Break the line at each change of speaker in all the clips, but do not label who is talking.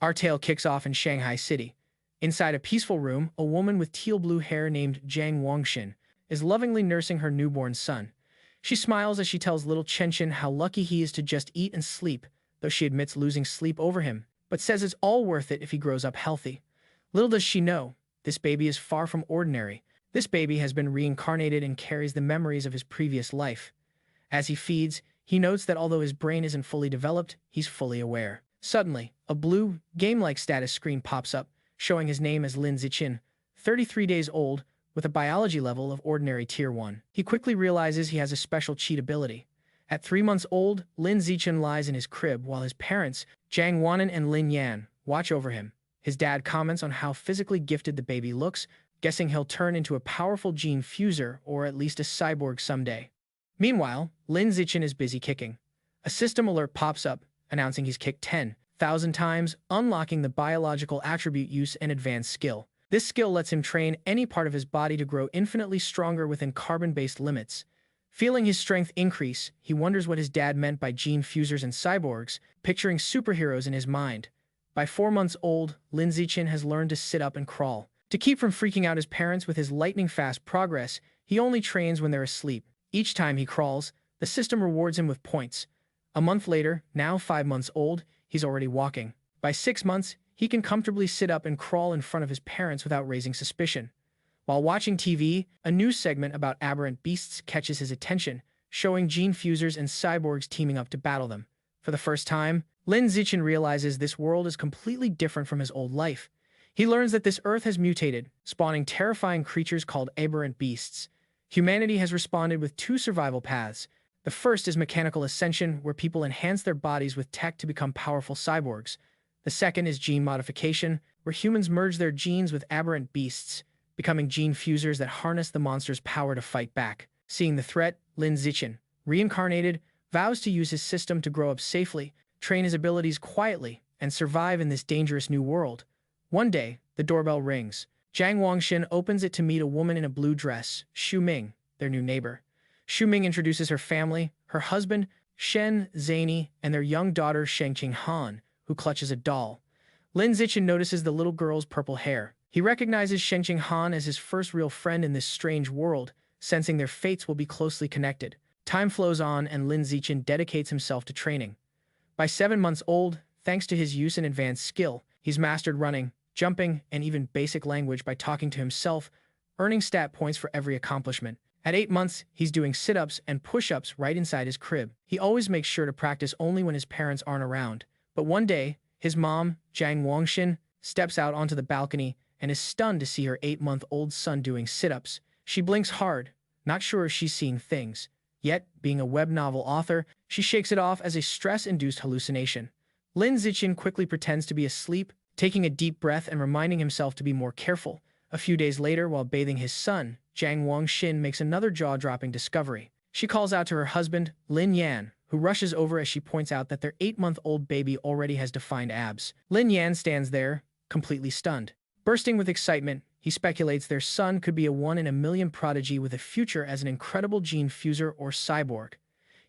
Our tale kicks off in Shanghai City. Inside a peaceful room, a woman with teal-blue hair named Jiang Wangxin is lovingly nursing her newborn son. She smiles as she tells little Chen how lucky he is to just eat and sleep, though she admits losing sleep over him, but says it's all worth it if he grows up healthy. Little does she know, this baby is far from ordinary. This baby has been reincarnated and carries the memories of his previous life. As he feeds, he notes that although his brain isn't fully developed, he's fully aware. Suddenly, a blue, game-like status screen pops up, showing his name as Lin Zichin, 33 days old, with a biology level of ordinary Tier 1. He quickly realizes he has a special cheat ability. At 3 months old, Lin Zichin lies in his crib while his parents, Jiang Wanan and Lin Yan, watch over him. His dad comments on how physically gifted the baby looks, guessing he'll turn into a powerful gene fuser or at least a cyborg someday. Meanwhile, Lin Zichin is busy kicking. A system alert pops up, announcing he's kicked 10,000 times, unlocking the biological attribute use and advanced skill. This skill lets him train any part of his body to grow infinitely stronger within carbon-based limits. Feeling his strength increase, he wonders what his dad meant by gene fusers and cyborgs, picturing superheroes in his mind. By 4 months old, Lin Zichin has learned to sit up and crawl. To keep from freaking out his parents with his lightning-fast progress, he only trains when they're asleep. Each time he crawls, the system rewards him with points. A month later, now 5 months old, he's already walking. By 6 months, he can comfortably sit up and crawl in front of his parents without raising suspicion. While watching TV, a news segment about Aberrant Beasts catches his attention, showing gene fusers and cyborgs teaming up to battle them. For the first time, Lin Zichin realizes this world is completely different from his old life. He learns that this Earth has mutated, spawning terrifying creatures called Aberrant Beasts. Humanity has responded with 2 survival paths. The first is mechanical ascension, where people enhance their bodies with tech to become powerful cyborgs. The second is gene modification, where humans merge their genes with aberrant beasts, becoming gene fusers that harness the monster's power to fight back. Seeing the threat, Lin Zichin, reincarnated, vows to use his system to grow up safely, train his abilities quietly, and survive in this dangerous new world. One day, the doorbell rings. Jiang Wangxin opens it to meet a woman in a blue dress, Xu Ming, their new neighbor. Xu Ming introduces her family, her husband, Shen Zany, and their young daughter, Shengqing Han, who clutches a doll. Lin Zichin notices the little girl's purple hair. He recognizes Shengqing Han as his first real friend in this strange world, sensing their fates will be closely connected. Time flows on, and Lin Zichin dedicates himself to training. By 7 months old, thanks to his use and advanced skill, he's mastered running, jumping, and even basic language by talking to himself, earning stat points for every accomplishment. At 8 months, he's doing sit-ups and push-ups right inside his crib. He always makes sure to practice only when his parents aren't around. But one day, his mom, Jiang Wangxin, steps out onto the balcony and is stunned to see her 8-month-old son doing sit-ups. She blinks hard, not sure if she's seeing things. Yet, being a web novel author, she shakes it off as a stress-induced hallucination. Lin Zichin quickly pretends to be asleep, taking a deep breath and reminding himself to be more careful. A few days later, while bathing his son, Jiang Wangxin makes another jaw-dropping discovery. She calls out to her husband, Lin Yan, who rushes over as she points out that their 8-month-old baby already has defined abs. Lin Yan stands there, completely stunned. Bursting with excitement, he speculates their son could be a 1-in-a-million prodigy with a future as an incredible gene fuser or cyborg.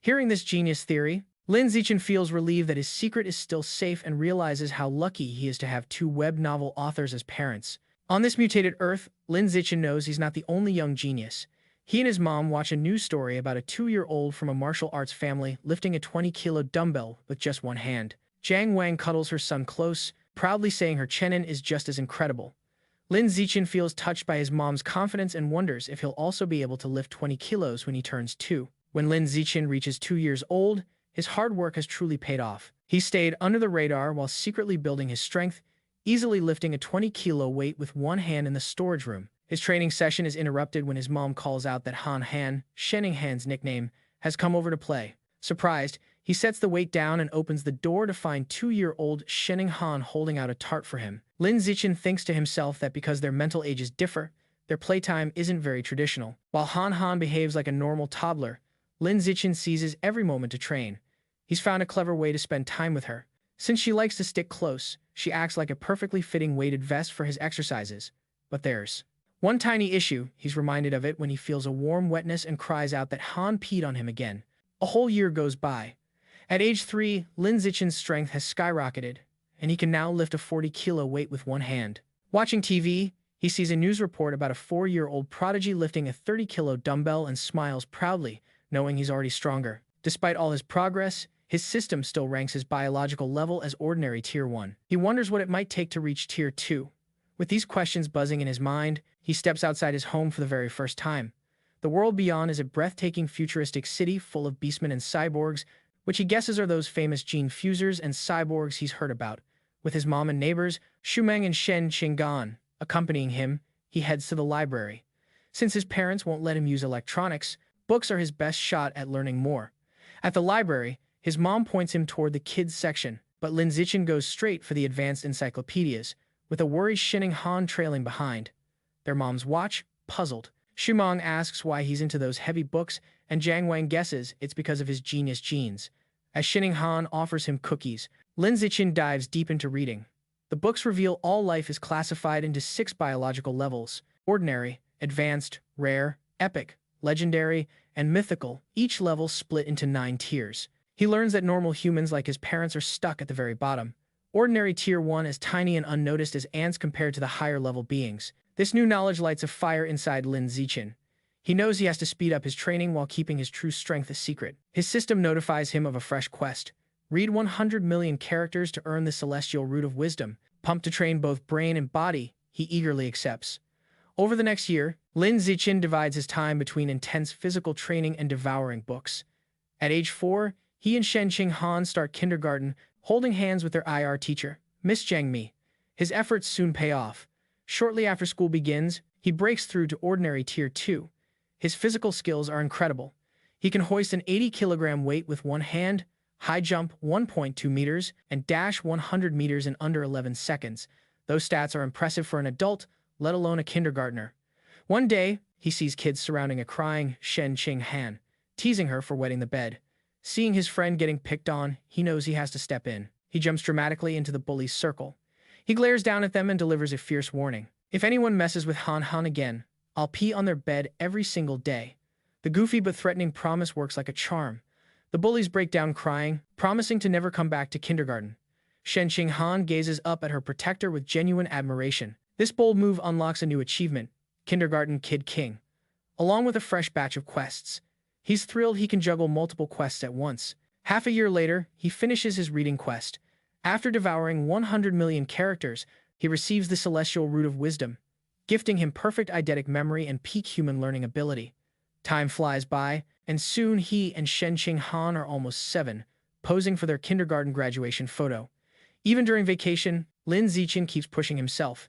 Hearing this genius theory, Lin Zichin feels relieved that his secret is still safe and realizes how lucky he is to have 2 web novel authors as parents. On this mutated Earth, Lin Zichin knows he's not the only young genius. He and his mom watch a news story about a 2-year-old from a martial arts family lifting a 20-kilo dumbbell with just one hand. Jiang Wang cuddles her son close, proudly saying her Chenin is just as incredible. Lin Zichin feels touched by his mom's confidence and wonders if he'll also be able to lift 20 kilos when he turns 2. When Lin Zichin reaches 2 years old, his hard work has truly paid off. He stayed under the radar while secretly building his strength, easily lifting a 20-kilo weight with one hand in the storage room. His training session is interrupted when his mom calls out that Han Han, Shenning Han's nickname, has come over to play. Surprised, he sets the weight down and opens the door to find 2-year-old Shenning Han holding out a tart for him. Lin Zichin thinks to himself that because their mental ages differ, their playtime isn't very traditional. While Han Han behaves like a normal toddler, Lin Zichin seizes every moment to train. He's found a clever way to spend time with her. Since she likes to stick close, she acts like a perfectly fitting weighted vest for his exercises. But there's one tiny issue. He's reminded of it when he feels a warm wetness and cries out that Han peed on him again. A whole year goes by. At age 3, Lin Zichin's strength has skyrocketed, and he can now lift a 40-kilo weight with one hand. Watching TV, he sees a news report about a 4-year-old prodigy lifting a 30-kilo dumbbell and smiles proudly, knowing he's already stronger. Despite all his progress, his system still ranks his biological level as ordinary Tier 1. He wonders what it might take to reach Tier 2. With these questions buzzing in his mind, he steps outside his home for the very first time. The world beyond is a breathtaking futuristic city full of beastmen and cyborgs, which he guesses are those famous gene fusers and cyborgs he's heard about. With his mom and neighbors, Shumeng and Shen Qinggan, accompanying him, he heads to the library. Since his parents won't let him use electronics, books are his best shot at learning more. At the library, his mom points him toward the kids section, but Lin Zichin goes straight for the advanced encyclopedias, with a worried Shinning Han trailing behind. Their moms watch, puzzled. Shumeng asks why he's into those heavy books, and Jiang Wang guesses it's because of his genius genes. As Shinning Han offers him cookies, Lin Zichin dives deep into reading. The books reveal all life is classified into 6 biological levels: ordinary, advanced, rare, epic, legendary, and mythical, each level split into 9 tiers. He learns that normal humans like his parents are stuck at the very bottom. Ordinary Tier 1 is tiny and unnoticed as ants compared to the higher-level beings. This new knowledge lights a fire inside Lin Zichin. He knows he has to speed up his training while keeping his true strength a secret. His system notifies him of a fresh quest. Read 100 million characters to earn the celestial root of wisdom. Pumped to train both brain and body, he eagerly accepts. Over the next year, Lin Zichin divides his time between intense physical training and devouring books. At age 4, he and Shen Qinghan start kindergarten, holding hands with their IR teacher, Miss Jiang Mi. His efforts soon pay off. Shortly after school begins, he breaks through to ordinary Tier 2. His physical skills are incredible. He can hoist an 80-kilogram weight with one hand, high jump 1.2 meters, and dash 100 meters in under 11 seconds. Those stats are impressive for an adult, let alone a kindergartner. One day, he sees kids surrounding a crying Shen Qinghan, teasing her for wetting the bed. Seeing his friend getting picked on, he knows he has to step in. He jumps dramatically into the bully's circle. He glares down at them and delivers a fierce warning. If anyone messes with Han Han again, I'll pee on their bed every single day. The goofy but threatening promise works like a charm. The bullies break down crying, promising to never come back to kindergarten. Shen Qinghan gazes up at her protector with genuine admiration. This bold move unlocks a new achievement, Kindergarten Kid King, along with a fresh batch of quests. He's thrilled he can juggle multiple quests at once. Half a year later, he finishes his reading quest. After devouring 100 million characters, he receives the celestial root of wisdom, gifting him perfect eidetic memory and peak human learning ability. Time flies by, and soon he and Shen Qinghan are almost 7, posing for their kindergarten graduation photo. Even during vacation, Lin Zichin keeps pushing himself.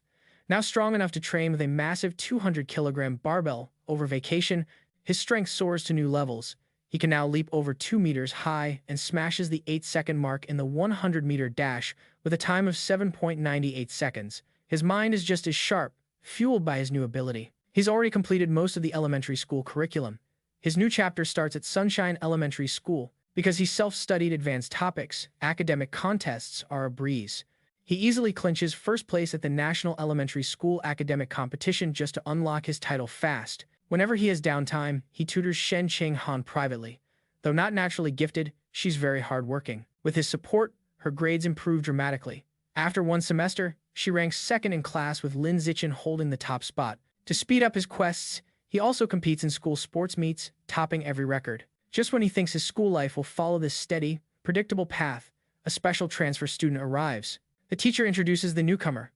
Now strong enough to train with a massive 200-kilogram barbell over vacation, his strength soars to new levels. He can now leap over 2 meters high and smashes the 8-second mark in the 100-meter dash with a time of 7.98 seconds. His mind is just as sharp, fueled by his new ability. He's already completed most of the elementary school curriculum. His new chapter starts at Sunshine Elementary School. Because he self-studied advanced topics, academic contests are a breeze. He easily clinches first place at the National Elementary School Academic Competition just to unlock his title fast. Whenever he has downtime, he tutors Shen Qinghan privately. Though not naturally gifted, she's very hardworking. With his support, her grades improve dramatically. After one semester, she ranks second in class with Lin Zichin holding the top spot. To speed up his quests, he also competes in school sports meets, topping every record. Just when he thinks his school life will follow this steady, predictable path, a special transfer student arrives. The teacher introduces the newcomer,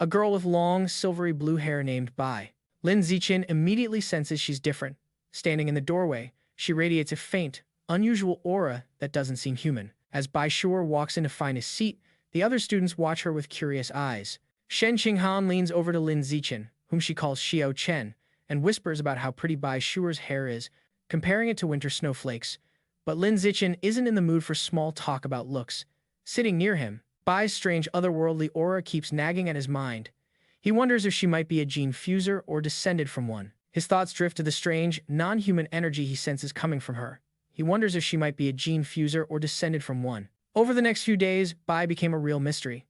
a girl with long, silvery blue hair named Bai. Lin Zichin immediately senses she's different. Standing in the doorway, she radiates a faint, unusual aura that doesn't seem human. As Bai Shuer walks in to find his seat, the other students watch her with curious eyes. Shen Qinghan leans over to Lin Zichin, whom she calls Xiao Chen, and whispers about how pretty Bai Shuer's hair is, comparing it to winter snowflakes. But Lin Zichin isn't in the mood for small talk about looks. Sitting near him, Bai's strange otherworldly aura keeps nagging at his mind. He wonders if she might be a gene fuser or descended from one. His thoughts drift to the strange, non-human energy he senses coming from her. He wonders if she might be a gene fuser or descended from one. Over the next few days, Bai became a real mystery.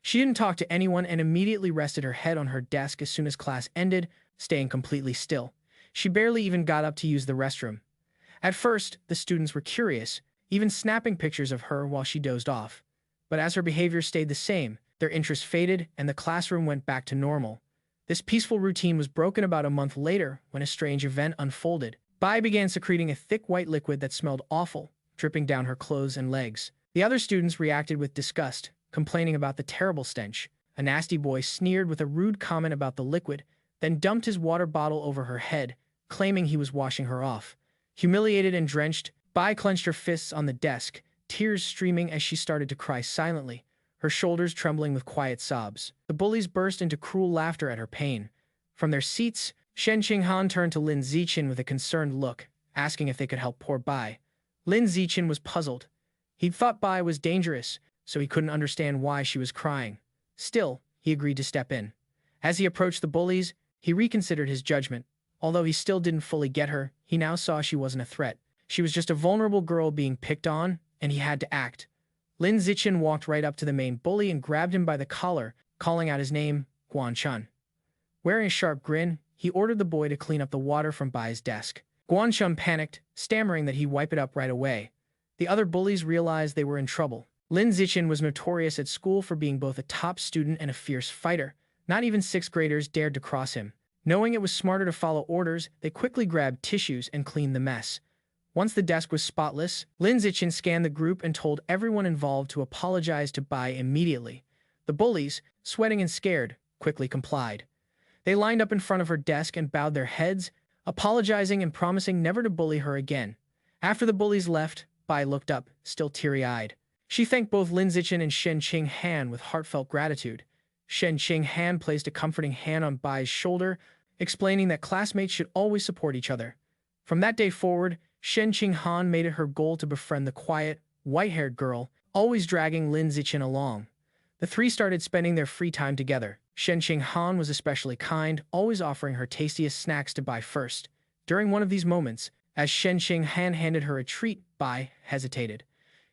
She didn't talk to anyone and immediately rested her head on her desk as soon as class ended, staying completely still. She barely even got up to use the restroom. At first, the students were curious, even snapping pictures of her while she dozed off. But as her behavior stayed the same, their interest faded and the classroom went back to normal. This peaceful routine was broken about a month later when a strange event unfolded. Bai began secreting a thick white liquid that smelled awful, dripping down her clothes and legs. The other students reacted with disgust, complaining about the terrible stench. A nasty boy sneered with a rude comment about the liquid, then dumped his water bottle over her head, claiming he was washing her off. Humiliated and drenched, Bai clenched her fists on the desk, tears streaming as she started to cry silently, her shoulders trembling with quiet sobs. The bullies burst into cruel laughter at her pain. From their seats, Shen Qinghan turned to Lin Zichin with a concerned look, asking if they could help poor Bai. Lin Zichin was puzzled. He'd thought Bai was dangerous, so he couldn't understand why she was crying. Still, he agreed to step in. As he approached the bullies, he reconsidered his judgment. Although he still didn't fully get her, he now saw she wasn't a threat. She was just a vulnerable girl being picked on, and he had to act. Lin Zichin walked right up to the main bully and grabbed him by the collar, calling out his name, Guan Chun. Wearing a sharp grin, he ordered the boy to clean up the water from Bai's desk. Guan Chun panicked, stammering that he'd wipe it up right away. The other bullies realized they were in trouble. Lin Zichin was notorious at school for being both a top student and a fierce fighter. Not even sixth graders dared to cross him. Knowing it was smarter to follow orders, they quickly grabbed tissues and cleaned the mess. Once the desk was spotless, Lin Zichin scanned the group and told everyone involved to apologize to Bai immediately. The bullies, sweating and scared, quickly complied. They lined up in front of her desk and bowed their heads, apologizing and promising never to bully her again. After the bullies left, Bai looked up, still teary-eyed. She thanked both Lin Zichin and Shen Qinghan with heartfelt gratitude. Shen Qinghan placed a comforting hand on Bai's shoulder, explaining that classmates should always support each other. From that day forward, Shen Qinghan made it her goal to befriend the quiet, white-haired girl, always dragging Lin Zichin along. The three started spending their free time together. Shen Qinghan was especially kind, always offering her tastiest snacks to Bai first. During one of these moments, as Shen Qinghan handed her a treat, Bai hesitated.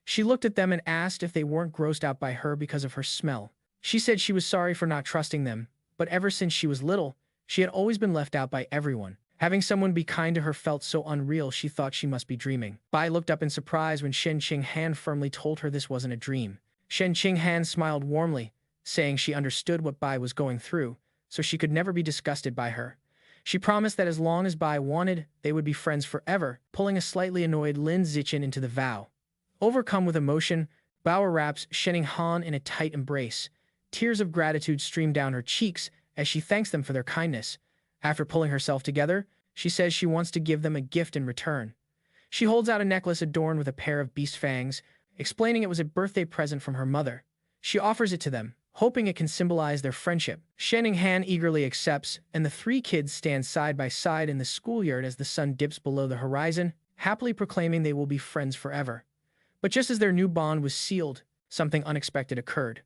She looked at them and asked if they weren't grossed out by her because of her smell. She said she was sorry for not trusting them, but ever since she was little, she had always been left out by everyone. Having someone be kind to her felt so unreal she thought she must be dreaming. Bai looked up in surprise when Shen Qinghan firmly told her this wasn't a dream. Shen Qinghan smiled warmly, saying she understood what Bai was going through, so she could never be disgusted by her. She promised that as long as Bai wanted, they would be friends forever, pulling a slightly annoyed Lin Zichin into the vow. Overcome with emotion, Bao wraps Shen Qinghan in a tight embrace. Tears of gratitude streamed down her cheeks as she thanks them for their kindness. After pulling herself together, she says she wants to give them a gift in return. She holds out a necklace adorned with a pair of beast fangs, explaining it was a birthday present from her mother. She offers it to them, hoping it can symbolize their friendship. Shen Qinghan eagerly accepts, and the three kids stand side by side in the schoolyard as the sun dips below the horizon, happily proclaiming they will be friends forever. But just as their new bond was sealed, something unexpected occurred.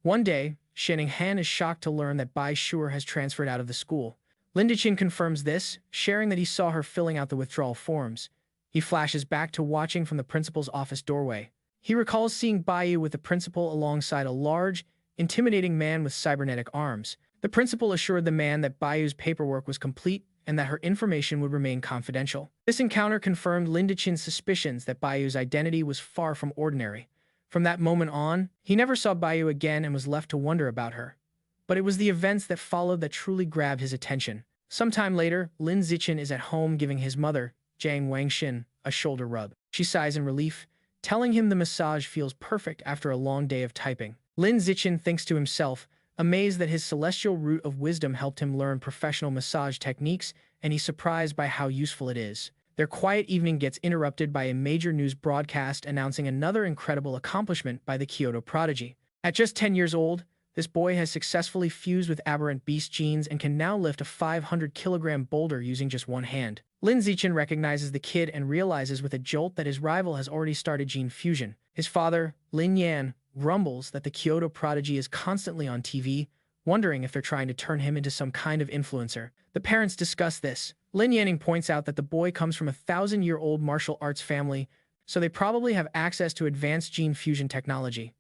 One day, Shen Qinghan is shocked to learn that Bai Shuer has transferred out of the school. Lin Zichin confirms this, sharing that he saw her filling out the withdrawal forms. He flashes back to watching from the principal's office doorway. He recalls seeing Baiyu with the principal alongside a large, intimidating man with cybernetic arms. The principal assured the man that Baiyu's paperwork was complete and that her information would remain confidential. This encounter confirmed Lin Zichin's suspicions that Baiyu's identity was far from ordinary. From that moment on, he never saw Baiyu again and was left to wonder about her. But it was the events that followed that truly grabbed his attention. Sometime later, Lin Zichin is at home giving his mother, Jiang Wangxin, a shoulder rub. She sighs in relief, telling him the massage feels perfect after a long day of typing. Lin Zichin thinks to himself, amazed that his celestial root of wisdom helped him learn professional massage techniques, and he's surprised by how useful it is. Their quiet evening gets interrupted by a major news broadcast announcing another incredible accomplishment by the Kyoto prodigy. At just 10 years old, this boy has successfully fused with Aberrant Beasts genes and can now lift a 500-kilogram boulder using just one hand. Lin Zichin recognizes the kid and realizes with a jolt that his rival has already started gene fusion. His father, Lin Yan, grumbles that the Kyoto prodigy is constantly on TV, wondering if they're trying to turn him into some kind of influencer. The parents discuss this. Lin Yanning points out that the boy comes from a 1,000-year-old martial arts family, so they probably have access to advanced gene fusion technology.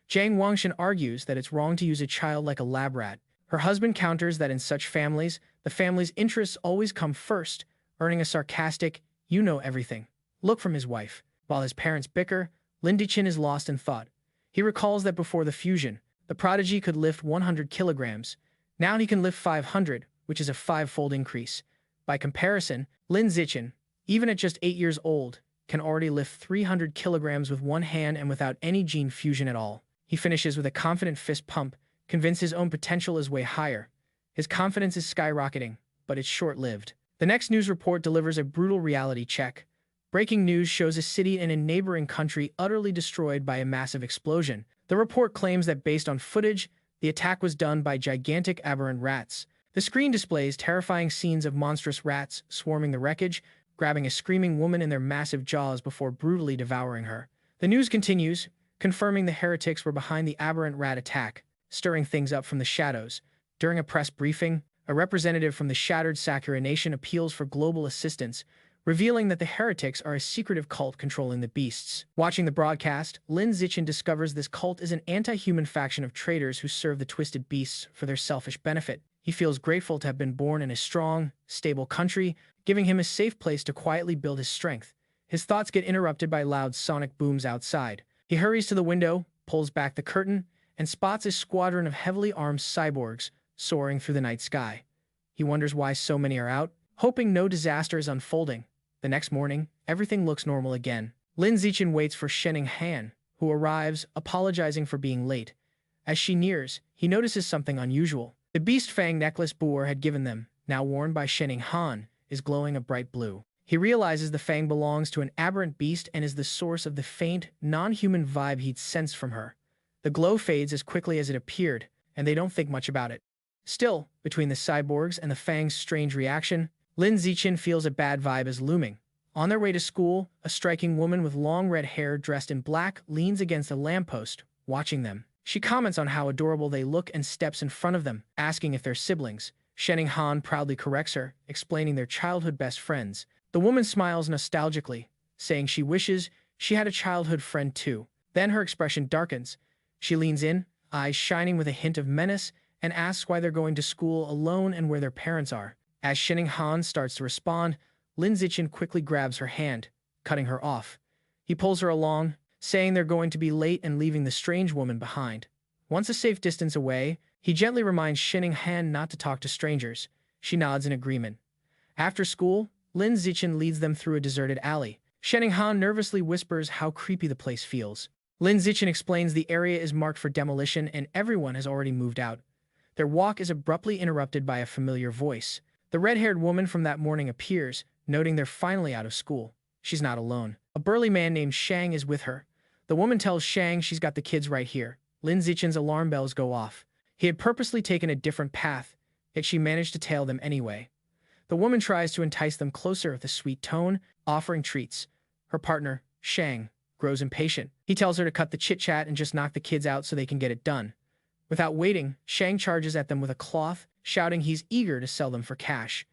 Jiang Wangxin argues that it's wrong to use a child like a lab rat. Her husband counters that in such families, the family's interests always come first, earning a sarcastic, "you know everything" look from his wife. While his parents bicker, Lin Zichin is lost in thought. He recalls that before the fusion, the prodigy could lift 100 kilograms. Now he can lift 500, which is a five-fold increase. By comparison, Lin Zichin, even at just 8 years old, can already lift 300 kilograms with one hand and without any gene fusion at all. He finishes with a confident fist pump, convinced his own potential is way higher. His confidence is skyrocketing, but it's short-lived. The next news report delivers a brutal reality check. Breaking news shows a city in a neighboring country utterly destroyed by a massive explosion. The report claims that based on footage, the attack was done by gigantic aberrant rats. The screen displays terrifying scenes of monstrous rats swarming the wreckage, grabbing a screaming woman in their massive jaws before brutally devouring her. The news continues, confirming the heretics were behind the aberrant rat attack, stirring things up from the shadows. During a press briefing, a representative from the shattered Sakura nation appeals for global assistance, revealing that the heretics are a secretive cult controlling the beasts. Watching the broadcast, Lin Zichin discovers this cult is an anti-human faction of traitors who serve the twisted beasts for their selfish benefit. He feels grateful to have been born in a strong, stable country, giving him a safe place to quietly build his strength. His thoughts get interrupted by loud sonic booms outside. He hurries to the window, pulls back the curtain, and spots a squadron of heavily armed cyborgs soaring through the night sky. He wonders why so many are out, hoping no disaster is unfolding. The next morning, everything looks normal again. Lin Zichin waits for Shanghai Han, who arrives, apologizing for being late. As she nears, he notices something unusual. The beast fang necklace Boer had given them, now worn by Shanghai Han, is glowing a bright blue. He realizes the fang belongs to an aberrant beast and is the source of the faint, non-human vibe he'd sensed from her. The glow fades as quickly as it appeared, and they don't think much about it. Still, between the cyborgs and the fang's strange reaction, Lin Zichin feels a bad vibe is looming. On their way to school, a striking woman with long red hair dressed in black leans against a lamppost, watching them. She comments on how adorable they look and steps in front of them, asking if they're siblings. Shanghai Han proudly corrects her, explaining they're childhood best friends. The woman smiles nostalgically, saying she wishes she had a childhood friend too. Then her expression darkens. She leans in, eyes shining with a hint of menace, and asks why they're going to school alone and where their parents are. As Shanghai Han starts to respond, Lin Zichin quickly grabs her hand, cutting her off. He pulls her along, saying they're going to be late and leaving the strange woman behind. Once a safe distance away, he gently reminds Shanghai Han not to talk to strangers. She nods in agreement. After school, Lin Zichin leads them through a deserted alley. Shanghai Han nervously whispers how creepy the place feels. Lin Zichin explains the area is marked for demolition and everyone has already moved out. Their walk is abruptly interrupted by a familiar voice. The red-haired woman from that morning appears, noting they're finally out of school. She's not alone. A burly man named Shang is with her. The woman tells Shang she's got the kids right here. Lin Zichin's alarm bells go off. He had purposely taken a different path, yet she managed to tail them anyway. The woman tries to entice them closer with a sweet tone, offering treats. Her partner, Shang, grows impatient. He tells her to cut the chit-chat and just knock the kids out so they can get it done. Without waiting, Shang charges at them with a cloth, shouting he's eager to sell them for cash.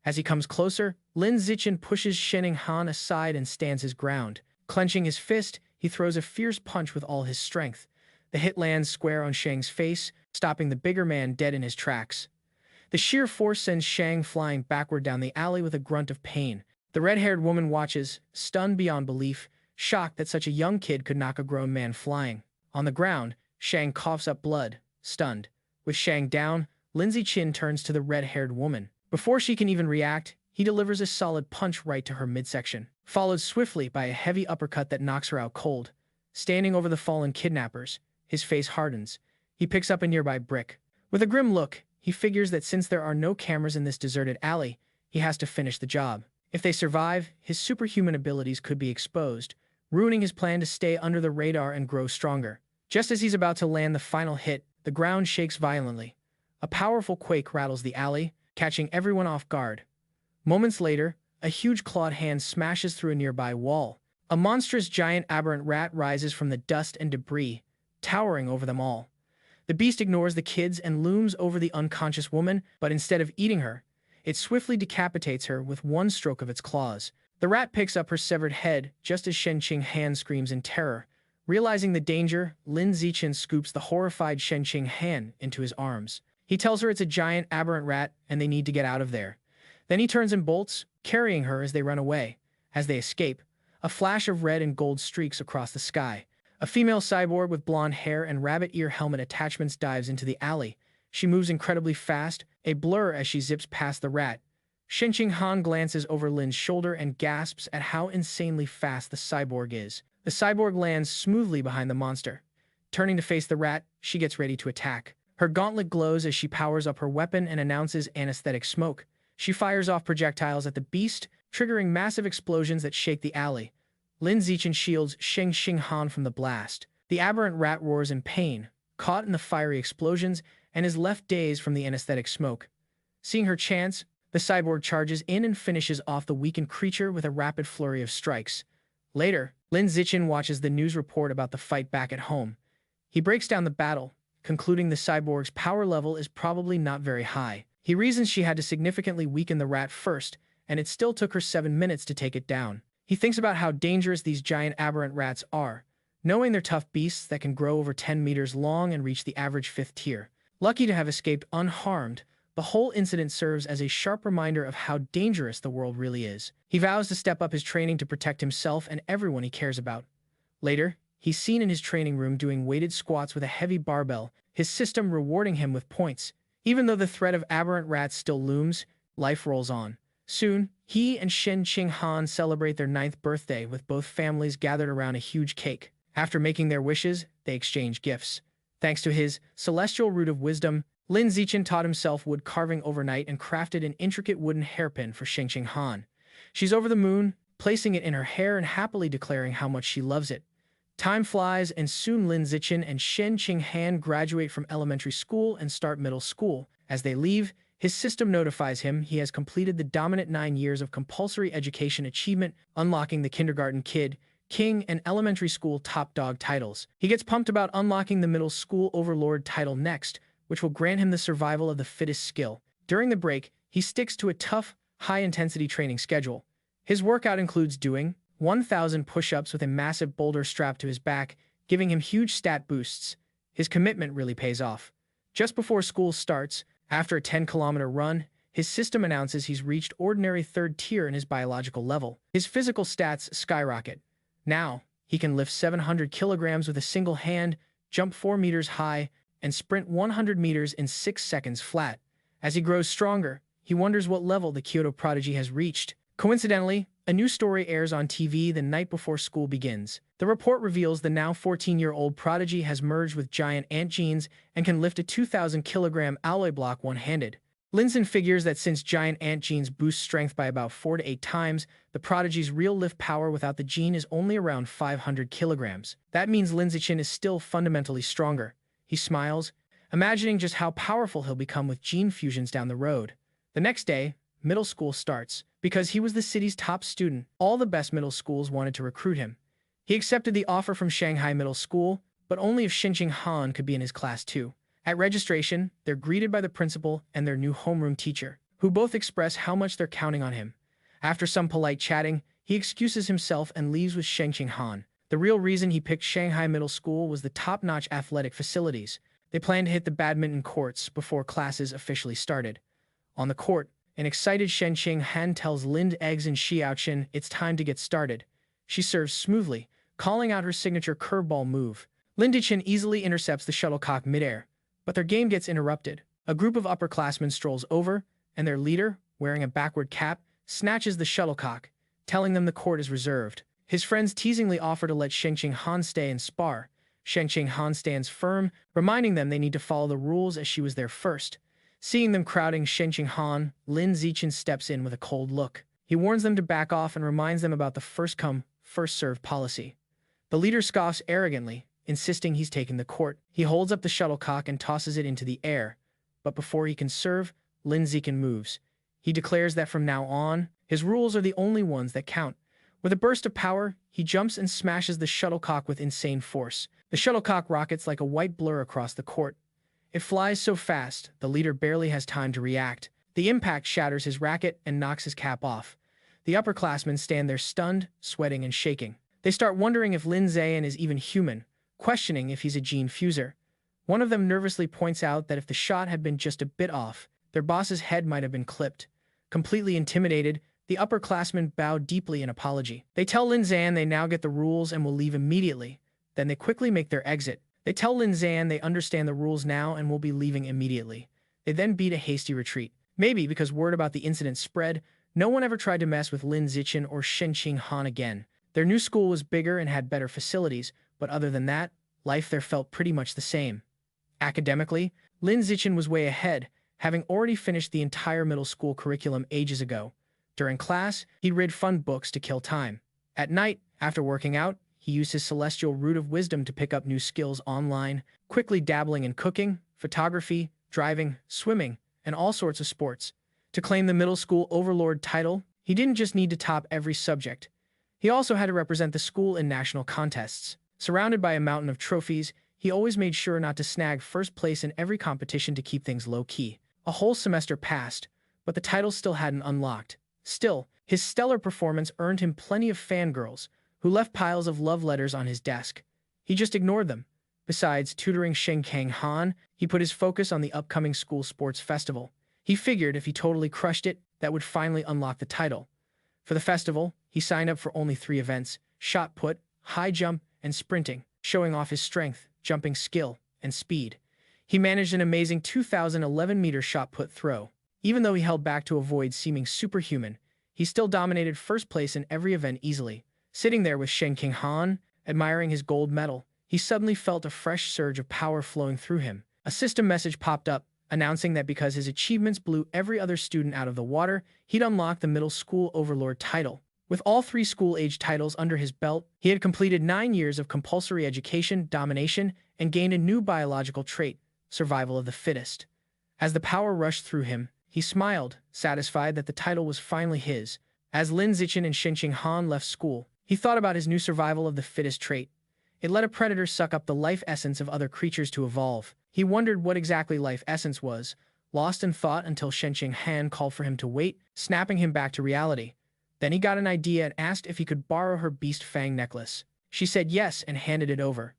As he comes closer, Lin Zichin pushes Shanghai Han aside and stands his ground. Clenching his fist, he throws a fierce punch with all his strength. The hit lands square on Shang's face, stopping the bigger man dead in his tracks. The sheer force sends Shang flying backward down the alley with a grunt of pain. The red-haired woman watches, stunned beyond belief, shocked that such a young kid could knock a grown man flying. On the ground, Shang coughs up blood, stunned. With Shang down, Lin Zichin turns to the red-haired woman. Before she can even react, he delivers a solid punch right to her midsection, followed swiftly by a heavy uppercut that knocks her out cold. Standing over the fallen kidnappers, his face hardens. He picks up a nearby brick. With a grim look, he figures that since there are no cameras in this deserted alley, he has to finish the job. If they survive, his superhuman abilities could be exposed, ruining his plan to stay under the radar and grow stronger. Just as he's about to land the final hit, the ground shakes violently. A powerful quake rattles the alley, catching everyone off guard. Moments later, a huge clawed hand smashes through a nearby wall. A monstrous giant aberrant rat rises from the dust and debris, towering over them all. The beast ignores the kids and looms over the unconscious woman, but instead of eating her, it swiftly decapitates her with one stroke of its claws. The rat picks up her severed head just as Shanghai Han screams in terror. Realizing the danger, Lin Zichin scoops the horrified Shanghai Han into his arms. He tells her it's a giant aberrant rat and they need to get out of there. Then he turns and bolts, carrying her as they run away. As they escape, a flash of red and gold streaks across the sky. A female cyborg with blonde hair and rabbit ear helmet attachments dives into the alley. She moves incredibly fast, a blur as she zips past the rat. Shenqing Han glances over Lin's shoulder and gasps at how insanely fast the cyborg is. The cyborg lands smoothly behind the monster. Turning to face the rat, she gets ready to attack. Her gauntlet glows as she powers up her weapon and announces anesthetic smoke. She fires off projectiles at the beast, triggering massive explosions that shake the alley. Lin Zichin shields Shenqing Han from the blast. The aberrant rat roars in pain, caught in the fiery explosions, and is left dazed from the anesthetic smoke. Seeing her chance, the cyborg charges in and finishes off the weakened creature with a rapid flurry of strikes. Later, Lin Zichin watches the news report about the fight back at home. He breaks down the battle, concluding the cyborg's power level is probably not very high. He reasons she had to significantly weaken the rat first, and it still took her 7 minutes to take it down. He thinks about how dangerous these giant aberrant rats are, knowing they're tough beasts that can grow over 10 meters long and reach the average 5th tier. Lucky to have escaped unharmed, the whole incident serves as a sharp reminder of how dangerous the world really is. He vows to step up his training to protect himself and everyone he cares about. Later, he's seen in his training room doing weighted squats with a heavy barbell, his system rewarding him with points. Even though the threat of aberrant rats still looms, life rolls on. Soon, he and Shenqing Han celebrate their 9th birthday with both families gathered around a huge cake. After making their wishes, they exchange gifts. Thanks to his celestial root of wisdom, Lin Zichin taught himself wood carving overnight and crafted an intricate wooden hairpin for Shenqing Han. She's over the moon, placing it in her hair and happily declaring how much she loves it. Time flies, and soon Lin Zichin and Shenqing Han graduate from elementary school and start middle school. As they leave, his system notifies him he has completed the dominant 9 years of compulsory education achievement, unlocking the kindergarten kid, king, and elementary school top dog titles. He gets pumped about unlocking the middle school overlord title next, which will grant him the survival of the fittest skill. During the break, he sticks to a tough, high-intensity training schedule. His workout includes doing 1,000 push-ups with a massive boulder strapped to his back, giving him huge stat boosts. His commitment really pays off. Just before school starts, after a 10-kilometer run, his system announces he's reached ordinary 3rd tier in his biological level. His physical stats skyrocket. Now, he can lift 700 kilograms with a single hand, jump 4 meters high, and sprint 100 meters in 6 seconds flat. As he grows stronger, he wonders what level the Kyoto prodigy has reached. Coincidentally, a new story airs on TV the night before school begins. The report reveals the now 14-year-old prodigy has merged with giant ant genes and can lift a 2,000-kilogram alloy block one-handed. Lin Zichin figures that since giant ant genes boost strength by about 4 to 8 times, the prodigy's real lift power without the gene is only around 500 kilograms. That means Lin Zichin is still fundamentally stronger. He smiles, imagining just how powerful he'll become with gene fusions down the road. The next day, middle school starts. Because he was the city's top student, all the best middle schools wanted to recruit him. He accepted the offer from Shanghai Middle School, but only if Shenqing Han could be in his class too. At registration, they're greeted by the principal and their new homeroom teacher, who both express how much they're counting on him. After some polite chatting, he excuses himself and leaves with Shenqing Han. The real reason he picked Shanghai Middle School was the top-notch athletic facilities. They planned to hit the badminton courts before classes officially started. On the court, an excited Shenqing Han tells Lin Eggs and Xiaoqin it's time to get started. She serves smoothly, calling out her signature curveball move. Lin Zichin easily intercepts the shuttlecock midair, but their game gets interrupted. A group of upperclassmen strolls over, and their leader, wearing a backward cap, snatches the shuttlecock, telling them the court is reserved. His friends teasingly offer to let Shenqing Han stay and spar. Shenqing Han stands firm, reminding them they need to follow the rules as she was there first. Seeing them crowding Shenqing Han, Lin Zichin steps in with a cold look. He warns them to back off and reminds them about the first-come, first-served policy. The leader scoffs arrogantly, insisting he's taken the court. He holds up the shuttlecock and tosses it into the air. But before he can serve, Lin Zichin moves. He declares that from now on, his rules are the only ones that count. With a burst of power, he jumps and smashes the shuttlecock with insane force. The shuttlecock rockets like a white blur across the court. It flies so fast, the leader barely has time to react. The impact shatters his racket and knocks his cap off. The upperclassmen stand there stunned, sweating, and shaking. They start wondering if Lin Zichin is even human, questioning if he's a gene fuser. One of them nervously points out that if the shot had been just a bit off, their boss's head might have been clipped. Completely intimidated, the upperclassmen bow deeply in apology. They tell Lin Zichin they now get the rules and will leave immediately. Then they quickly make their exit. They tell Lin Zan they understand the rules now and will be leaving immediately. They then beat a hasty retreat. Maybe because word about the incident spread, no one ever tried to mess with Lin Zichin or Shen Qinghan again. Their new school was bigger and had better facilities, but other than that, life there felt pretty much the same. Academically, Lin Zichin was way ahead, having already finished the entire middle school curriculum ages ago. During class, he'd read fun books to kill time. At night, after working out, he used his celestial root of wisdom to pick up new skills online, quickly dabbling in cooking, photography, driving, swimming, and all sorts of sports. To claim the middle school overlord title, he didn't just need to top every subject. He also had to represent the school in national contests. Surrounded by a mountain of trophies, he always made sure not to snag first place in every competition to keep things low-key. A whole semester passed, but the title still hadn't unlocked. Still, his stellar performance earned him plenty of fangirls, who left piles of love letters on his desk. He just ignored them. Besides tutoring Shen Qinghan, he put his focus on the upcoming school sports festival. He figured if he totally crushed it, that would finally unlock the title. For the festival, he signed up for only 3 events: shot put, high jump, and sprinting, showing off his strength, jumping skill, and speed. He managed an amazing 2011-meter shot put throw. Even though he held back to avoid seeming superhuman, he still dominated first place in every event easily. Sitting there with Shen Qinghan, admiring his gold medal, he suddenly felt a fresh surge of power flowing through him. A system message popped up, announcing that because his achievements blew every other student out of the water, he'd unlocked the middle school overlord title. With all 3 school-age titles under his belt, he had completed 9 years of compulsory education, domination, and gained a new biological trait, survival of the fittest. As the power rushed through him, he smiled, satisfied that the title was finally his. As Lin Zichin and Shen Qinghan left school, he thought about his new survival of the fittest trait. It let a predator suck up the life essence of other creatures to evolve. He wondered what exactly life essence was, lost in thought until Shen Qinghan called for him to wait, snapping him back to reality. Then he got an idea and asked if he could borrow her beast fang necklace. She said yes and handed it over.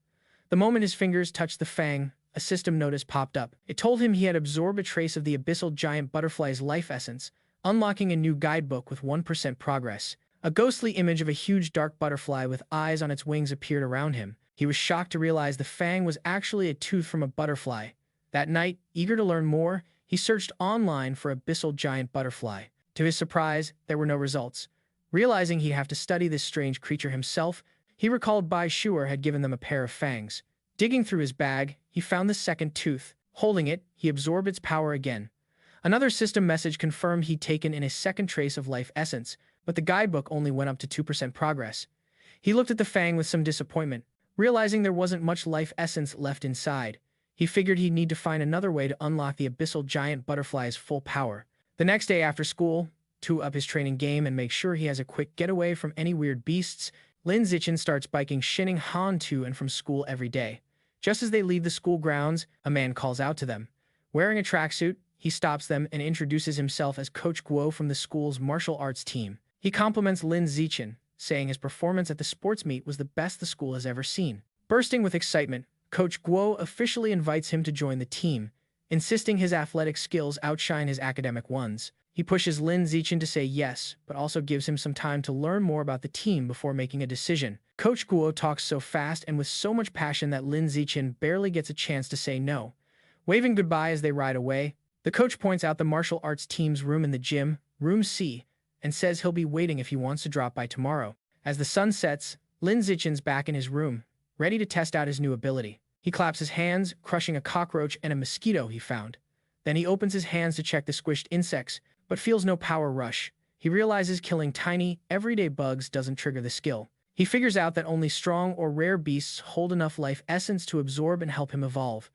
The moment his fingers touched the fang, a system notice popped up. It told him he had absorbed a trace of the abyssal giant butterfly's life essence, unlocking a new guidebook with 1% progress. A ghostly image of a huge dark butterfly with eyes on its wings appeared around him. He was shocked to realize the fang was actually a tooth from a butterfly. That night, eager to learn more, he searched online for abyssal giant butterfly. To his surprise, there were no results. Realizing he'd have to study this strange creature himself, he recalled Bai Shuer had given them a pair of fangs. Digging through his bag, he found the second tooth. Holding it, he absorbed its power again. Another system message confirmed he'd taken in a second trace of life essence, but the guidebook only went up to 2% progress. He looked at the fang with some disappointment, realizing there wasn't much life essence left inside. He figured he'd need to find another way to unlock the abyssal giant butterfly's full power. The next day after school, to up his training game and make sure he has a quick getaway from any weird beasts, Lin Zichin starts biking Shen Han to and from school every day. Just as they leave the school grounds, a man calls out to them. Wearing a tracksuit, he stops them and introduces himself as Coach Guo from the school's martial arts team. He compliments Lin Zichin, saying his performance at the sports meet was the best the school has ever seen. Bursting with excitement, Coach Guo officially invites him to join the team, insisting his athletic skills outshine his academic ones. He pushes Lin Zichin to say yes, but also gives him some time to learn more about the team before making a decision. Coach Guo talks so fast and with so much passion that Lin Zichin barely gets a chance to say no. Waving goodbye as they ride away, the coach points out the martial arts team's room in the gym, Room C, and says he'll be waiting if he wants to drop by tomorrow. As the sun sets, Lin Zichin's back in his room, ready to test out his new ability. He claps his hands, crushing a cockroach and a mosquito he found. Then he opens his hands to check the squished insects, but feels no power rush. He realizes killing tiny, everyday bugs doesn't trigger the skill. He figures out that only strong or rare beasts hold enough life essence to absorb and help him evolve.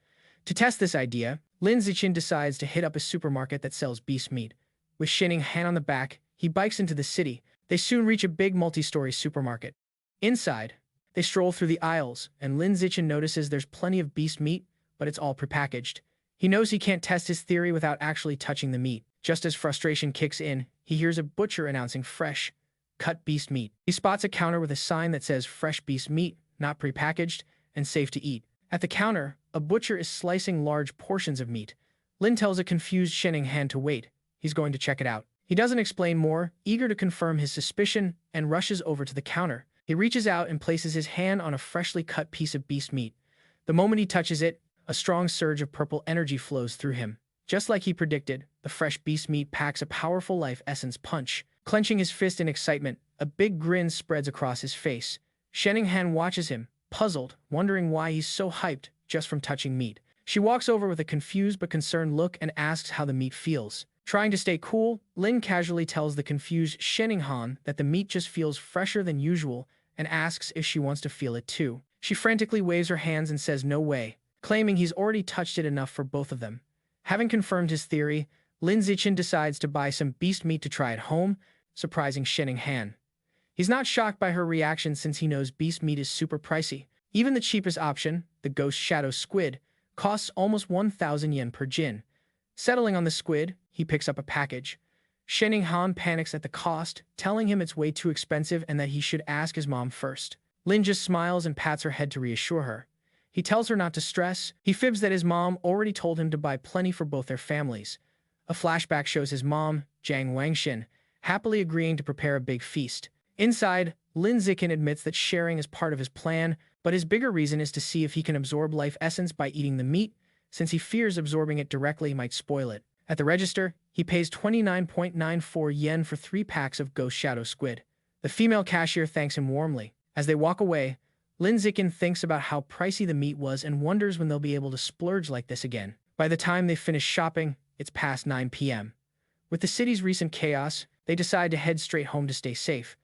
To test this idea, Lin Zichin decides to hit up a supermarket that sells beast meat. With Shen Han on the back, he bikes into the city. They soon reach a big multi-story supermarket. Inside, they stroll through the aisles, and Lin Zichin notices there's plenty of beast meat, but it's all prepackaged. He knows he can't test his theory without actually touching the meat. Just as frustration kicks in, he hears a butcher announcing fresh, cut beast meat. He spots a counter with a sign that says fresh beast meat, not prepackaged, and safe to eat. At the counter, a butcher is slicing large portions of meat. Lin tells a confused Shen Han to wait. He's going to check it out. He doesn't explain more, eager to confirm his suspicion, and rushes over to the counter. He reaches out and places his hand on a freshly cut piece of beast meat. The moment he touches it, a strong surge of purple energy flows through him. Just like he predicted, the fresh beast meat packs a powerful life essence punch. Clenching his fist in excitement, a big grin spreads across his face. Shanghai watches him, puzzled, wondering why he's so hyped just from touching meat. She walks over with a confused but concerned look and asks how the meat feels. Trying to stay cool, Lin casually tells the confused Shanghai that the meat just feels fresher than usual and asks if she wants to feel it too. She frantically waves her hands and says no way, claiming he's already touched it enough for both of them. Having confirmed his theory, Lin Zichin decides to buy some beast meat to try at home, surprising Shanghai. He's not shocked by her reaction since he knows beast meat is super pricey. Even the cheapest option, the ghost shadow squid, costs almost 1,000 yen per jin. Settling on the squid, he picks up a package. Shanghai panics at the cost, telling him it's way too expensive and that he should ask his mom first. Lin just smiles and pats her head to reassure her. He tells her not to stress. He fibs that his mom already told him to buy plenty for both their families. A flashback shows his mom, Jiang Wangxin, happily agreeing to prepare a big feast. Inside, Lin Zichin admits that sharing is part of his plan, but his bigger reason is to see if he can absorb life essence by eating the meat, since he fears absorbing it directly might spoil it. At the register, he pays 29.94 yen for 3 packs of ghost shadow squid. The female cashier thanks him warmly. As they walk away, Lin Zichin thinks about how pricey the meat was and wonders when they'll be able to splurge like this again. By the time they finish shopping, it's past 9 p.m. With the city's recent chaos, they decide to head straight home to stay safe.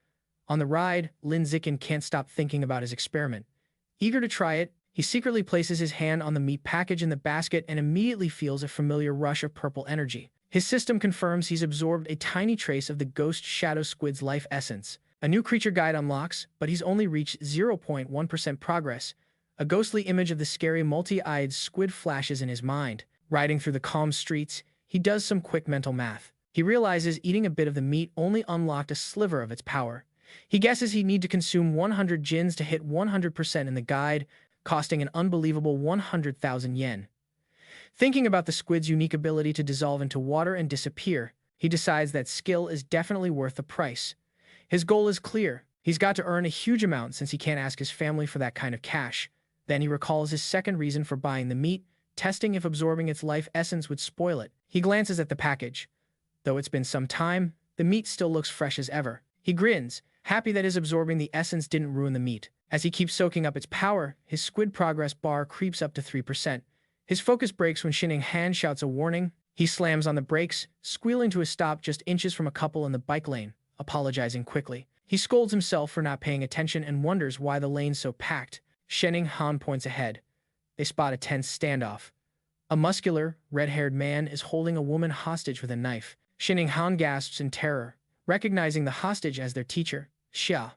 On the ride, Lin Zichin can't stop thinking about his experiment. Eager to try it, he secretly places his hand on the meat package in the basket and immediately feels a familiar rush of purple energy. His system confirms he's absorbed a tiny trace of the ghost shadow squid's life essence. A new creature guide unlocks, but he's only reached 0.1% progress. A ghostly image of the scary multi-eyed squid flashes in his mind. Riding through the calm streets, he does some quick mental math. He realizes eating a bit of the meat only unlocked a sliver of its power. He guesses he'd need to consume 100 jins to hit 100% in the guide, costing an unbelievable 100,000 yen. Thinking about the squid's unique ability to dissolve into water and disappear, he decides that skill is definitely worth the price. His goal is clear. He's got to earn a huge amount since he can't ask his family for that kind of cash. Then he recalls his second reason for buying the meat, testing if absorbing its life essence would spoil it. He glances at the package. Though it's been some time, the meat still looks fresh as ever. He grins, happy that his absorbing the essence didn't ruin the meat. As he keeps soaking up its power, his squid progress bar creeps up to 3%. His focus breaks when Shanghai shouts a warning. He slams on the brakes, squealing to a stop just inches from a couple in the bike lane, apologizing quickly. He scolds himself for not paying attention and wonders why the lane's so packed. Shanghai points ahead. They spot a tense standoff. A muscular, red-haired man is holding a woman hostage with a knife. Shanghai gasps in terror, recognizing the hostage as their teacher, Xia.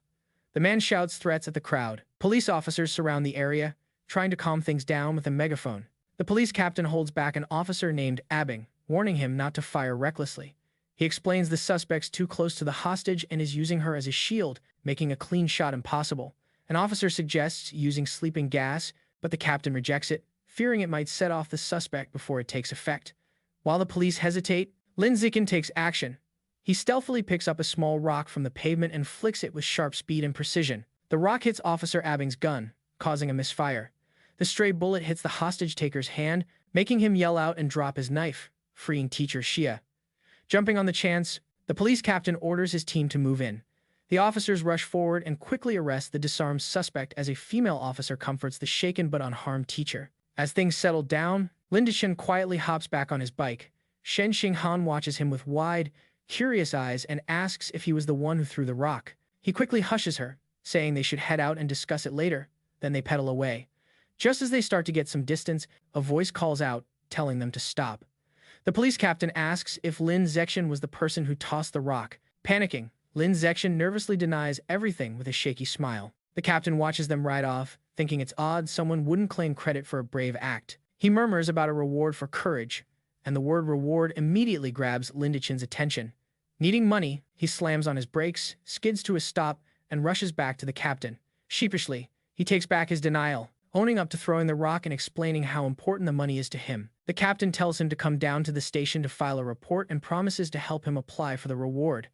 The man shouts threats at the crowd. Police officers surround the area, trying to calm things down with a megaphone. The police captain holds back an officer named Abing, warning him not to fire recklessly. He explains the suspect's too close to the hostage and is using her as a shield, making a clean shot impossible. An officer suggests using sleeping gas, but the captain rejects it, fearing it might set off the suspect before it takes effect. While the police hesitate, Lin Zichin takes action. He stealthily picks up a small rock from the pavement and flicks it with sharp speed and precision. The rock hits Officer Abing's gun, causing a misfire. The stray bullet hits the hostage-taker's hand, making him yell out and drop his knife, freeing teacher Xia. Jumping on the chance, the police captain orders his team to move in. The officers rush forward and quickly arrest the disarmed suspect as a female officer comforts the shaken but unharmed teacher. As things settle down, Lin Zichin quietly hops back on his bike. Shanghai watches him with wide, curious eyes and asks if he was the one who threw the rock. He quickly hushes her, saying they should head out and discuss it later. Then they pedal away. Just as they start to get some distance, a voice calls out, telling them to stop. The police captain asks if Lin Zichin was the person who tossed the rock. Panicking, Lin Zichin nervously denies everything with a shaky smile. The captain watches them ride off, thinking it's odd someone wouldn't claim credit for a brave act. He murmurs about a reward for courage, and the word reward immediately grabs Lin Zichin's attention. Needing money, he slams on his brakes, skids to a stop, and rushes back to the captain. Sheepishly, he takes back his denial, owning up to throwing the rock and explaining how important the money is to him. The captain tells him to come down to the station to file a report and promises to help him apply for the reward.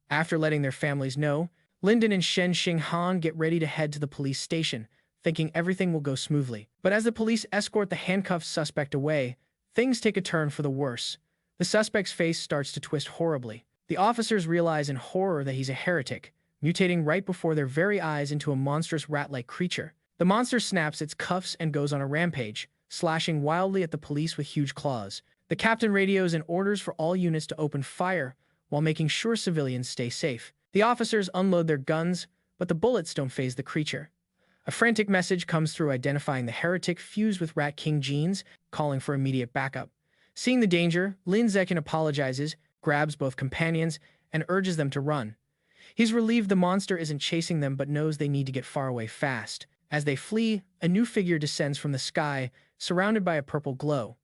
After letting their families know, Lyndon and Shen Xinghan get ready to head to the police station, thinking everything will go smoothly. But as the police escort the handcuffed suspect away, things take a turn for the worse. The suspect's face starts to twist horribly. The officers realize in horror that he's a heretic, mutating right before their very eyes into a monstrous rat-like creature. The monster snaps its cuffs and goes on a rampage, slashing wildly at the police with huge claws. The captain radios and orders for all units to open fire, while making sure civilians stay safe. The officers unload their guns, but the bullets don't faze the creature. A frantic message comes through identifying the heretic fused with Rat King genes, calling for immediate backup. Seeing the danger, Lin Zichin apologizes, grabs both companions, and urges them to run. He's relieved the monster isn't chasing them but knows they need to get far away fast. As they flee, a new figure descends from the sky, surrounded by a purple glow.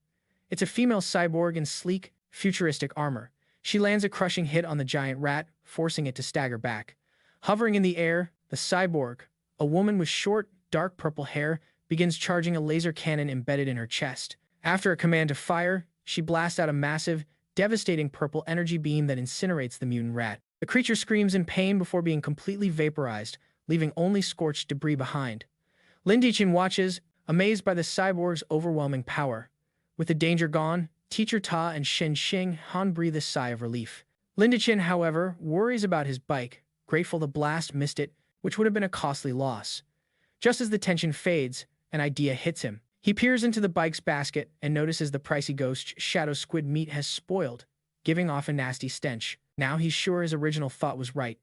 It's a female cyborg in sleek, futuristic armor. She lands a crushing hit on the giant rat, forcing it to stagger back. Hovering in the air, the cyborg, a woman with short, dark purple hair, begins charging a laser cannon embedded in her chest. After a command to fire, she blasts out a massive, devastating purple energy beam that incinerates the mutant rat. The creature screams in pain before being completely vaporized, leaving only scorched debris behind. Lin Zichin watches, amazed by the cyborg's overwhelming power. With the danger gone, Teacher Ta and Shen Xinghan breathe a sigh of relief. Lin Zichin, however, worries about his bike, grateful the blast missed it, which would have been a costly loss. Just as the tension fades, an idea hits him. He peers into the bike's basket and notices the pricey ghost shadow squid meat has spoiled, giving off a nasty stench. Now he's sure his original thought was right.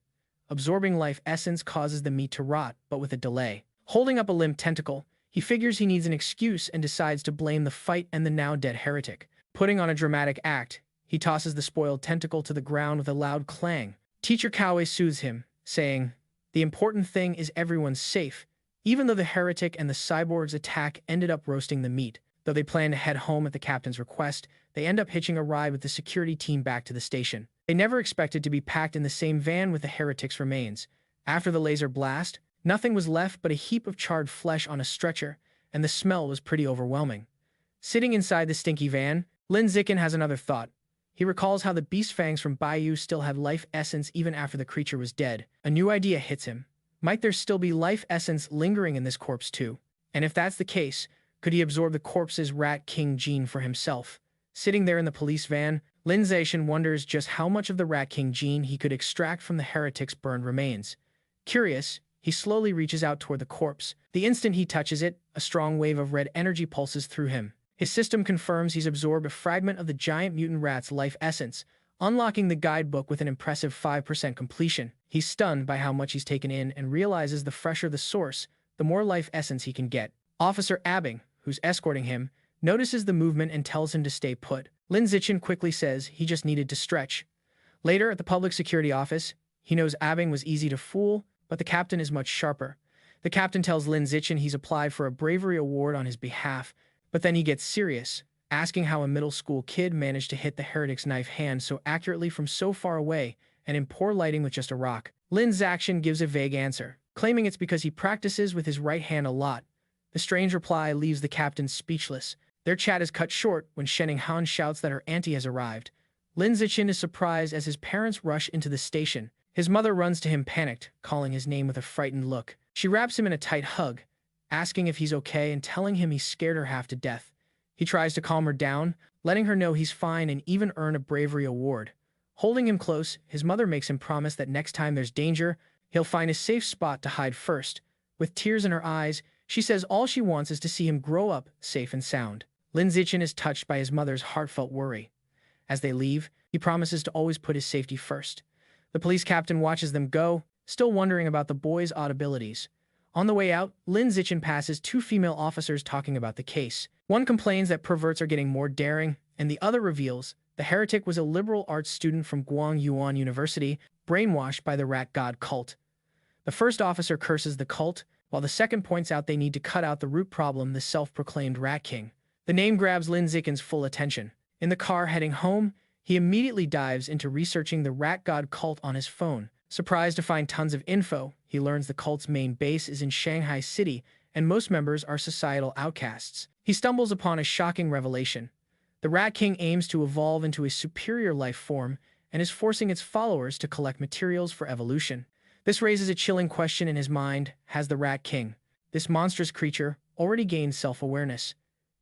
Absorbing life essence causes the meat to rot, but with a delay. Holding up a limp tentacle, he figures he needs an excuse and decides to blame the fight and the now-dead heretic. Putting on a dramatic act, he tosses the spoiled tentacle to the ground with a loud clang. Teacher Kawe soothes him, saying, "The important thing is everyone's safe." Even though the heretic and the cyborg's attack ended up roasting the meat, though they plan to head home at the captain's request, they end up hitching a ride with the security team back to the station. They never expected to be packed in the same van with the heretic's remains. After the laser blast, nothing was left but a heap of charred flesh on a stretcher, and the smell was pretty overwhelming. Sitting inside the stinky van, Lin Zichin has another thought. He recalls how the beast fangs from Bayou still had life essence even after the creature was dead. A new idea hits him. Might there still be life essence lingering in this corpse too? And if that's the case, could he absorb the corpse's Rat King gene for himself? Sitting there in the police van, Lin Zichin wonders just how much of the Rat King gene he could extract from the heretic's burned remains. Curious, he slowly reaches out toward the corpse. The instant he touches it, a strong wave of red energy pulses through him. His system confirms he's absorbed a fragment of the giant mutant rat's life essence, unlocking the guidebook with an impressive 5% completion. He's stunned by how much he's taken in and realizes the fresher the source, the more life essence he can get. Officer Abing, who's escorting him, notices the movement and tells him to stay put. Lin Zichin quickly says he just needed to stretch. Later at the public security office, he knows Abing was easy to fool, but the captain is much sharper. The captain tells Lin Zichin he's applied for a bravery award on his behalf, but then he gets serious, asking how a middle school kid managed to hit the heretic's knife hand so accurately from so far away and in poor lighting with just a rock. Lin Zichin gives a vague answer, claiming it's because he practices with his right hand a lot. The strange reply leaves the captain speechless. Their chat is cut short when Xinghan shouts that her auntie has arrived. Lin Zichin is surprised as his parents rush into the station. His mother runs to him panicked, calling his name with a frightened look. She wraps him in a tight hug, asking if he's okay and telling him he's scared her half to death. He tries to calm her down, letting her know he's fine and even earn a bravery award. Holding him close, his mother makes him promise that next time there's danger, he'll find a safe spot to hide first. With tears in her eyes, she says all she wants is to see him grow up safe and sound. Lin Zichin is touched by his mother's heartfelt worry. As they leave, he promises to always put his safety first. The police captain watches them go, still wondering about the boy's odd abilities. On the way out, Lin Zichin passes two female officers talking about the case. One complains that perverts are getting more daring, and the other reveals the heretic was a liberal arts student from Guangyuan University, brainwashed by the rat god cult. The first officer curses the cult, while the second points out they need to cut out the root problem, the self-proclaimed Rat King. The name grabs Lin Zichin's full attention. In the car heading home, he immediately dives into researching the rat god cult on his phone. Surprised to find tons of info, he learns the cult's main base is in Shanghai City, and most members are societal outcasts. He stumbles upon a shocking revelation. The Rat King aims to evolve into a superior life form and is forcing its followers to collect materials for evolution. This raises a chilling question in his mind: has the Rat King, this monstrous creature, already gained self-awareness?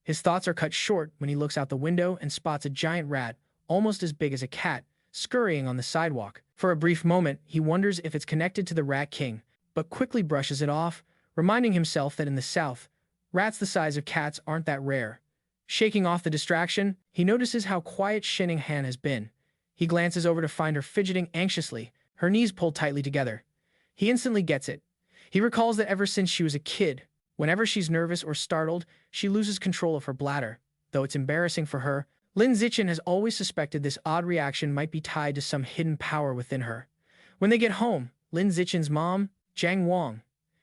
His thoughts are cut short when he looks out the window and spots a giant rat, almost as big as a cat, scurrying on the sidewalk. For a brief moment, he wonders if it's connected to the Rat King, but quickly brushes it off, reminding himself that in the South, rats the size of cats aren't that rare. Shaking off the distraction, he notices how quiet Shanghai has been. He glances over to find her fidgeting anxiously, her knees pulled tightly together. He instantly gets it. He recalls that ever since she was a kid, whenever she's nervous or startled, she loses control of her bladder. Though it's embarrassing for her, Lin Zichin has always suspected this odd reaction might be tied to some hidden power within her. When they get home, Lin Zichin's mom, Jiang Wang,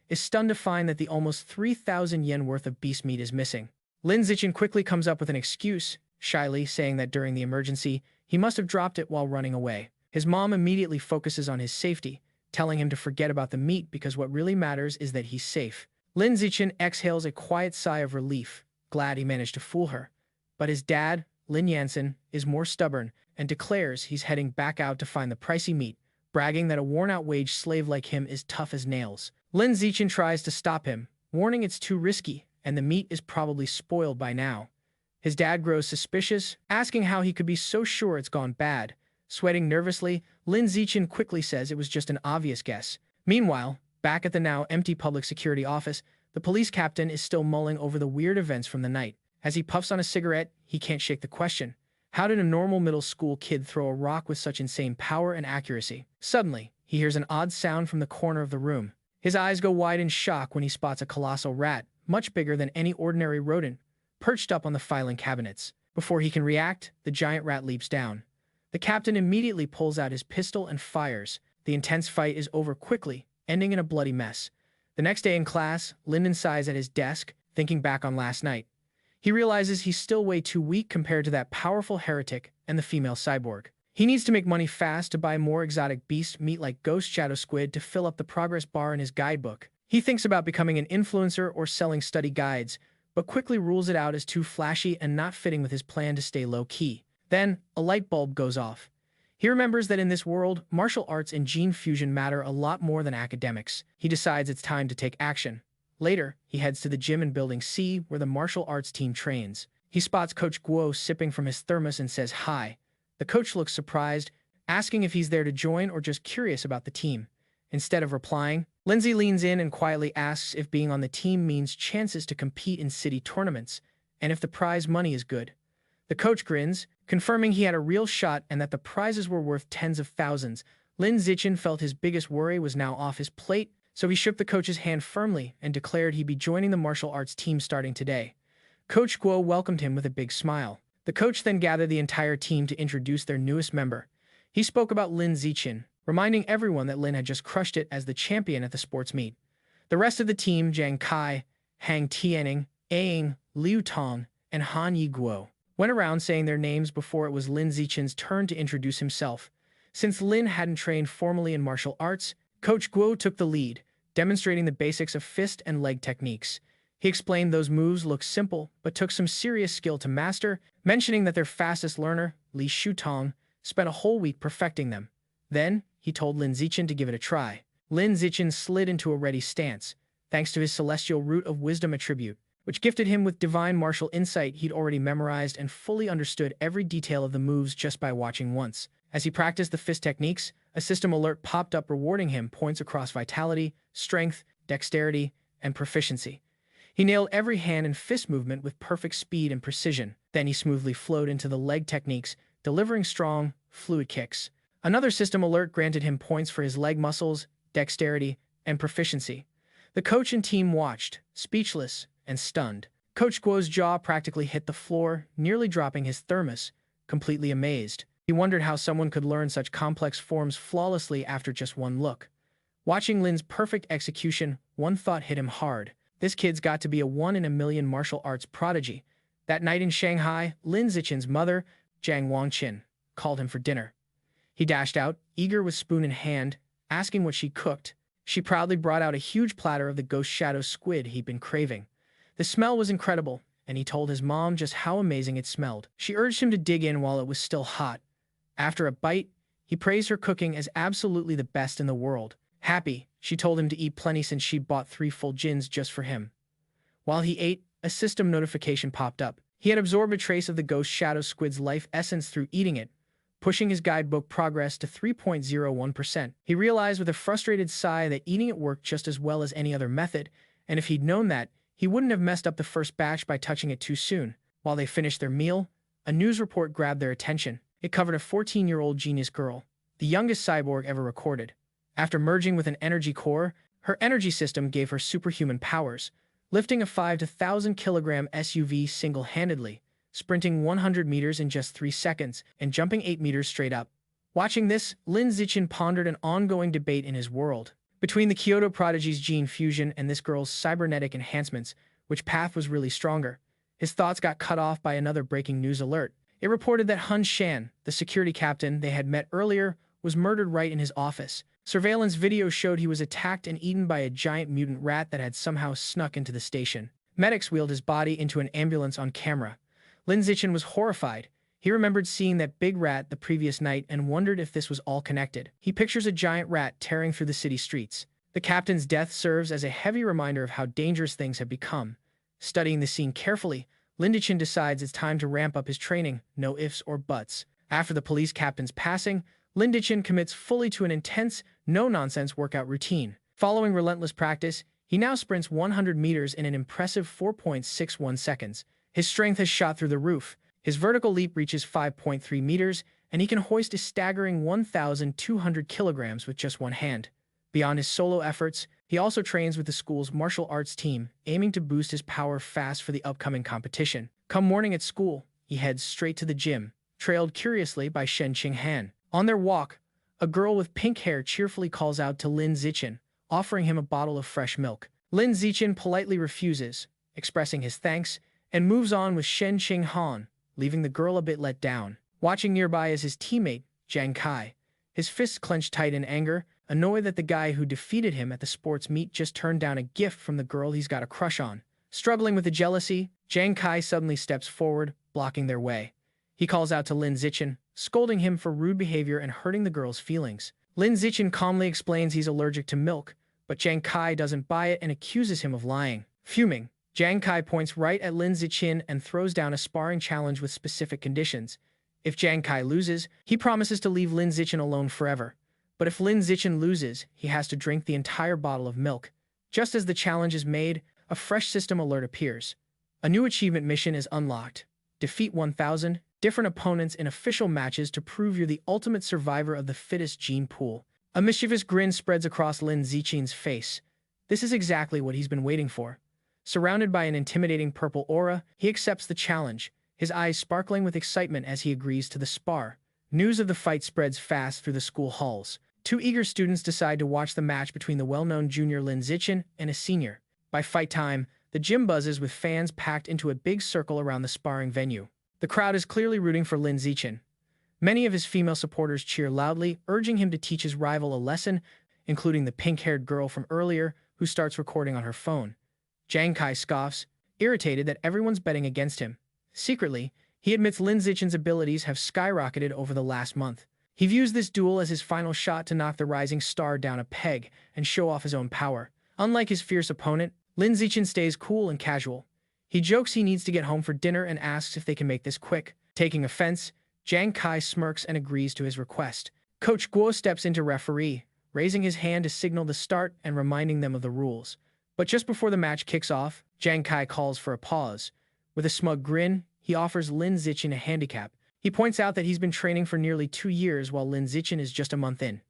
is stunned to find that the almost 3,000 yen worth of beast meat is missing. Lin Zichin quickly comes up with an excuse, shyly saying that during the emergency, he must have dropped it while running away. His mom immediately focuses on his safety, telling him to forget about the meat because what really matters is that he's safe. Lin Zichin exhales a quiet sigh of relief, glad he managed to fool her. But his dad, Lin Yansen, is more stubborn and declares he's heading back out to find the pricey meat, bragging that a worn-out wage slave like him is tough as nails. Lin Zichin tries to stop him, warning it's too risky and the meat is probably spoiled by now. His dad grows suspicious, asking how he could be so sure it's gone bad. Sweating nervously, Lin Zichin quickly says it was just an obvious guess. Meanwhile, back at the now empty public security office, the police captain is still mulling over the weird events from the night. As he puffs on a cigarette, he can't shake the question. How did a normal middle school kid throw a rock with such insane power and accuracy? Suddenly, he hears an odd sound from the corner of the room. His eyes go wide in shock when he spots a colossal rat, much bigger than any ordinary rodent, perched up on the filing cabinets. Before he can react, the giant rat leaps down. The captain immediately pulls out his pistol and fires. The intense fight is over quickly, ending in a bloody mess. The next day in class, Lyndon sighs at his desk, thinking back on last night. He realizes he's still way too weak compared to that powerful heretic and the female cyborg. He needs to make money fast to buy more exotic beast meat like ghost shadow squid to fill up the progress bar in his guidebook. He thinks about becoming an influencer or selling study guides, but quickly rules it out as too flashy and not fitting with his plan to stay low-key. Then, a light bulb goes off. He remembers that in this world, martial arts and gene fusion matter a lot more than academics. He decides it's time to take action. Later, he heads to the gym in Building C, where the martial arts team trains. He spots Coach Guo sipping from his thermos and says hi. The coach looks surprised, asking if he's there to join or just curious about the team. Instead of replying, Lindsay leans in and quietly asks if being on the team means chances to compete in city tournaments, and if the prize money is good. The coach grins, confirming he had a real shot and that the prizes were worth tens of thousands. Lin Zichin felt his biggest worry was now off his plate, so he shook the coach's hand firmly and declared he'd be joining the martial arts team starting today. Coach Guo welcomed him with a big smile. The coach then gathered the entire team to introduce their newest member. He spoke about Lin Zichin, reminding everyone that Lin had just crushed it as the champion at the sports meet. The rest of the team, Jiang Kai, Hang Tianing, Aang, Liu Tong, and Han Yi Guo, went around saying their names before it was Lin Zichin's turn to introduce himself. Since Lin hadn't trained formally in martial arts, Coach Guo took the lead, demonstrating the basics of fist and leg techniques. He explained those moves looked simple, but took some serious skill to master, mentioning that their fastest learner, Li Shutong, spent a whole week perfecting them. Then, he told Lin Zichin to give it a try. Lin Zichin slid into a ready stance, thanks to his celestial root of wisdom attribute, which gifted him with divine martial insight. He'd already memorized and fully understood every detail of the moves just by watching once. As he practiced the fist techniques, a system alert popped up rewarding him points across vitality, strength, dexterity, and proficiency. He nailed every hand and fist movement with perfect speed and precision. Then he smoothly flowed into the leg techniques, delivering strong, fluid kicks. Another system alert granted him points for his leg muscles, dexterity, and proficiency. The coach and team watched, speechless and stunned. Coach Guo's jaw practically hit the floor, nearly dropping his thermos, completely amazed. He wondered how someone could learn such complex forms flawlessly after just one look. Watching Lin's perfect execution, one thought hit him hard. This kid's got to be a one-in-a-million martial arts prodigy. That night in Shanghai, Lin Zichin's mother, Jiang Wangqin, called him for dinner. He dashed out, eager with spoon in hand, asking what she cooked. She proudly brought out a huge platter of the ghost shadow squid he'd been craving. The smell was incredible, and he told his mom just how amazing it smelled. She urged him to dig in while it was still hot. After a bite, he praised her cooking as absolutely the best in the world. Happy, she told him to eat plenty since she'd bought 3 full gins just for him. While he ate, a system notification popped up. He had absorbed a trace of the ghost shadow squid's life essence through eating it, pushing his guidebook progress to 3.01%. He realized with a frustrated sigh that eating it worked just as well as any other method, and if he'd known that, he wouldn't have messed up the first batch by touching it too soon. While they finished their meal, a news report grabbed their attention. It covered a 14-year-old genius girl, the youngest cyborg ever recorded. After merging with an energy core, her energy system gave her superhuman powers, lifting a 5,000-kilogram SUV single-handedly, sprinting 100 meters in just 3 seconds, and jumping 8 meters straight up. Watching this, Lin Zichin pondered an ongoing debate in his world. Between the Kyoto prodigy's gene fusion and this girl's cybernetic enhancements, which path was really stronger? His thoughts got cut off by another breaking news alert. It reported that Hun Shan, the security captain they had met earlier, was murdered right in his office. Surveillance video showed he was attacked and eaten by a giant mutant rat that had somehow snuck into the station. Medics wheeled his body into an ambulance on camera. Lin Zichin was horrified. He remembered seeing that big rat the previous night and wondered if this was all connected. He pictures a giant rat tearing through the city streets. The captain's death serves as a heavy reminder of how dangerous things have become. Studying the scene carefully, Lin Zichin decides it's time to ramp up his training, no ifs or buts. After the police captain's passing, Lin Zichin commits fully to an intense, no-nonsense workout routine. Following relentless practice, he now sprints 100 meters in an impressive 4.61 seconds. His strength has shot through the roof. His vertical leap reaches 5.3 meters, and he can hoist a staggering 1,200 kilograms with just one hand. Beyond his solo efforts, he also trains with the school's martial arts team, aiming to boost his power fast for the upcoming competition. Come morning at school, he heads straight to the gym, trailed curiously by Shen Qinghan. On their walk, a girl with pink hair cheerfully calls out to Lin Zichin, offering him a bottle of fresh milk. Lin Zichin politely refuses, expressing his thanks, and moves on with Shen Qinghan, leaving the girl a bit let down. Watching nearby is his teammate, Zhang Kai, his fists clenched tight in anger, annoyed that the guy who defeated him at the sports meet just turned down a gift from the girl he's got a crush on. Struggling with the jealousy, Zhang Kai suddenly steps forward, blocking their way. He calls out to Lin Zichin, scolding him for rude behavior and hurting the girl's feelings. Lin Zichin calmly explains he's allergic to milk, but Zhang Kai doesn't buy it and accuses him of lying. Fuming, Zhang Kai points right at Lin Zichin and throws down a sparring challenge with specific conditions. If Zhang Kai loses, he promises to leave Lin Zichin alone forever. But if Lin Zichin loses, he has to drink the entire bottle of milk. Just as the challenge is made, a fresh system alert appears. A new achievement mission is unlocked. Defeat 1,000 different opponents in official matches to prove you're the ultimate survivor of the fittest gene pool. A mischievous grin spreads across Lin Zichin's face. This is exactly what he's been waiting for. Surrounded by an intimidating purple aura, he accepts the challenge, his eyes sparkling with excitement as he agrees to the spar. News of the fight spreads fast through the school halls. 2 eager students decide to watch the match between the well-known junior Lin Zichin and a senior. By fight time, the gym buzzes with fans packed into a big circle around the sparring venue. The crowd is clearly rooting for Lin Zichin. Many of his female supporters cheer loudly, urging him to teach his rival a lesson, including the pink-haired girl from earlier, who starts recording on her phone. Zhang Kai scoffs, irritated that everyone's betting against him. Secretly, he admits Lin Zichin's abilities have skyrocketed over the last month. He views this duel as his final shot to knock the rising star down a peg and show off his own power. Unlike his fierce opponent, Lin Zichin stays cool and casual. He jokes he needs to get home for dinner and asks if they can make this quick. Taking offense, Zhang Kai smirks and agrees to his request. Coach Guo steps in to referee, raising his hand to signal the start and reminding them of the rules. But just before the match kicks off, Zhang Kai calls for a pause. With a smug grin, he offers Lin Zichin a handicap. He points out that he's been training for nearly 2 years while Lin Zichin is just a month in.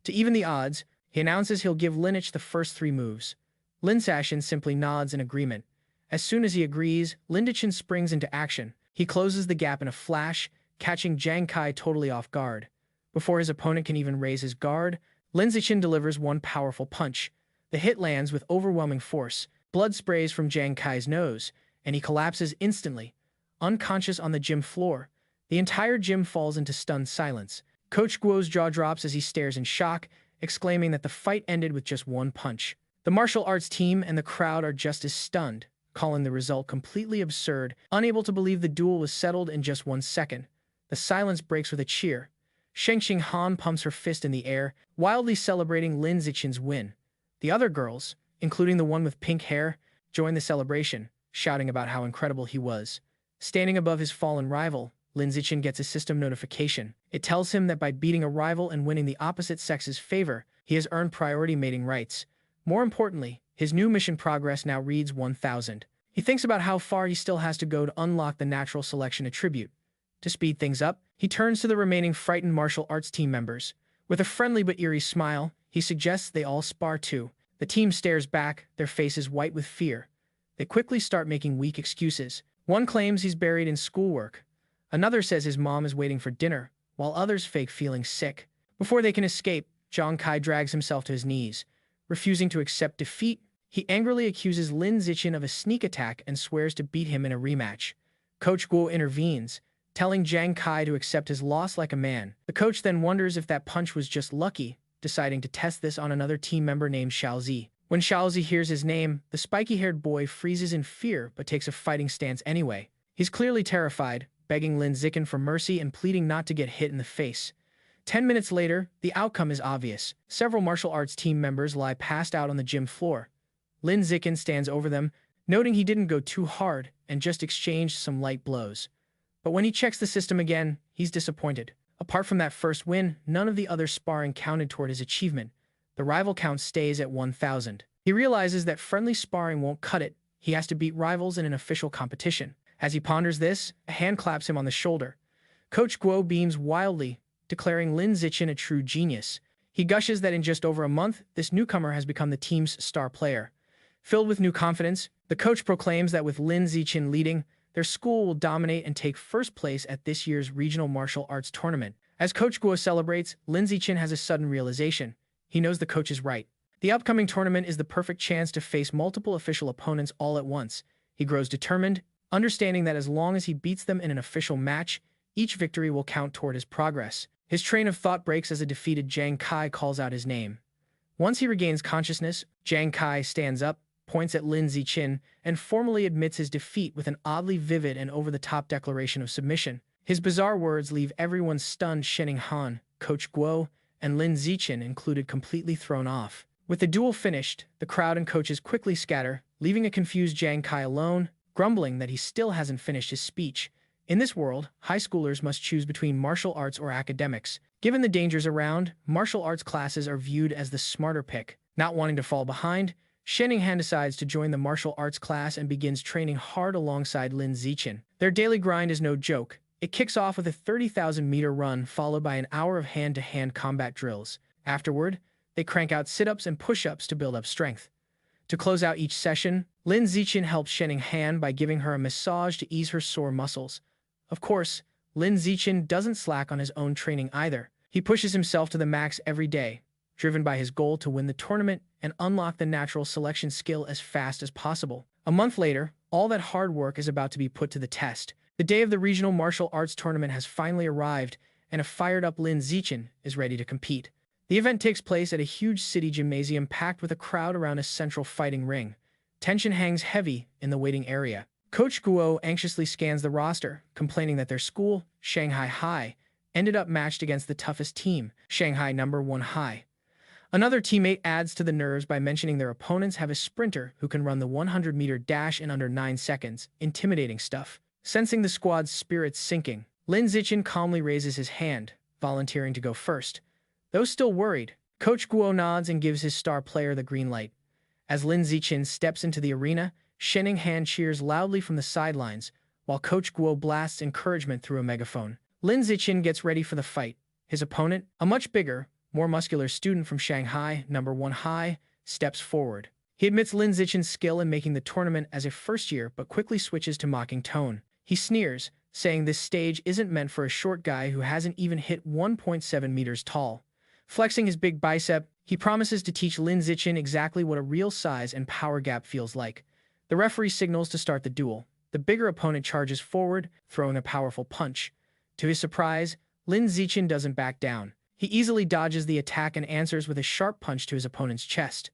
To even the odds, he announces he'll give Linich the first 3 moves. Lin Zichin simply nods in agreement. As soon as he agrees, Lin Zichin springs into action. He closes the gap in a flash, catching Zhang Kai totally off guard. Before his opponent can even raise his guard, Lin Zichin delivers one powerful punch. The hit lands with overwhelming force. Blood sprays from Zhang Kai's nose, and he collapses instantly, unconscious on the gym floor. The entire gym falls into stunned silence. Coach Guo's jaw drops as he stares in shock, exclaiming that the fight ended with just one punch. The martial arts team and the crowd are just as stunned, calling the result completely absurd, unable to believe the duel was settled in just 1 second. The silence breaks with a cheer. Sheng Han pumps her fist in the air, wildly celebrating Lin Zichin's win. The other girls, including the one with pink hair, join the celebration, shouting about how incredible he was. Standing above his fallen rival, Lin Zichin gets a system notification. It tells him that by beating a rival and winning the opposite sex's favor, he has earned priority mating rights. More importantly, his new mission progress now reads 1000. He thinks about how far he still has to go to unlock the natural selection attribute. To speed things up, he turns to the remaining frightened martial arts team members. With a friendly but eerie smile, he suggests they all spar too. The team stares back, their faces white with fear. They quickly start making weak excuses. One claims he's buried in schoolwork. Another says his mom is waiting for dinner, while others fake feeling sick. Before they can escape, Zhang Kai drags himself to his knees. Refusing to accept defeat, he angrily accuses Lin Zichin of a sneak attack and swears to beat him in a rematch. Coach Guo intervenes, telling Zhang Kai to accept his loss like a man. The coach then wonders if that punch was just lucky, deciding to test this on another team member named Xiaozi. When Xiaozi hears his name, the spiky-haired boy freezes in fear but takes a fighting stance anyway. He's clearly terrified, begging Lin Zichin for mercy and pleading not to get hit in the face. 10 minutes later, the outcome is obvious. Several martial arts team members lie passed out on the gym floor. Lin Zichin stands over them, noting he didn't go too hard and just exchanged some light blows. But when he checks the system again, he's disappointed. Apart from that first win, none of the other sparring counted toward his achievement. The rival count stays at 1000. He realizes that friendly sparring won't cut it. He has to beat rivals in an official competition. As he ponders this, a hand claps him on the shoulder. Coach Guo beams wildly, declaring Lin Zichin a true genius. He gushes that in just over a month, this newcomer has become the team's star player. Filled with new confidence, the coach proclaims that with Lin Zichin leading, their school will dominate and take first place at this year's regional martial arts tournament. As Coach Guo celebrates, Lin Zichin has a sudden realization. He knows the coach is right. The upcoming tournament is the perfect chance to face multiple official opponents all at once. He grows determined, understanding that as long as he beats them in an official match, each victory will count toward his progress. His train of thought breaks as a defeated Zhang Kai calls out his name. Once he regains consciousness, Zhang Kai stands up, points at Lin Zichin, and formally admits his defeat with an oddly vivid and over-the-top declaration of submission. His bizarre words leave everyone stunned. Shanghai Han, Coach Guo, and Lin Zichin included completely thrown off. With the duel finished, the crowd and coaches quickly scatter, leaving a confused Zhang Kai alone, grumbling that he still hasn't finished his speech. In this world, high schoolers must choose between martial arts or academics. Given the dangers around, martial arts classes are viewed as the smarter pick. Not wanting to fall behind, Shanghai decides to join the martial arts class and begins training hard alongside Lin Zichin. Their daily grind is no joke. It kicks off with a 30,000-meter run followed by an hour of hand-to-hand combat drills. Afterward, they crank out sit-ups and push-ups to build up strength. To close out each session, Lin Zichin helps Shanghai by giving her a massage to ease her sore muscles. Of course, Lin Zichin doesn't slack on his own training either. He pushes himself to the max every day, driven by his goal to win the tournament and unlock the natural selection skill as fast as possible. A month later, all that hard work is about to be put to the test. The day of the regional martial arts tournament has finally arrived, and a fired-up Lin Zichin is ready to compete. The event takes place at a huge city gymnasium packed with a crowd around a central fighting ring. Tension hangs heavy in the waiting area. Coach Guo anxiously scans the roster, complaining that their school, Shanghai High, ended up matched against the toughest team, Shanghai No. 1 High. Another teammate adds to the nerves by mentioning their opponents have a sprinter who can run the 100-meter dash in under 9 seconds, intimidating stuff. Sensing the squad's spirits sinking, Lin Zichin calmly raises his hand, volunteering to go first. Though still worried, Coach Guo nods and gives his star player the green light. As Lin Zichin steps into the arena, Shanghai cheers loudly from the sidelines, while Coach Guo blasts encouragement through a megaphone. Lin Zichin gets ready for the fight. His opponent, a much bigger, more muscular student from Shanghai No. 1 High, steps forward. He admits Lin Zichin's skill in making the tournament as a first year but quickly switches to mocking tone. He sneers, saying this stage isn't meant for a short guy who hasn't even hit 1.7 meters tall. Flexing his big bicep, he promises to teach Lin Zichin exactly what a real size and power gap feels like. The referee signals to start the duel. The bigger opponent charges forward, throwing a powerful punch. To his surprise, Lin Zichin doesn't back down. He easily dodges the attack and answers with a sharp punch to his opponent's chest.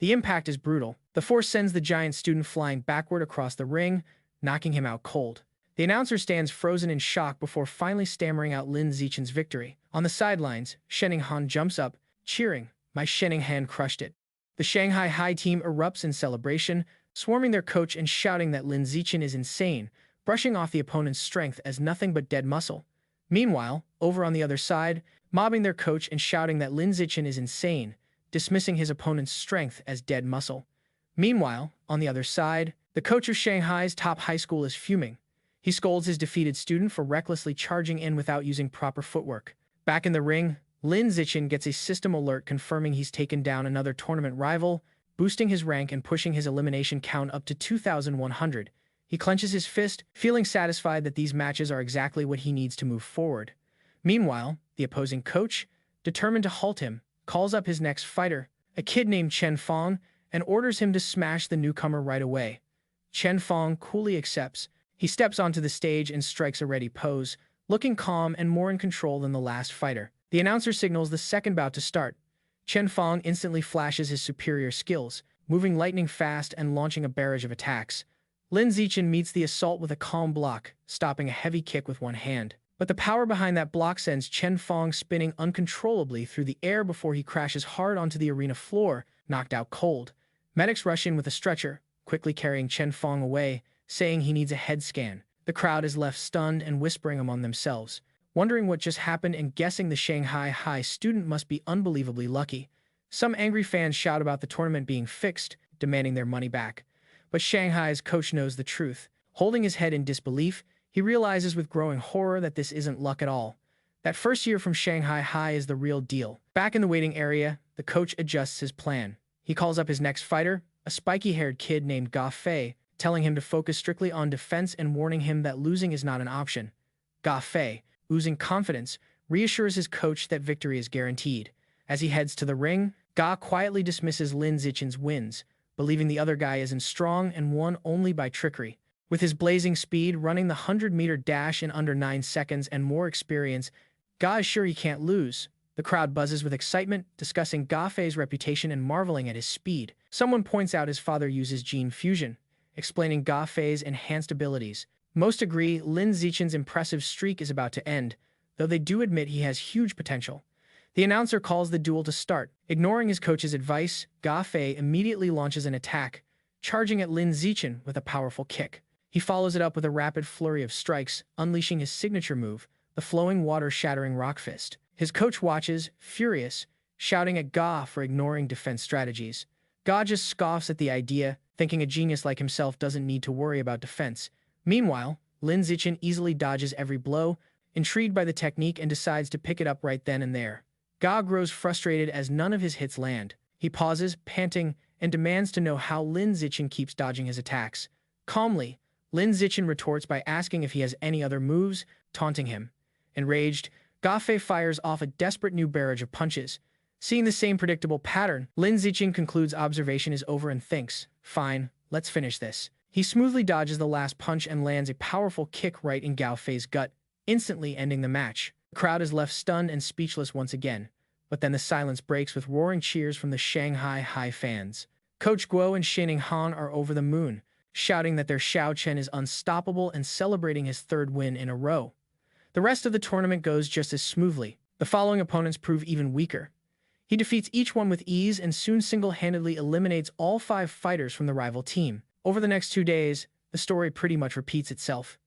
The impact is brutal. The force sends the giant student flying backward across the ring, knocking him out cold. The announcer stands frozen in shock before finally stammering out Lin Zichin's victory. On the sidelines, Shanghai jumps up, cheering, "My Shanghai crushed it." The Shanghai High team erupts in celebration, swarming their coach and shouting that Lin Zichin is insane, brushing off the opponent's strength as nothing but dead muscle. Meanwhile, over on the other side, mobbing their coach and shouting that Lin Zichin is insane, dismissing his opponent's strength as dead muscle. Meanwhile, on the other side, the coach of Shanghai's top high school is fuming. He scolds his defeated student for recklessly charging in without using proper footwork. Back in the ring, Lin Zichin gets a system alert confirming he's taken down another tournament rival, boosting his rank and pushing his elimination count up to 2,100. He clenches his fist, feeling satisfied that these matches are exactly what he needs to move forward. Meanwhile, the opposing coach, determined to halt him, calls up his next fighter, a kid named Chen Fong, and orders him to smash the newcomer right away. Chen Fong coolly accepts. He steps onto the stage and strikes a ready pose, looking calm and more in control than the last fighter. The announcer signals the second bout to start. Chen Fong instantly flashes his superior skills, moving lightning fast and launching a barrage of attacks. Lin Zichin meets the assault with a calm block, stopping a heavy kick with one hand. But the power behind that block sends Chen Fong spinning uncontrollably through the air before he crashes hard onto the arena floor, knocked out cold. Medics rush in with a stretcher, quickly carrying Chen Fong away, saying he needs a head scan. The crowd is left stunned and whispering among themselves, wondering what just happened and guessing the Shanghai High student must be unbelievably lucky. Some angry fans shout about the tournament being fixed, demanding their money back. But Shanghai's coach knows the truth. Holding his head in disbelief, he realizes with growing horror that this isn't luck at all. That first year from Shanghai High is the real deal. Back in the waiting area, the coach adjusts his plan. He calls up his next fighter, a spiky-haired kid named Ga Fei, telling him to focus strictly on defense and warning him that losing is not an option. Ga Fei, oozing confidence, reassures his coach that victory is guaranteed. As he heads to the ring, Ga quietly dismisses Lin Zichin's wins, believing the other guy isn't strong and won only by trickery. With his blazing speed, running the 100-meter dash in under 9 seconds and more experience, Ga is sure he can't lose. The crowd buzzes with excitement, discussing Ga Fei's reputation and marveling at his speed. Someone points out his father uses gene fusion, explaining Ga Fei's enhanced abilities. Most agree Lin Zichin's impressive streak is about to end, though they do admit he has huge potential. The announcer calls the duel to start. Ignoring his coach's advice, Ga Fei immediately launches an attack, charging at Lin Zichin with a powerful kick. He follows it up with a rapid flurry of strikes, unleashing his signature move, the flowing water-shattering rock fist. His coach watches, furious, shouting at Ga for ignoring defense strategies. Ga just scoffs at the idea, thinking a genius like himself doesn't need to worry about defense. Meanwhile, Lin Zichin easily dodges every blow, intrigued by the technique and decides to pick it up right then and there. Ga grows frustrated as none of his hits land. He pauses, panting, and demands to know how Lin Zichin keeps dodging his attacks. Calmly, Lin Zichin retorts by asking if he has any other moves, taunting him. Enraged, Ga Fei fires off a desperate new barrage of punches. Seeing the same predictable pattern, Lin Zichin concludes observation is over and thinks, "Fine, let's finish this." He smoothly dodges the last punch and lands a powerful kick right in Ga Fei's gut, instantly ending the match. The crowd is left stunned and speechless once again, but then the silence breaks with roaring cheers from the Shanghai High fans. Coach Guo and Shining Han are over the moon, shouting that their Xiao Chen is unstoppable and celebrating his third win in a row. The rest of the tournament goes just as smoothly. The following opponents prove even weaker. He defeats each one with ease and soon single-handedly eliminates all 5 fighters from the rival team. Over the next 2 days, the story pretty much repeats itself.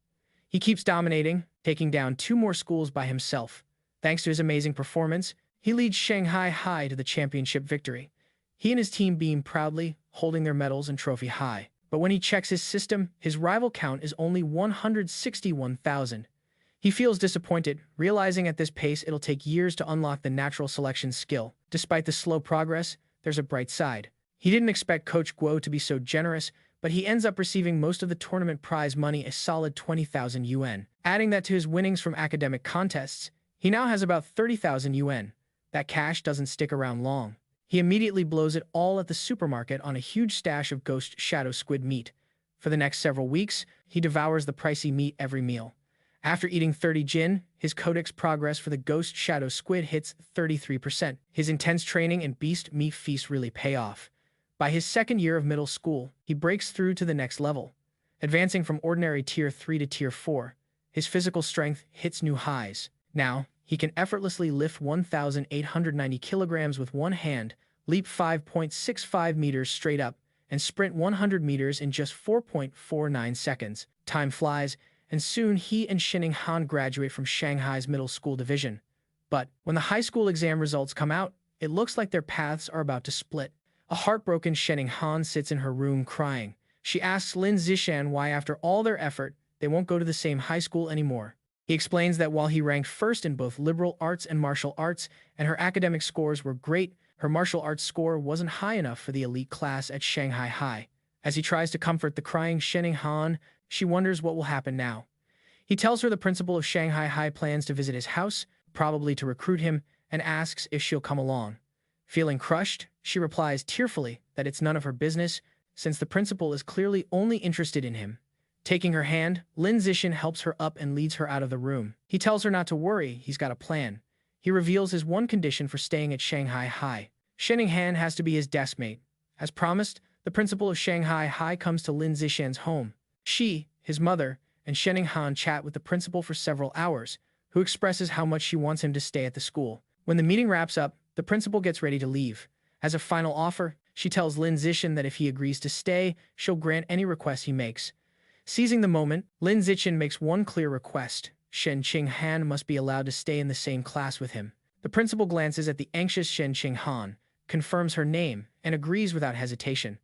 He keeps dominating, taking down 2 more schools by himself. Thanks to his amazing performance, he leads Shanghai High to the championship victory. He and his team beam proudly, holding their medals and trophy high. But when he checks his system, his rival count is only 161,000. He feels disappointed, realizing at this pace it'll take years to unlock the natural selection skill. Despite the slow progress, there's a bright side. He didn't expect Coach Guo to be so generous, but he ends up receiving most of the tournament prize money, a solid 20,000 yuan. Adding that to his winnings from academic contests, he now has about 30,000 yuan. That cash doesn't stick around long. He immediately blows it all at the supermarket on a huge stash of ghost shadow squid meat. For the next several weeks, he devours the pricey meat every meal. After eating 30 jin, his codex progress for the ghost shadow squid hits 33%. His intense training and beast meat feast really pay off. By his second year of middle school, he breaks through to the next level. advancing from ordinary Tier 3 to Tier 4. His physical strength hits new highs. Now, he can effortlessly lift 1,890 kilograms with one hand, leap 5.65 meters straight up, and sprint 100 meters in just 4.49 seconds. Time flies, and soon he and Shinning Han graduate from Shanghai's middle school division. But when the high school exam results come out, it looks like their paths are about to split. A heartbroken Shinning Han sits in her room crying. She asks Lin Zichin why after all their effort, they won't go to the same high school anymore. He explains that while he ranked first in both liberal arts and martial arts, and her academic scores were great, her martial arts score wasn't high enough for the elite class at Shanghai High. As he tries to comfort the crying Shinning Han, she wonders what will happen now. He tells her the principal of Shanghai High plans to visit his house, probably to recruit him, and asks if she'll come along. Feeling crushed, she replies tearfully that it's none of her business, since the principal is clearly only interested in him. Taking her hand, Lin Zichin helps her up and leads her out of the room. He tells her not to worry, he's got a plan. He reveals his one condition for staying at Shanghai High. Shinning Han has to be his deskmate. As promised, the principal of Shanghai High comes to Lin Zichin's home. She, his mother, and Shinning Han chat with the principal for several hours, who expresses how much she wants him to stay at the school. When the meeting wraps up, the principal gets ready to leave. As a final offer, she tells Lin Zichin that if he agrees to stay, she'll grant any request he makes. Seizing the moment, Lin Zichin makes one clear request. Shen Han must be allowed to stay in the same class with him. The principal glances at the anxious Shen Han, confirms her name, and agrees without hesitation.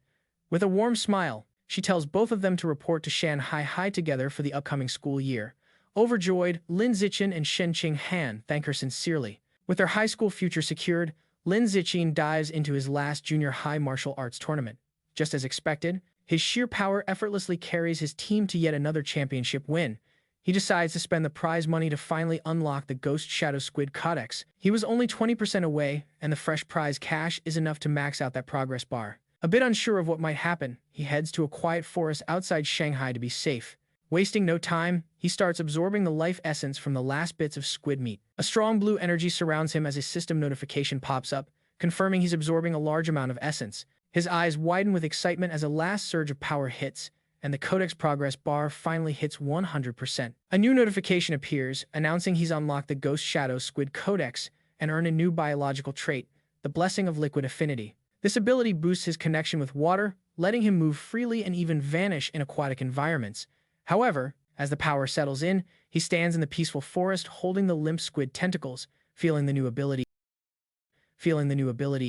With a warm smile, she tells both of them to report to Shanghai High together for the upcoming school year. Overjoyed, Lin Zichin and Shen Han thank her sincerely. With their high school future secured, Lin Zichin dives into his last junior high martial arts tournament. Just as expected, his sheer power effortlessly carries his team to yet another championship win. He decides to spend the prize money to finally unlock the Ghost Shadow Squid Codex. He was only 20% away, and the fresh prize cash is enough to max out that progress bar. A bit unsure of what might happen, he heads to a quiet forest outside Shanghai to be safe. Wasting no time, he starts absorbing the life essence from the last bits of squid meat. A strong blue energy surrounds him as a system notification pops up, confirming he's absorbing a large amount of essence. His eyes widen with excitement as a last surge of power hits, and the Codex progress bar finally hits 100%. A new notification appears, announcing he's unlocked the Ghost Shadow Squid Codex and earned a new biological trait, the Blessing of Liquid Affinity. This ability boosts his connection with water, letting him move freely and even vanish in aquatic environments. However, as the power settles in, he stands in the peaceful forest holding the limp squid tentacles, feeling the new ability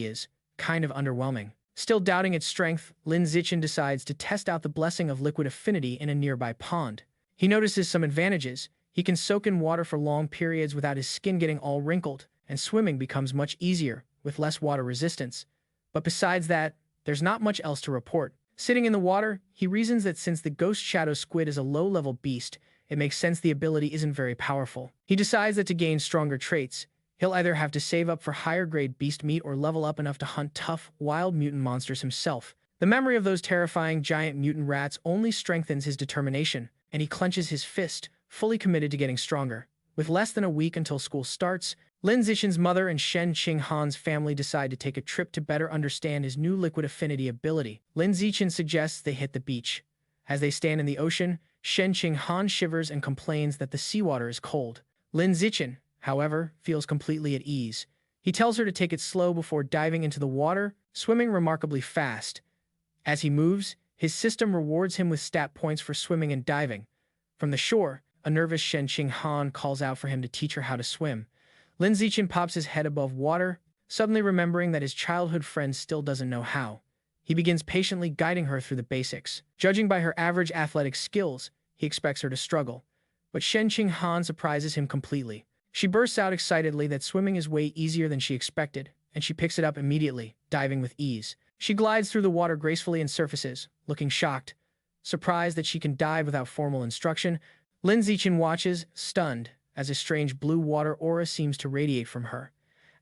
is kind of underwhelming. Still doubting its strength, Lin Zichin decides to test out the Blessing of Liquid Affinity in a nearby pond. He notices some advantages. He can soak in water for long periods without his skin getting all wrinkled, and swimming becomes much easier, with less water resistance. But besides that, there's not much else to report. Sitting in the water, he reasons that since the Ghost Shadow Squid is a low-level beast, it makes sense the ability isn't very powerful. He decides that to gain stronger traits, he'll either have to save up for higher-grade beast meat or level up enough to hunt tough, wild mutant monsters himself. The memory of those terrifying giant mutant rats only strengthens his determination, and he clenches his fist, fully committed to getting stronger. With less than a week until school starts, Lin Zichin's mother and Shen Han's family decide to take a trip to better understand his new liquid affinity ability. Lin Zichin suggests they hit the beach. As they stand in the ocean, Shen Han shivers and complains that the seawater is cold. Lin Zichin, however, feels completely at ease. He tells her to take it slow before diving into the water, swimming remarkably fast. As he moves, his system rewards him with stat points for swimming and diving. From the shore, a nervous Shen Han calls out for him to teach her how to swim. Lin Zichin pops his head above water, suddenly remembering that his childhood friend still doesn't know how. He begins patiently guiding her through the basics. Judging by her average athletic skills, he expects her to struggle. But Shen Han surprises him completely. She bursts out excitedly that swimming is way easier than she expected, and she picks it up immediately, diving with ease. She glides through the water gracefully and surfaces, looking shocked. Surprised that she can dive without formal instruction, Lin Zichin watches, stunned, as a strange blue water aura seems to radiate from her.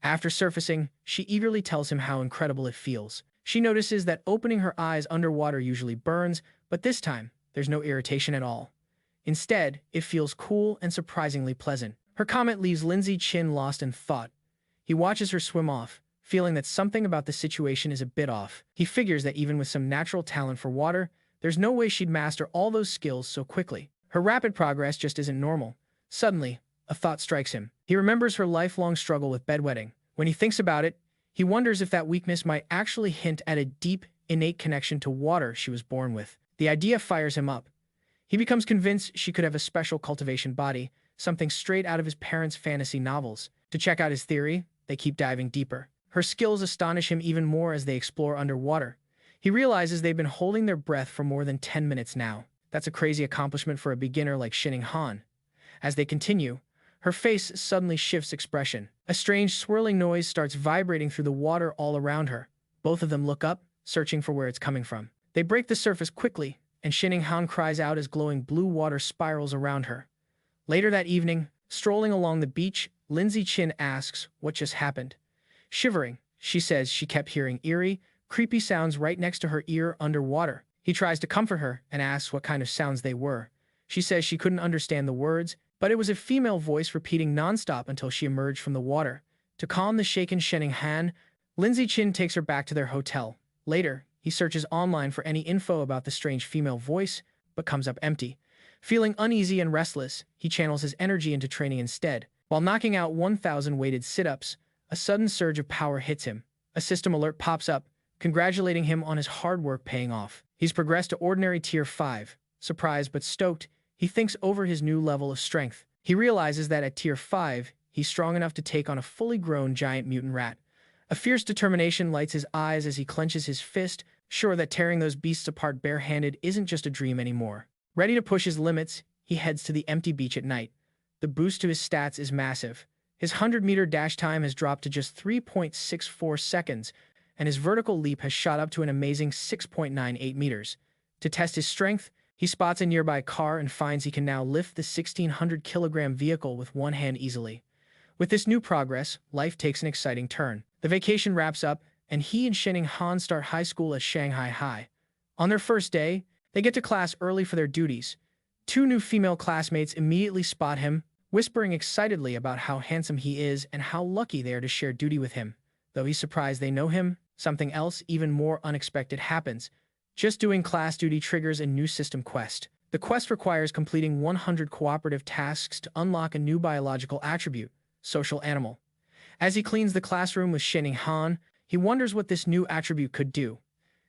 After surfacing, she eagerly tells him how incredible it feels. She notices that opening her eyes underwater usually burns, but this time, there's no irritation at all. Instead, it feels cool and surprisingly pleasant. Her comment leaves Lin Zichin lost in thought. He watches her swim off, feeling that something about the situation is a bit off. He figures that even with some natural talent for water, There's no way she'd master all those skills so quickly. Her rapid progress just isn't normal. Suddenly, a thought strikes him. He remembers her lifelong struggle with bedwetting. When he thinks about it, he wonders if that weakness might actually hint at a deep, innate connection to water she was born with. The idea fires him up. He becomes convinced she could have a special cultivation body, something straight out of his parents' fantasy novels. To check out his theory, they keep diving deeper. Her skills astonish him even more as they explore underwater. He realizes they've been holding their breath for more than 10 minutes now. That's a crazy accomplishment for a beginner like Shinning Han. As they continue, her face suddenly shifts expression. A strange swirling noise starts vibrating through the water all around her. Both of them look up, searching for where it's coming from. They break the surface quickly, and Shinning Han cries out as glowing blue water spirals around her. Later that evening, strolling along the beach, Lin Zichin asks what just happened. Shivering, she says she kept hearing eerie, creepy sounds right next to her ear underwater. He tries to comfort her and asks what kind of sounds they were. She says she couldn't understand the words, but it was a female voice repeating nonstop until she emerged from the water. To calm the shaken Shinning Han, Lin Zichin takes her back to their hotel. Later, he searches online for any info about the strange female voice, but comes up empty. Feeling uneasy and restless, he channels his energy into training instead. While knocking out 1,000 weighted sit-ups, a sudden surge of power hits him. A system alert pops up, congratulating him on his hard work paying off. He's progressed to ordinary tier 5. Surprised but stoked, he thinks over his new level of strength. He realizes that at tier 5, he's strong enough to take on a fully grown giant mutant rat. A fierce determination lights his eyes as he clenches his fist, sure that tearing those beasts apart barehanded isn't just a dream anymore. Ready to push his limits, he heads to the empty beach at night. The boost to his stats is massive. His 100-meter dash time has dropped to just 3.64 seconds, and his vertical leap has shot up to an amazing 6.98 meters. To test his strength, he spots a nearby car and finds he can now lift the 1,600-kilogram vehicle with one hand easily. With this new progress, life takes an exciting turn. The vacation wraps up, and he and Shinning Han start high school at Shanghai High. On their first day, they get to class early for their duties. 2 new female classmates immediately spot him, whispering excitedly about how handsome he is and how lucky they are to share duty with him. Though he's surprised they know him, something else even more unexpected happens. Just doing class duty triggers a new system quest. The quest requires completing 100 cooperative tasks to unlock a new biological attribute, social animal. As he cleans the classroom with Shinning Han, he wonders what this new attribute could do.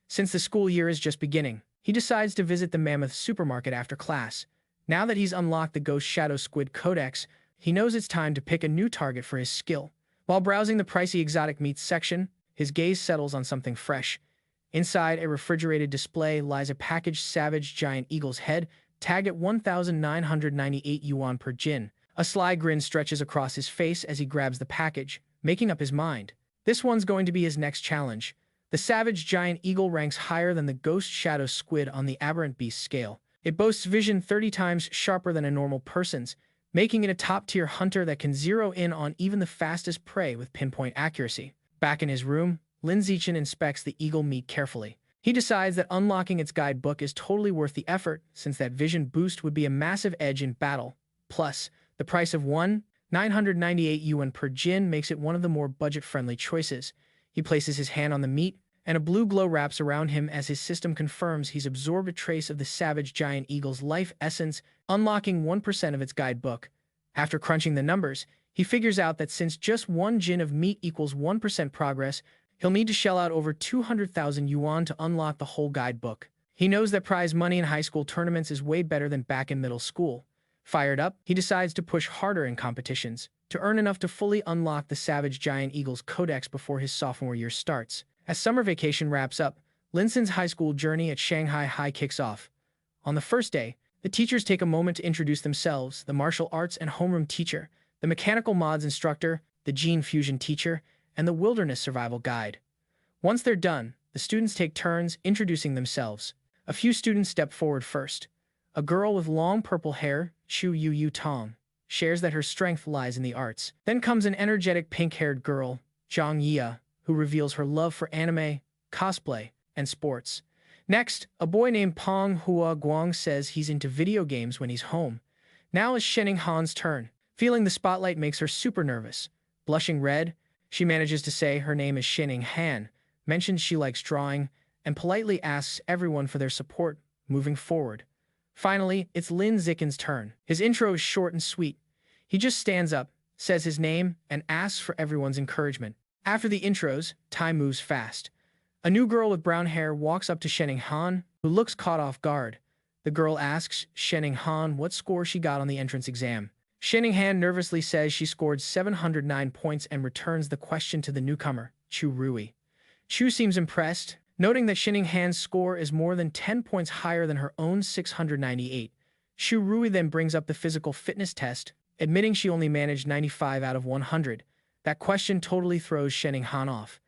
Since the school year is just beginning, he decides to visit the Mammoth supermarket after class. Now that he's unlocked the Ghost Shadow Squid Codex, he knows it's time to pick a new target for his skill. While browsing the pricey exotic meats section, his gaze settles on something fresh. Inside a refrigerated display lies a packaged savage giant eagle's head, tagged at 1,998 yuan per jin. A sly grin stretches across his face as he grabs the package, making up his mind. This one's going to be his next challenge. The savage giant eagle ranks higher than the Ghost Shadow Squid on the Aberrant Beasts scale. It boasts vision 30 times sharper than a normal person's, making it a top-tier hunter that can zero in on even the fastest prey with pinpoint accuracy. Back in his room, Lin Zichin inspects the eagle meat carefully. He decides that unlocking its guidebook is totally worth the effort, since that vision boost would be a massive edge in battle. Plus, the price of 1,998 yuan per jin makes it one of the more budget-friendly choices. He places his hand on the meat, and a blue glow wraps around him as his system confirms he's absorbed a trace of the savage giant eagle's life essence, unlocking 1% of its guidebook. After crunching the numbers, he figures out that since just 1 jin of meat equals 1% progress, he'll need to shell out over 200,000 yuan to unlock the whole guidebook. He knows that prize money in high school tournaments is way better than back in middle school. Fired up, he decides to push harder in competitions, to earn enough to fully unlock the savage giant eagle's codex before his sophomore year starts. As summer vacation wraps up, Lin Zichin's high school journey at Shanghai High kicks off. On the first day, the teachers take a moment to introduce themselves: the martial arts and homeroom teacher, the mechanical mods instructor, the gene fusion teacher, and the wilderness survival guide. Once they're done, the students take turns introducing themselves. A few students step forward first. A girl with long purple hair, Chu Yu Tong, shares that her strength lies in the arts. Then comes an energetic pink-haired girl, Zhang Yia, who reveals her love for anime, cosplay, and sports. Next, a boy named Peng Hua Guang says he's into video games when he's home. Now is Shinning Han's turn. Feeling the spotlight makes her super nervous. Blushing red, she manages to say her name is Shinning Han, mentions she likes drawing, and politely asks everyone for their support, moving forward. Finally, it's Lin Zichin's turn. His intro is short and sweet. He just stands up, says his name, and asks for everyone's encouragement. After the intros, time moves fast. A new girl with brown hair walks up to Shanghai Han, who looks caught off guard. The girl asks Shanghai Han what score she got on the entrance exam. Shanghai Han nervously says she scored 709 points and returns the question to the newcomer, Chu Rui. Chu seems impressed, noting that Shanghai Han's score is more than 10 points higher than her own 698. Chu Rui then brings up the physical fitness test, admitting she only managed 95 out of 100. That question totally throws Shanghai Han off.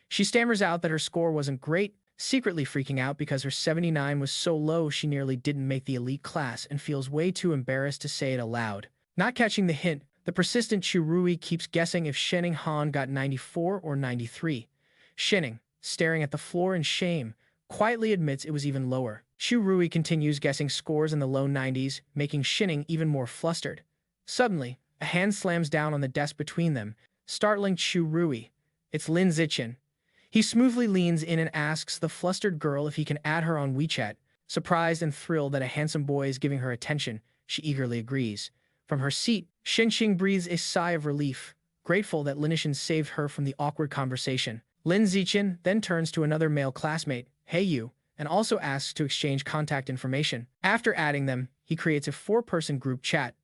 She stammers out that her score wasn't great, secretly freaking out because her 79 was so low she nearly didn't make the elite class and feels way too embarrassed to say it aloud. Not catching the hint, the persistent Chu Rui keeps guessing if Shanghai Han got 94 or 93. Shanghai, staring at the floor in shame, quietly admits it was even lower. Chu Rui continues guessing scores in the low 90s, making Shanghai even more flustered. Suddenly, a hand slams down on the desk between them, startling Chu Rui. It's Lin Zichin. He smoothly leans in and asks the flustered girl if he can add her on WeChat. Surprised and thrilled that a handsome boy is giving her attention, she eagerly agrees. From her seat, Shenxing breathes a sigh of relief, grateful that Lin Zichin saved her from the awkward conversation. Lin Zichin then turns to another male classmate, Hey you, and also asks to exchange contact information. After adding them, he creates a 4-person group chat.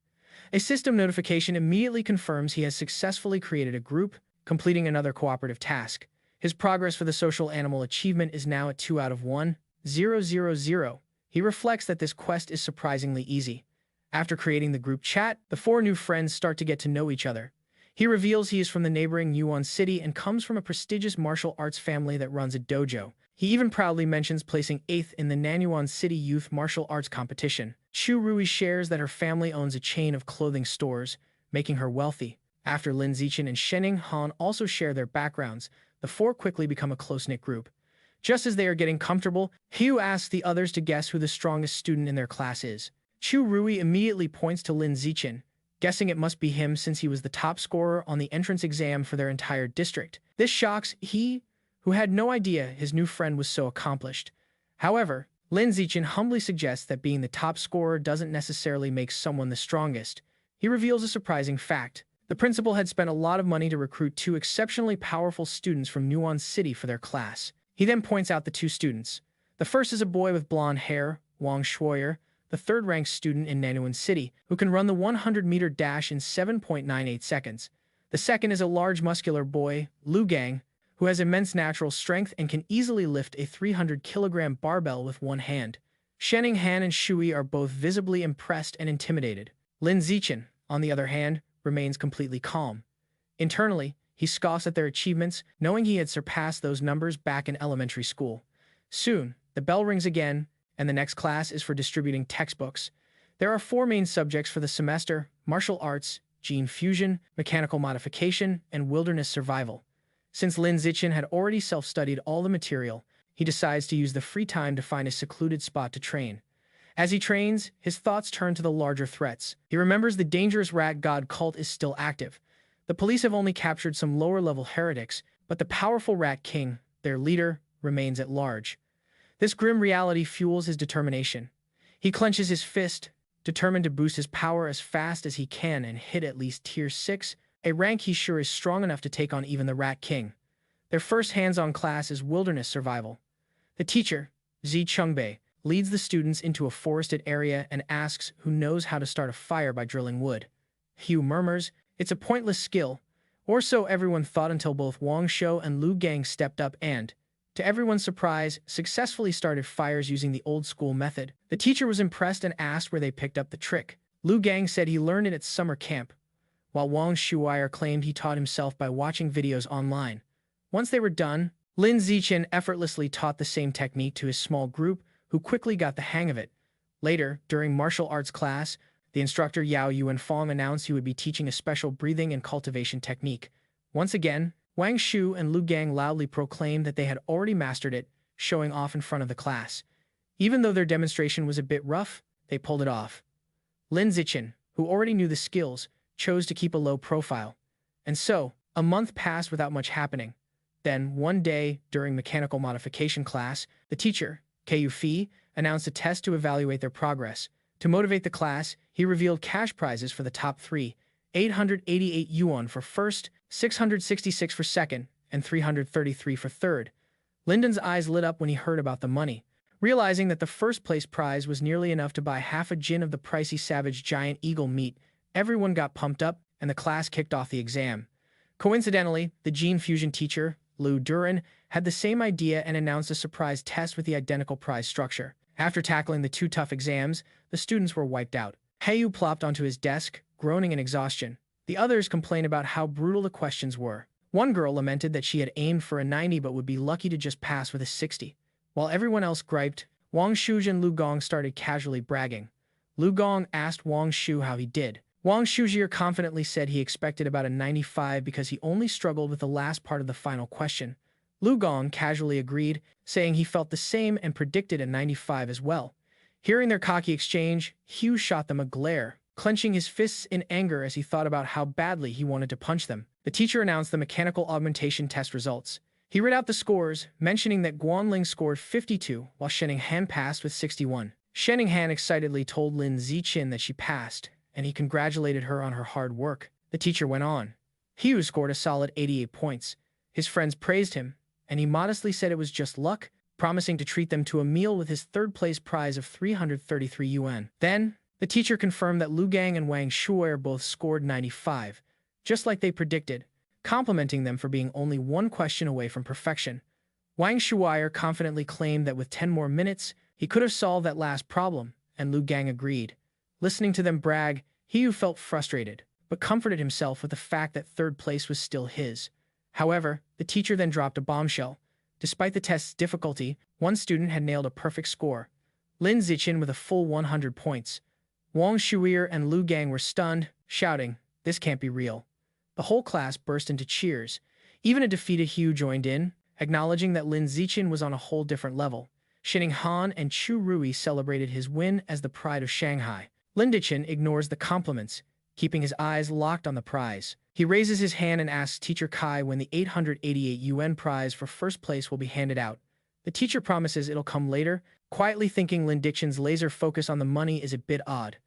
A system notification immediately confirms he has successfully created a group, completing another cooperative task. His progress for the social animal achievement is now at 2 out of 1,000. He reflects that this quest is surprisingly easy. After creating the group chat, the 4 new friends start to get to know each other. He reveals he is from the neighboring Yuan City and comes from a prestigious martial arts family that runs a dojo. He even proudly mentions placing 8th in the Nanyuan City Youth Martial Arts Competition. Chu Rui shares that her family owns a chain of clothing stores, making her wealthy. After Lin Zichin and Shanghai Han also share their backgrounds, the 4 quickly become a close-knit group. Just as they are getting comfortable, Hugh asks the others to guess who the strongest student in their class is. Chu Rui immediately points to Lin Zichin, guessing it must be him since he was the top scorer on the entrance exam for their entire district. This shocks he, who had no idea his new friend was so accomplished. However, Lin Zichin humbly suggests that being the top scorer doesn't necessarily make someone the strongest. He reveals a surprising fact. The principal had spent a lot of money to recruit 2 exceptionally powerful students from Yuan City for their class. He then points out the 2 students. The first is a boy with blonde hair, Wang Shuoyer, the 3rd-ranked student in Nanyuan City, who can run the 100-meter dash in 7.98 seconds. The second is a large muscular boy, Lu Gang, who has immense natural strength and can easily lift a 300-kilogram barbell with one hand. Shanghai Han and Shui are both visibly impressed and intimidated. Lin Zichin, on the other hand, remains completely calm. Internally, he scoffs at their achievements, knowing he had surpassed those numbers back in elementary school. Soon, the bell rings again, and the next class is for distributing textbooks. There are 4 main subjects for the semester: martial arts, gene fusion, mechanical modification, and wilderness survival. Since Lin Zichin had already self-studied all the material, he decides to use the free time to find a secluded spot to train. As he trains, his thoughts turn to the larger threats. He remembers the dangerous rat god cult is still active. The police have only captured some lower-level heretics, but the powerful Rat King, their leader, remains at large. This grim reality fuels his determination. He clenches his fist, determined to boost his power as fast as he can and hit at least Tier 6, a rank he's sure is strong enough to take on even the Rat King. Their first hands-on class is wilderness survival. The teacher, Zi Chungbei, leads the students into a forested area and asks who knows how to start a fire by drilling wood. Hugh murmurs, it's a pointless skill, or so everyone thought until both Wang Shou and Lu Gang stepped up and, to everyone's surprise, successfully started fires using the old-school method. The teacher was impressed and asked where they picked up the trick. Lu Gang said he learned it at summer camp, while Wang Shuoyer claimed he taught himself by watching videos online. Once they were done, Lin Zichin effortlessly taught the same technique to his small group, who quickly got the hang of it. Later, during martial arts class, the instructor Yao Yuanfang announced he would be teaching a special breathing and cultivation technique. Once again, Wang Shu and Lu Gang loudly proclaimed that they had already mastered it, showing off in front of the class. Even though their demonstration was a bit rough, they pulled it off. Lin Zichin, who already knew the skills, chose to keep a low profile. And so, a month passed without much happening. Then, one day, during mechanical modification class, the teacher, Ku Fi, announced a test to evaluate their progress. To motivate the class, he revealed cash prizes for the top three: 888 yuan for first, 666 for second, and 333 for third. Lyndon's eyes lit up when he heard about the money. Realizing that the first-place prize was nearly enough to buy half a jin of the pricey savage giant eagle meat, everyone got pumped up, and the class kicked off the exam. Coincidentally, the gene fusion teacher, Lu Duran, had the same idea and announced a surprise test with the identical prize structure. After tackling the two tough exams, the students were wiped out. Hayu plopped onto his desk, groaning in exhaustion. The others complained about how brutal the questions were. One girl lamented that she had aimed for a 90 but would be lucky to just pass with a 60. While everyone else griped, Wang Shuji and Lu Gong started casually bragging. Lu Gong asked Wang Shu how he did. Wang Shuji confidently said he expected about a 95 because he only struggled with the last part of the final question. Lu Gong casually agreed, saying he felt the same and predicted a 95 as well. Hearing their cocky exchange, Hugh shot them a glare, clenching his fists in anger as he thought about how badly he wanted to punch them. The teacher announced the mechanical augmentation test results. He read out the scores, mentioning that Guanling scored 52, while Shanghai passed with 61. Shanghai excitedly told Lin Zichin that she passed, and he congratulated her on her hard work. The teacher went on. Hugh scored a solid 88 points. His friends praised him, and he modestly said it was just luck, promising to treat them to a meal with his third-place prize of 333 yuan. Then, the teacher confirmed that Lu Gang and Wang Shuai both scored 95, just like they predicted, complimenting them for being only one question away from perfection. Wang Shuai confidently claimed that with 10 more minutes, he could have solved that last problem, and Lu Gang agreed. Listening to them brag, Hugh felt frustrated, but comforted himself with the fact that third place was still his. However, the teacher then dropped a bombshell. Despite the test's difficulty, one student had nailed a perfect score. Lin Zichin with a full 100 points. Wang Shuai and Lu Gang were stunned, shouting, "This can't be real." The whole class burst into cheers. Even a defeated Hugh joined in, acknowledging that Lin Zichin was on a whole different level. Shining Han and Chu Rui celebrated his win as the pride of Shanghai. Lin Zichin ignores the compliments, keeping his eyes locked on the prize. He raises his hand and asks Teacher Kai when the 888 yuan prize for first place will be handed out. The teacher promises it'll come later, quietly thinking Lin Zichin's laser focus on the money is a bit odd.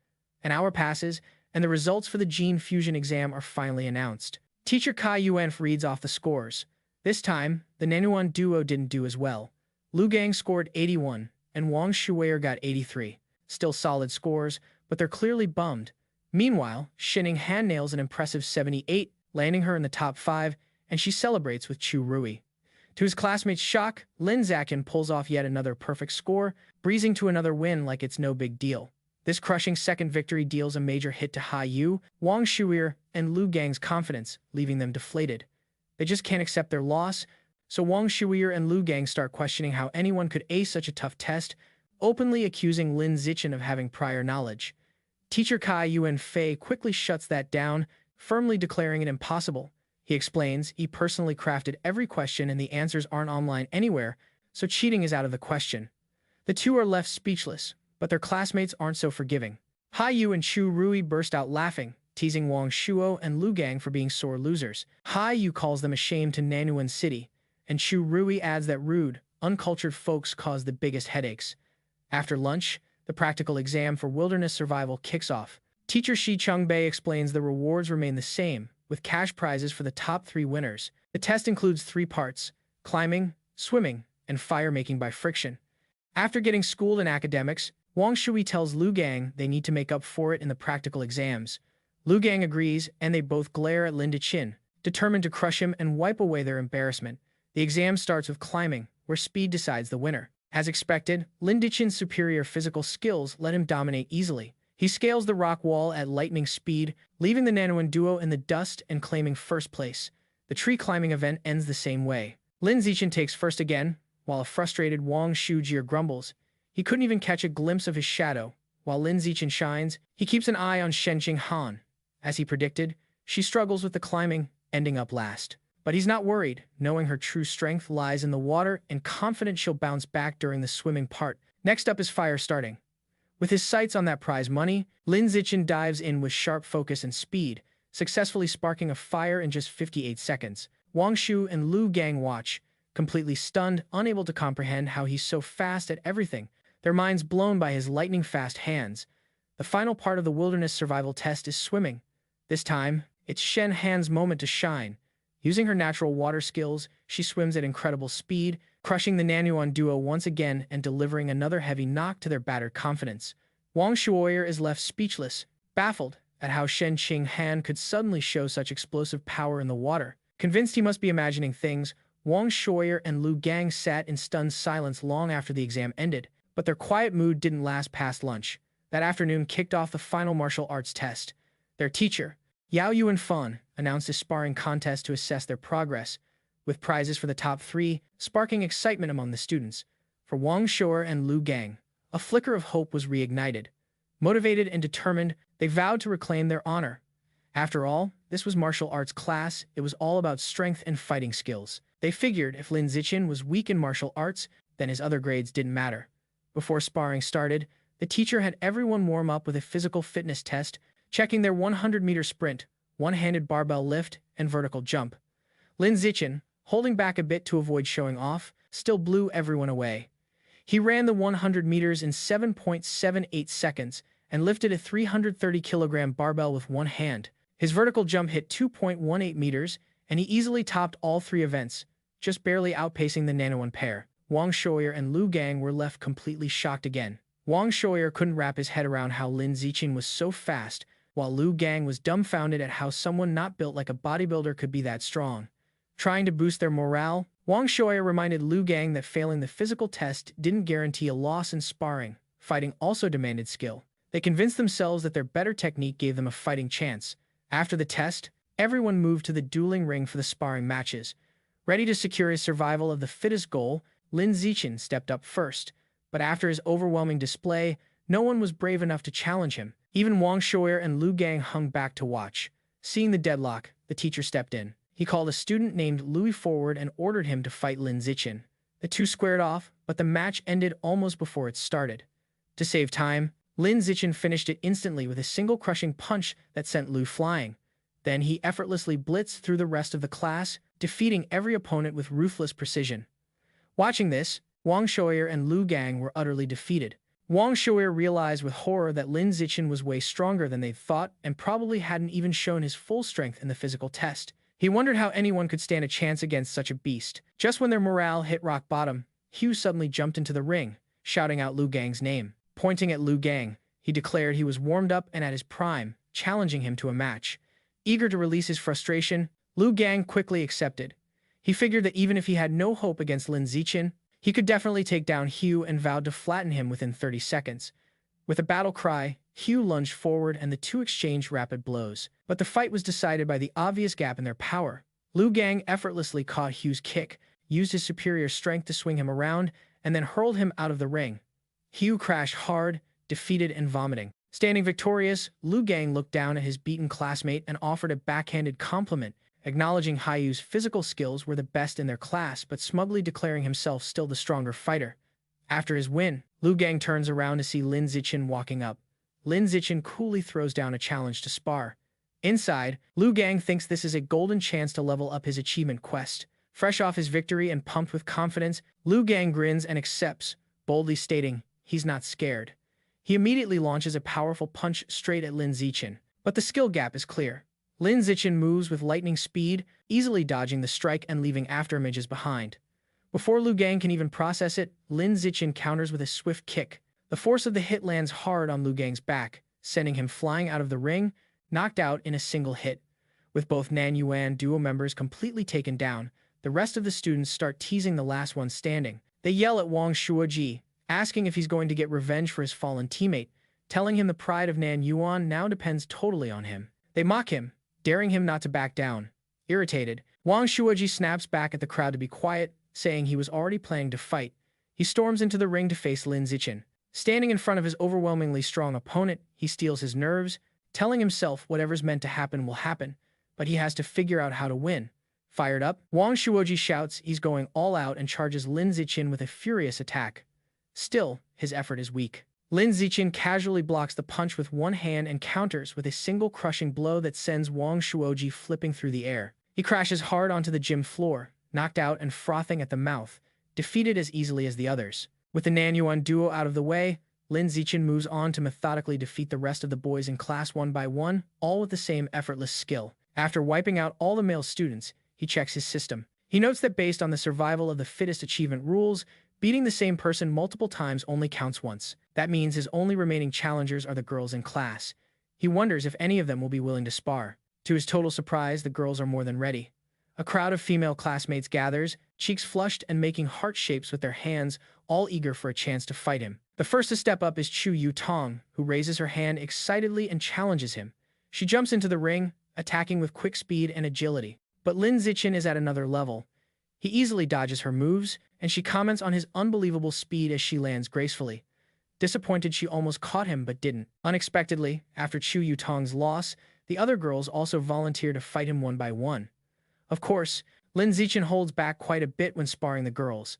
An hour passes, and the results for the gene fusion exam are finally announced. Teacher Kai Yuan reads off the scores. This time, the Nanuan duo didn't do as well. Lu Gang scored 81, and Wang Shuai got 83. Still solid scores, but they're clearly bummed. Meanwhile, Shining Han nails an impressive 78, landing her in the top 5, and she celebrates with Chu Rui. To his classmates' shock, Lin Zichin pulls off yet another perfect score, breezing to another win like it's no big deal. This crushing second victory deals a major hit to Ha Yu, Wang Shuai, and Lu Gang's confidence, leaving them deflated. They just can't accept their loss, so Wang Shuai and Lu Gang start questioning how anyone could ace such a tough test, openly accusing Lin Zichin of having prior knowledge. Teacher Kai Yuan Fei quickly shuts that down, firmly declaring it impossible. He explains he personally crafted every question and the answers aren't online anywhere, so cheating is out of the question. The two are left speechless, but their classmates aren't so forgiving. Ha Yu and Chu Rui burst out laughing, teasing Wang Shuo and Lu Gang for being sore losers. Ha Yu calls them a shame to Nanuan City, and Chu Rui adds that rude, uncultured folks cause the biggest headaches. After lunch, the practical exam for wilderness survival kicks off. Teacher Shi Chungbei explains the rewards remain the same, with cash prizes for the top 3 winners. The test includes 3 parts: climbing, swimming, and fire making by friction. After getting schooled in academics, Wang Shuai tells Lu Gang they need to make up for it in the practical exams. Lu Gang agrees, and they both glare at Lin Zichin, determined to crush him and wipe away their embarrassment. The exam starts with climbing, where speed decides the winner. As expected, Lin Zichin's superior physical skills let him dominate easily. He scales the rock wall at lightning speed, leaving the Nanuan duo in the dust and claiming first place. The tree climbing event ends the same way. Lin Zichin takes first again, while a frustrated Wang Shuji grumbles. He couldn't even catch a glimpse of his shadow. While Lin Zichin shines, he keeps an eye on Shenqing Han. As he predicted, she struggles with the climbing, ending up last. But he's not worried, knowing her true strength lies in the water and confident she'll bounce back during the swimming part. Next up is fire starting. With his sights on that prize money, Lin Zichin dives in with sharp focus and speed, successfully sparking a fire in just 58 seconds. Wang Shu and Lu Gang watch, completely stunned, unable to comprehend how he's so fast at everything. their minds blown by his lightning-fast hands. The final part of the wilderness survival test is swimming. This time, it's Shen Han's moment to shine. Using her natural water skills, she swims at incredible speed, crushing the Nanyuan duo once again and delivering another heavy knock to their battered confidence. Wang Shuoyer is left speechless, baffled at how Shen Han could suddenly show such explosive power in the water. Convinced he must be imagining things, Wang Shuoyer and Lu Gang sat in stunned silence long after the exam ended, but their quiet mood didn't last past lunch. That afternoon kicked off the final martial arts test. Their teacher, Yao Yuanfan, announced a sparring contest to assess their progress, with prizes for the top 3, sparking excitement among the students. For Wang Shuoyer and Lu Gang, a flicker of hope was reignited. Motivated and determined, they vowed to reclaim their honor. After all, this was martial arts class. It was all about strength and fighting skills. They figured if Lin Zichin was weak in martial arts, then his other grades didn't matter. Before sparring started, the teacher had everyone warm up with a physical fitness test, checking their 100-meter sprint, one-handed barbell lift, and vertical jump. Lin Zichin, holding back a bit to avoid showing off, still blew everyone away. He ran the 100 meters in 7.78 seconds and lifted a 330-kilogram barbell with one hand. His vertical jump hit 2.18 meters, and he easily topped all 3 events, just barely outpacing the Nanyuan pair. Wang Shuoyer and Lu Gang were left completely shocked again. Wang Shuoyer couldn't wrap his head around how Lin Zichin was so fast, while Lu Gang was dumbfounded at how someone not built like a bodybuilder could be that strong. Trying to boost their morale, Wang Shuoyer reminded Lu Gang that failing the physical test didn't guarantee a loss in sparring. Fighting also demanded skill. They convinced themselves that their better technique gave them a fighting chance. After the test, everyone moved to the dueling ring for the sparring matches. Ready to secure his survival of the fittest goal, Lin Zichin stepped up first. But after his overwhelming display, no one was brave enough to challenge him. Even Wang Shuoyer and Lu Gang hung back to watch. Seeing the deadlock, the teacher stepped in. He called a student named Louis forward and ordered him to fight Lin Zichin. The two squared off, but the match ended almost before it started. To save time, Lin Zichin finished it instantly with a single crushing punch that sent Lu flying. Then he effortlessly blitzed through the rest of the class, defeating every opponent with ruthless precision. Watching this, Wang Shuoyer and Lu Gang were utterly defeated. Wang Shuoyer realized with horror that Lin Zichin was way stronger than they thought and probably hadn't even shown his full strength in the physical test. He wondered how anyone could stand a chance against such a beast. Just when their morale hit rock bottom, Hugh suddenly jumped into the ring, shouting out Lu Gang's name. Pointing at Lu Gang, he declared he was warmed up and at his prime, challenging him to a match. Eager to release his frustration, Lu Gang quickly accepted. He figured that even if he had no hope against Lin Zichin, he could definitely take down Hugh and vowed to flatten him within 30 seconds. With a battle cry, Hugh lunged forward and the two exchanged rapid blows. But the fight was decided by the obvious gap in their power. Lu Gang effortlessly caught Hugh's kick, used his superior strength to swing him around, and then hurled him out of the ring. Hugh crashed hard, defeated and vomiting. Standing victorious, Lu Gang looked down at his beaten classmate and offered a backhanded compliment, acknowledging Hyu's physical skills were the best in their class but smugly declaring himself still the stronger fighter. After his win, Lu Gang turns around to see Lin Zichin walking up. Lin Zichin coolly throws down a challenge to spar. Inside, Lu Gang thinks this is a golden chance to level up his achievement quest. Fresh off his victory and pumped with confidence, Lu Gang grins and accepts, boldly stating he's not scared. He immediately launches a powerful punch straight at Lin Zichin, but the skill gap is clear. Lin Zichin moves with lightning speed, easily dodging the strike and leaving afterimages behind. Before Lu Gang can even process it, Lin Zichin counters with a swift kick. The force of the hit lands hard on Lu Gang's back, sending him flying out of the ring, knocked out in a single hit. With both Nanyuan duo members completely taken down, the rest of the students start teasing the last one standing. They yell at Wang Shuoji, asking if he's going to get revenge for his fallen teammate, telling him the pride of Nanyuan now depends totally on him. They mock him, daring him not to back down. Irritated, Wang Shuoji snaps back at the crowd to be quiet, saying he was already planning to fight. He storms into the ring to face Lin Zichin. Standing in front of his overwhelmingly strong opponent, he steels his nerves, telling himself whatever's meant to happen will happen, but he has to figure out how to win. Fired up, Wang Shuoji shouts he's going all out and charges Lin Zichin with a furious attack. Still, his effort is weak. Lin Zichin casually blocks the punch with one hand and counters with a single crushing blow that sends Wang Shuoji flipping through the air. He crashes hard onto the gym floor, knocked out and frothing at the mouth, defeated as easily as the others. With the Nanyuan duo out of the way, Lin Zichin moves on to methodically defeat the rest of the boys in class one by one, all with the same effortless skill. After wiping out all the male students, he checks his system. He notes that based on the survival of the fittest achievement rules, beating the same person multiple times only counts once. That means his only remaining challengers are the girls in class. He wonders if any of them will be willing to spar. To his total surprise, the girls are more than ready. A crowd of female classmates gathers, cheeks flushed and making heart shapes with their hands, all eager for a chance to fight him. The first to step up is Chu Yutong, who raises her hand excitedly and challenges him. She jumps into the ring, attacking with quick speed and agility. But Lin Zichin is at another level. He easily dodges her moves, and she comments on his unbelievable speed as she lands gracefully. Disappointed she almost caught him but didn't. Unexpectedly, after Chu Yutong's loss, the other girls also volunteer to fight him one by one. Of course, Lin Zichin holds back quite a bit when sparring the girls.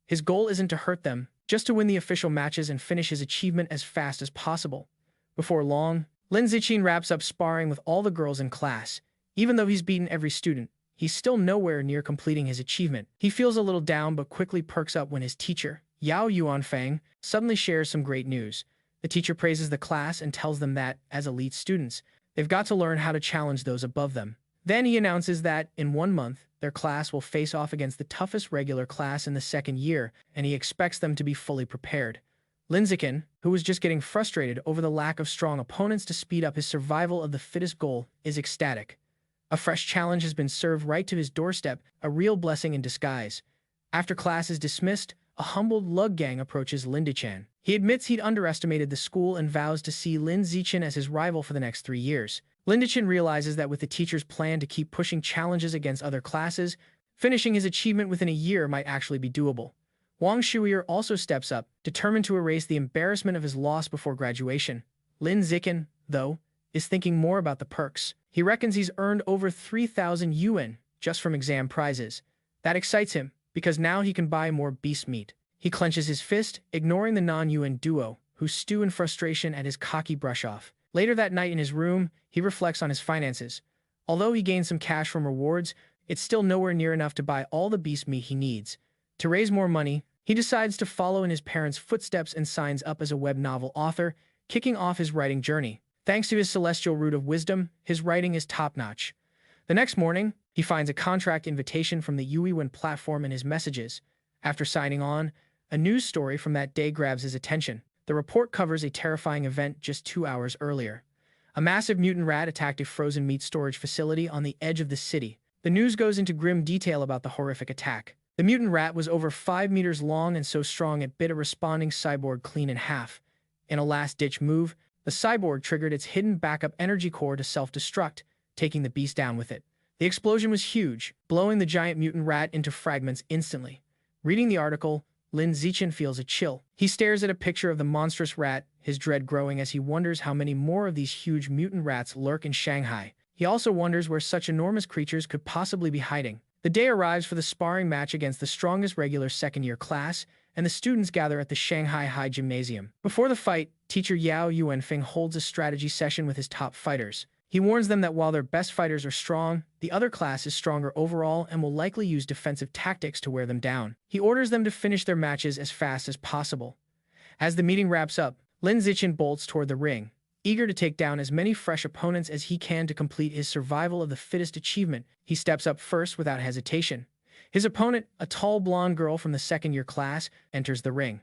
His goal isn't to hurt them, just to win the official matches and finish his achievement as fast as possible. Before long, Lin Zichin wraps up sparring with all the girls in class. Even though he's beaten every student, he's still nowhere near completing his achievement. He feels a little down but quickly perks up when his teacher, Yao Yuanfang, suddenly shares some great news. The teacher praises the class and tells them that, as elite students, they've got to learn how to challenge those above them. Then he announces that, in 1 month, their class will face off against the toughest regular class in the second year, and he expects them to be fully prepared. Lin Zichin, who was just getting frustrated over the lack of strong opponents to speed up his survival of the fittest goal, is ecstatic. A fresh challenge has been served right to his doorstep, a real blessing in disguise. After class is dismissed, a humbled lug gang approaches Lin Zichin. He admits he'd underestimated the school and vows to see Lin Zichin as his rival for the next 3 years. Lin Zichin realizes that with the teacher's plan to keep pushing challenges against other classes, finishing his achievement within a year might actually be doable. Wang Shuier also steps up, determined to erase the embarrassment of his loss before graduation. Lin Zichin, though, is thinking more about the perks. He reckons he's earned over 3,000 yuan just from exam prizes. That excites him, because now he can buy more beast meat. He clenches his fist, ignoring the non-Yuan duo, who stew in frustration at his cocky brush-off. Later that night in his room, he reflects on his finances. Although he gained some cash from rewards, it's still nowhere near enough to buy all the beast meat he needs. To raise more money, he decides to follow in his parents' footsteps and signs up as a web novel author, kicking off his writing journey. Thanks to his celestial root of wisdom, his writing is top-notch. The next morning, he finds a contract invitation from the Yuiwen platform in his messages. After signing on, a news story from that day grabs his attention. The report covers a terrifying event just 2 hours earlier. A massive mutant rat attacked a frozen meat storage facility on the edge of the city. The news goes into grim detail about the horrific attack. The mutant rat was over 5 meters long and so strong it bit a responding cyborg clean in half. In a last-ditch move, the cyborg triggered its hidden backup energy core to self-destruct, taking the beast down with it. The explosion was huge, blowing the giant mutant rat into fragments instantly. Reading the article, Lin Zichin feels a chill. He stares at a picture of the monstrous rat, his dread growing as he wonders how many more of these huge mutant rats lurk in Shanghai. He also wonders where such enormous creatures could possibly be hiding. The day arrives for the sparring match against the strongest regular second-year class, and the students gather at the Shanghai High Gymnasium. Before the fight, teacher Yao Yuanfeng holds a strategy session with his top fighters. He warns them that while their best fighters are strong, the other class is stronger overall and will likely use defensive tactics to wear them down. He orders them to finish their matches as fast as possible. As the meeting wraps up, Lin Zichin bolts toward the ring, eager to take down as many fresh opponents as he can to complete his survival of the fittest achievement. He steps up first without hesitation. His opponent, a tall blonde girl from the second-year class, enters the ring.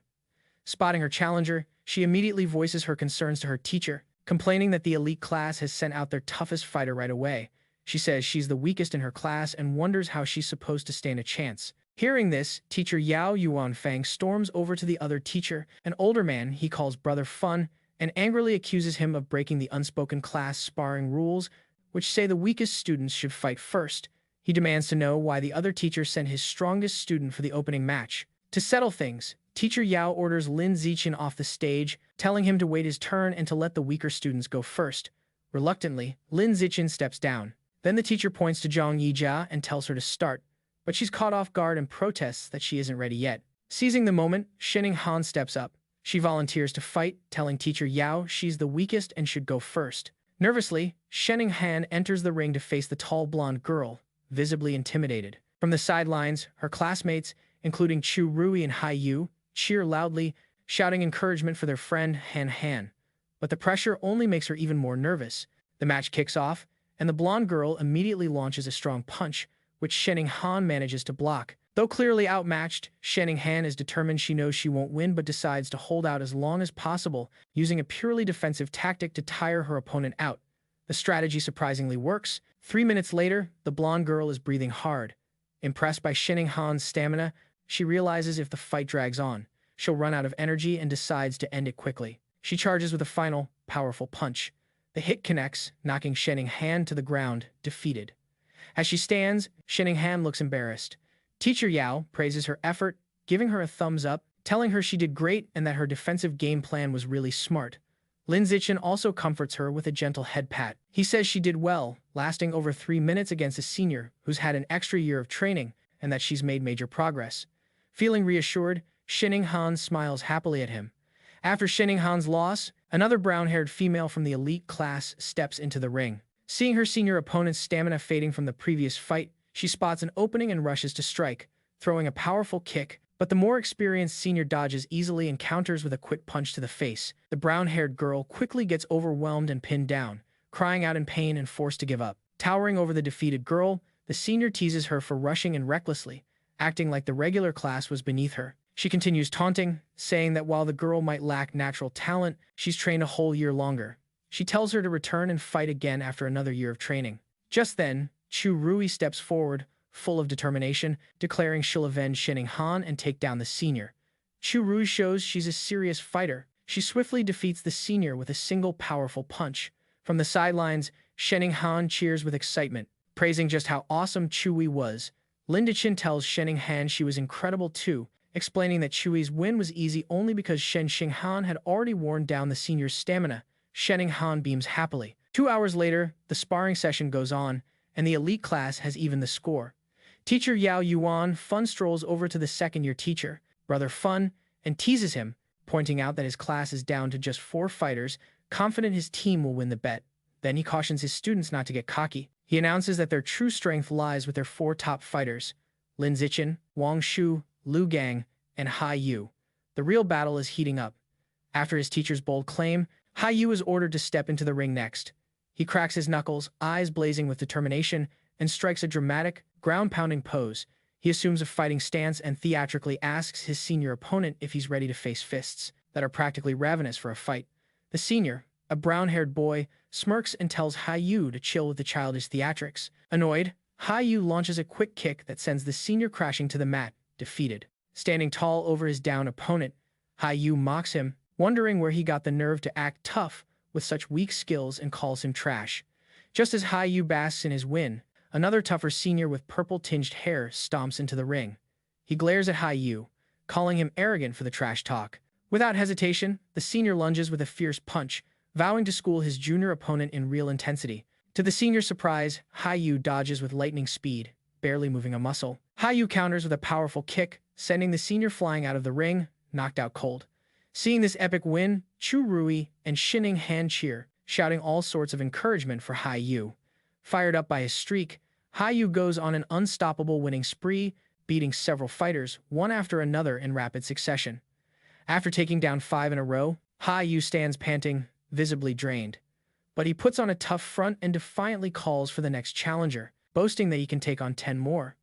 Spotting her challenger, she immediately voices her concerns to her teacher, complaining that the elite class has sent out their toughest fighter right away. She says she's the weakest in her class and wonders how she's supposed to stand a chance. Hearing this, teacher Yao Yuanfang storms over to the other teacher, an older man he calls Brother Fun, and angrily accuses him of breaking the unspoken class sparring rules, which say the weakest students should fight first. He demands to know why the other teacher sent his strongest student for the opening match. To settle things, teacher Yao orders Lin Zichin off the stage, telling him to wait his turn and to let the weaker students go first. Reluctantly, Lin Zichin steps down. Then the teacher points to Zhang Yijia and tells her to start, but she's caught off guard and protests that she isn't ready yet. Seizing the moment, Shening Han steps up. She volunteers to fight, telling teacher Yao she's the weakest and should go first. Nervously, Shening Han enters the ring to face the tall blonde girl, visibly intimidated. From the sidelines, her classmates, including Chu Rui and Hai Yu, cheer loudly, shouting encouragement for their friend Han Han. But the pressure only makes her even more nervous. The match kicks off, and the blonde girl immediately launches a strong punch, which Shanghai Han manages to block. Though clearly outmatched, Shanghai Han is determined. She knows she won't win but decides to hold out as long as possible, using a purely defensive tactic to tire her opponent out. The strategy surprisingly works. 3 minutes later, the blonde girl is breathing hard. Impressed by Shanghai Han's stamina, she realizes if the fight drags on, she'll run out of energy and decides to end it quickly. She charges with a final, powerful punch. The hit connects, knocking Shanghai Han to the ground, defeated. As she stands, Shanghai Han looks embarrassed. Teacher Yao praises her effort, giving her a thumbs up, telling her she did great and that her defensive game plan was really smart. Lin Zichin also comforts her with a gentle head pat. He says she did well, lasting over 3 minutes against a senior who's had an extra year of training and that she's made major progress. Feeling reassured, Shanghai Han smiles happily at him. After Shanghai Han's loss, another brown-haired female from the elite class steps into the ring. Seeing her senior opponent's stamina fading from the previous fight, she spots an opening and rushes to strike, throwing a powerful kick, but the more experienced senior dodges easily and counters with a quick punch to the face. The brown-haired girl quickly gets overwhelmed and pinned down, crying out in pain and forced to give up. Towering over the defeated girl, the senior teases her for rushing in recklessly, acting like the regular class was beneath her. She continues taunting, saying that while the girl might lack natural talent, she's trained a whole year longer. She tells her to return and fight again after another year of training. Just then, Chu Rui steps forward, full of determination, declaring she'll avenge Shanghai Han and take down the senior. Chu Rui shows she's a serious fighter. She swiftly defeats the senior with a single powerful punch. From the sidelines, Shanghai Han cheers with excitement, praising just how awesome Chu Rui was. Lin Zichin tells Shanghai Han she was incredible too, explaining that Chu Rui's win was easy only because Shanghai Han had already worn down the senior's stamina. Shanghai Han beams happily. 2 hours later, the sparring session goes on, and the elite class has evened the score. Teacher Yao Yuan Fun strolls over to the second-year teacher, Brother Fun, and teases him, pointing out that his class is down to just 4 fighters, confident his team will win the bet. Then he cautions his students not to get cocky. He announces that their true strength lies with their 4 top fighters, Lin Zichin, Wang Shu, Liu Gang, and Hai Yu. The real battle is heating up. After his teacher's bold claim, Hai Yu is ordered to step into the ring next. He cracks his knuckles, eyes blazing with determination, and strikes a dramatic, ground-pounding pose. He assumes a fighting stance and theatrically asks his senior opponent if he's ready to face fists that are practically ravenous for a fight. The senior, a brown-haired boy, smirks and tells Hai Yu to chill with the childish theatrics. Annoyed, Hai Yu launches a quick kick that sends the senior crashing to the mat, defeated. Standing tall over his down opponent, Hai Yu mocks him, wondering where he got the nerve to act tough with such weak skills and calls him trash. Just as Hai Yu basks in his win, another tougher senior with purple-tinged hair stomps into the ring. He glares at Hai Yu, calling him arrogant for the trash talk. Without hesitation, the senior lunges with a fierce punch, vowing to school his junior opponent in real intensity. To the senior's surprise, Hai Yu dodges with lightning speed, barely moving a muscle. Hai Yu counters with a powerful kick, sending the senior flying out of the ring, knocked out cold. Seeing this epic win, Chu Rui and Shanghai Han cheer, shouting all sorts of encouragement for Hai Yu. Fired up by his streak, Hai Yu goes on an unstoppable winning spree, beating several fighters, one after another in rapid succession. After taking down 5 in a row, Hai Yu stands panting, visibly drained. But he puts on a tough front and defiantly calls for the next challenger, boasting that he can take on 10 more.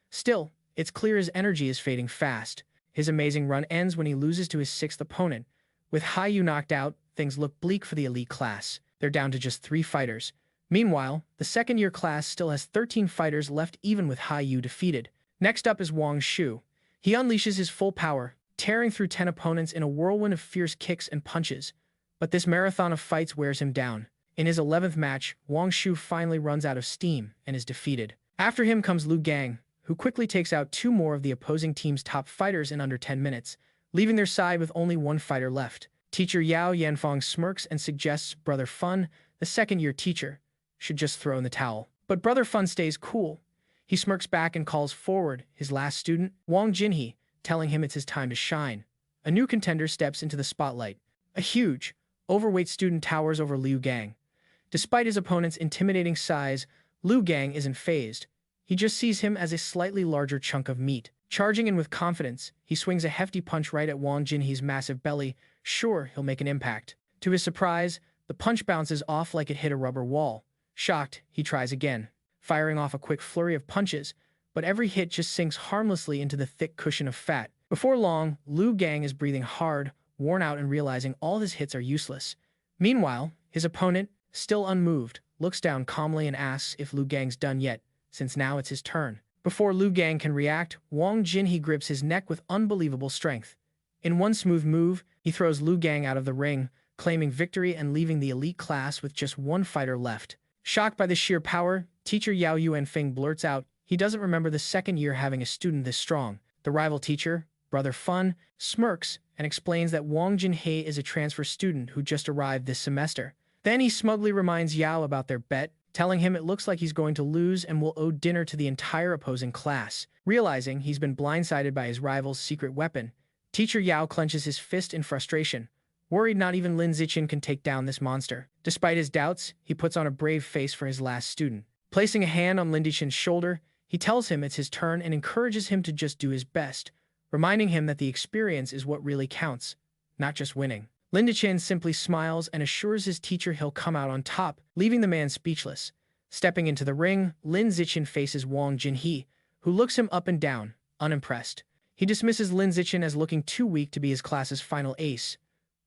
Still, it's clear his energy is fading fast. His amazing run ends when he loses to his 6th opponent. With Hai Yu knocked out, things look bleak for the elite class. They're down to just 3 fighters. Meanwhile, the second-year class still has 13 fighters left even with Hai Yu defeated. Next up is Wang Shu. He unleashes his full power, tearing through 10 opponents in a whirlwind of fierce kicks and punches. But this marathon of fights wears him down. In his 11th match, Wang Shu finally runs out of steam and is defeated. After him comes Liu Gang, who quickly takes out 2 more of the opposing team's top fighters in under 10 minutes, leaving their side with only 1 fighter left. Teacher Yao Yanfang smirks and suggests Brother Fun, the second-year teacher, should just throw in the towel. But Brother Fun stays cool. He smirks back and calls forward his last student, Wang Jinhe, telling him it's his time to shine. A new contender steps into the spotlight. A huge, overweight student towers over Liu Gang. Despite his opponent's intimidating size, Liu Gang isn't fazed. he just sees him as a slightly larger chunk of meat. Charging in with confidence, he swings a hefty punch right at Wang Jinhe's massive belly, sure he'll make an impact. To his surprise, the punch bounces off like it hit a rubber wall. Shocked, he tries again, firing off a quick flurry of punches, but every hit just sinks harmlessly into the thick cushion of fat. Before long, Liu Gang is breathing hard, worn out and realizing all his hits are useless. Meanwhile, his opponent, still unmoved, looks down calmly and asks if Liu Gang's done yet, since now it's his turn. Before Liu Gang can react, Wang Jinhe grips his neck with unbelievable strength. In one smooth move, he throws Liu Gang out of the ring, claiming victory and leaving the elite class with just one fighter left. Shocked by the sheer power, teacher Yao Yuanfeng blurts out he doesn't remember the second year having a student this strong. The rival teacher, Brother Fun, smirks and explains that Wang Jinhe is a transfer student who just arrived this semester. Then he smugly reminds Yao about their bet, telling him it looks like he's going to lose and will owe dinner to the entire opposing class. Realizing he's been blindsided by his rival's secret weapon, teacher Yao clenches his fist in frustration, worried not even Lin Zichin can take down this monster. Despite his doubts, he puts on a brave face for his last student. Placing a hand on Lin Zichin's shoulder, he tells him it's his turn and encourages him to just do his best, reminding him that the experience is what really counts, not just winning. Lin Zichin simply smiles and assures his teacher he'll come out on top, leaving the man speechless. Stepping into the ring, Lin Zichin faces Wang Jinhe, who looks him up and down, unimpressed. He dismisses Lin Zichin as looking too weak to be his class's final ace.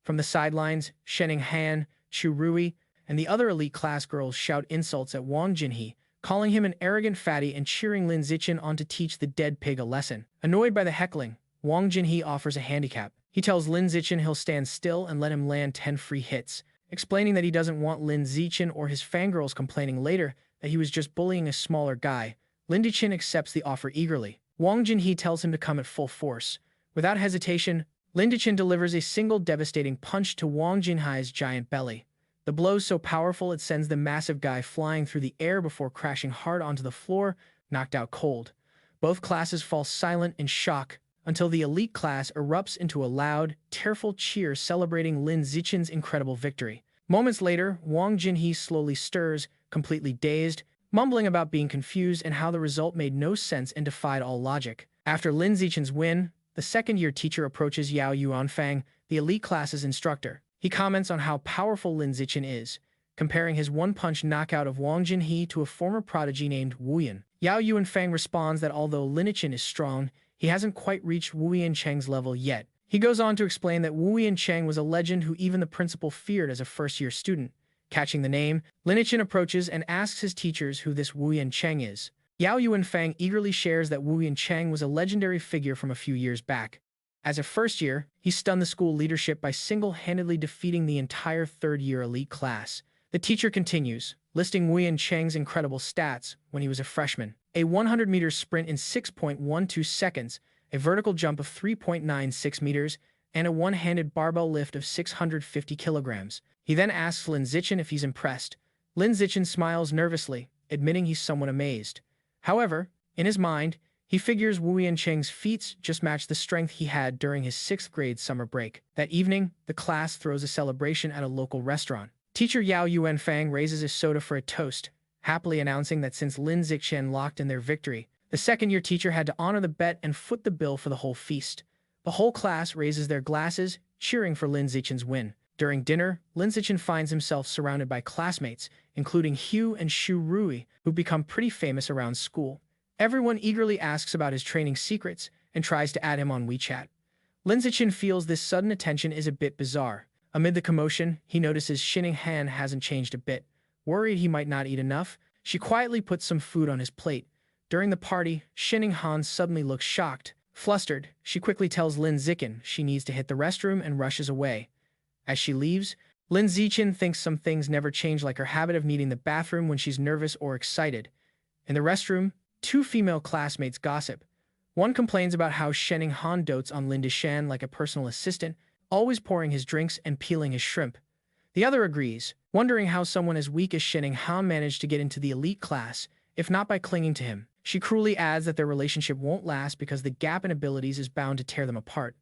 From the sidelines, Shanghai Han, Chu Rui, and the other elite class girls shout insults at Wang Jinhe, calling him an arrogant fatty and cheering Lin Zichin on to teach the dead pig a lesson. Annoyed by the heckling, Wang Jinhe offers a handicap. He tells Lin Zichin he'll stand still and let him land 10 free hits, explaining that he doesn't want Lin Zichin or his fangirls complaining later that he was just bullying a smaller guy. Lin Zichin accepts the offer eagerly. Wang Jinhe tells him to come at full force. Without hesitation, Lin Zichin delivers a single devastating punch to Wang Jinhe's giant belly. The blow's so powerful it sends the massive guy flying through the air before crashing hard onto the floor, knocked out cold. Both classes fall silent in shock, until the elite class erupts into a loud, tearful cheer celebrating Lin Zichin's incredible victory. Moments later, Wang Jinhe slowly stirs, completely dazed, mumbling about being confused and how the result made no sense and defied all logic. After Lin Zichin's win, the second-year teacher approaches Yao Yuanfeng, the elite class's instructor. He comments on how powerful Lin Zichin is, comparing his one-punch knockout of Wang Jinhe to a former prodigy named Wu Yan. Yao Yuanfeng responds that although Lin Zichin is strong, he hasn't quite reached Wu Yancheng's level yet. He goes on to explain that Wu Yancheng was a legend who even the principal feared as a first-year student. Catching the name, Lin Zichin approaches and asks his teachers who this Wu Yancheng is. Yao Yuanfeng eagerly shares that Wu Yancheng was a legendary figure from a few years back. As a first year, he stunned the school leadership by single-handedly defeating the entire third-year elite class. The teacher continues, listing Wu Yancheng's incredible stats when he was a freshman. A 100-meter sprint in 6.12 seconds, a vertical jump of 3.96 meters, and a one-handed barbell lift of 650 kilograms. He then asks Lin Zichin if he's impressed. Lin Zichin smiles nervously, admitting he's somewhat amazed. However, in his mind, he figures Wu Yancheng's feats just match the strength he had during his 6th grade summer break. That evening, the class throws a celebration at a local restaurant. Teacher Yao Yuanfeng raises a soda for a toast, happily announcing that since Lin Zichin locked in their victory, the second-year teacher had to honor the bet and foot the bill for the whole feast. The whole class raises their glasses, cheering for Lin Zichin's win. During dinner, Lin Zichin finds himself surrounded by classmates, including Hugh and Shu Rui, who've become pretty famous around school. Everyone eagerly asks about his training secrets and tries to add him on WeChat. Lin Zichin feels this sudden attention is a bit bizarre. Amid the commotion, he notices Shanghai Han hasn't changed a bit. Worried he might not eat enough, she quietly puts some food on his plate. During the party, Shanghai Han suddenly looks shocked. Flustered, she quickly tells Lin Zichin she needs to hit the restroom and rushes away. As she leaves, Lin Zichin thinks some things never change, like her habit of needing the bathroom when she's nervous or excited. In the restroom, 2 female classmates gossip. One complains about how Shanghai Han dotes on Lin Zichin like a personal assistant, always pouring his drinks and peeling his shrimp. The other agrees, wondering how someone as weak as Shanghai Han managed to get into the elite class, if not by clinging to him. She cruelly adds that their relationship won't last because the gap in abilities is bound to tear them apart.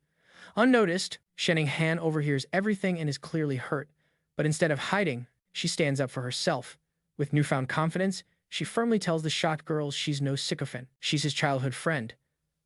Unnoticed, Shanghai Han overhears everything and is clearly hurt, but instead of hiding, she stands up for herself. With newfound confidence, she firmly tells the shocked girls she's no sycophant. She's his childhood friend.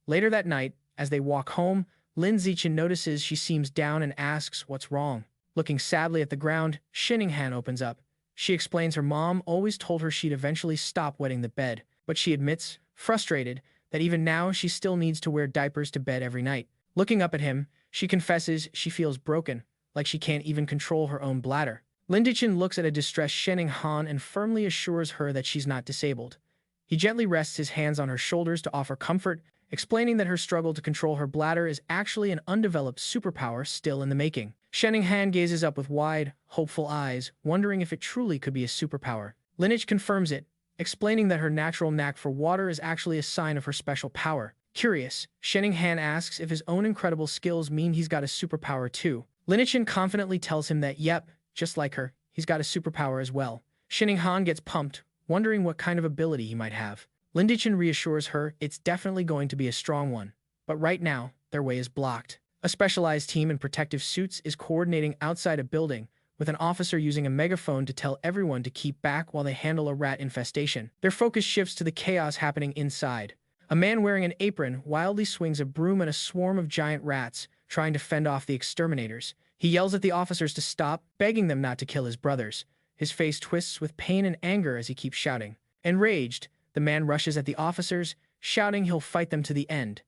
Later that night, as they walk home, Lin Zichin notices she seems down and asks what's wrong. Looking sadly at the ground, Shanghai opens up. She explains her mom always told her she'd eventually stop wetting the bed, but she admits, frustrated, that even now she still needs to wear diapers to bed every night. Looking up at him, she confesses she feels broken, like she can't even control her own bladder. Lin Zichin looks at a distressed Shanghai and firmly assures her that she's not disabled. He gently rests his hands on her shoulders to offer comfort, explaining that her struggle to control her bladder is actually an undeveloped superpower still in the making. Shanghai gazes up with wide, hopeful eyes, wondering if it truly could be a superpower. Lineage confirms it, explaining that her natural knack for water is actually a sign of her special power. Curious, Shanghai asks if his own incredible skills mean he's got a superpower too. Lineage confidently tells him that, yep, just like her, he's got a superpower as well. Shanghai gets pumped, wondering what kind of ability he might have. Lin Zichin reassures her it's definitely going to be a strong one, but right now, their way is blocked. A specialized team in protective suits is coordinating outside a building, with an officer using a megaphone to tell everyone to keep back while they handle a rat infestation. Their focus shifts to the chaos happening inside. A man wearing an apron wildly swings a broom at a swarm of giant rats, trying to fend off the exterminators. He yells at the officers to stop, begging them not to kill his brothers. His face twists with pain and anger as he keeps shouting. Enraged, the man rushes at the officers, shouting he'll fight them to the end.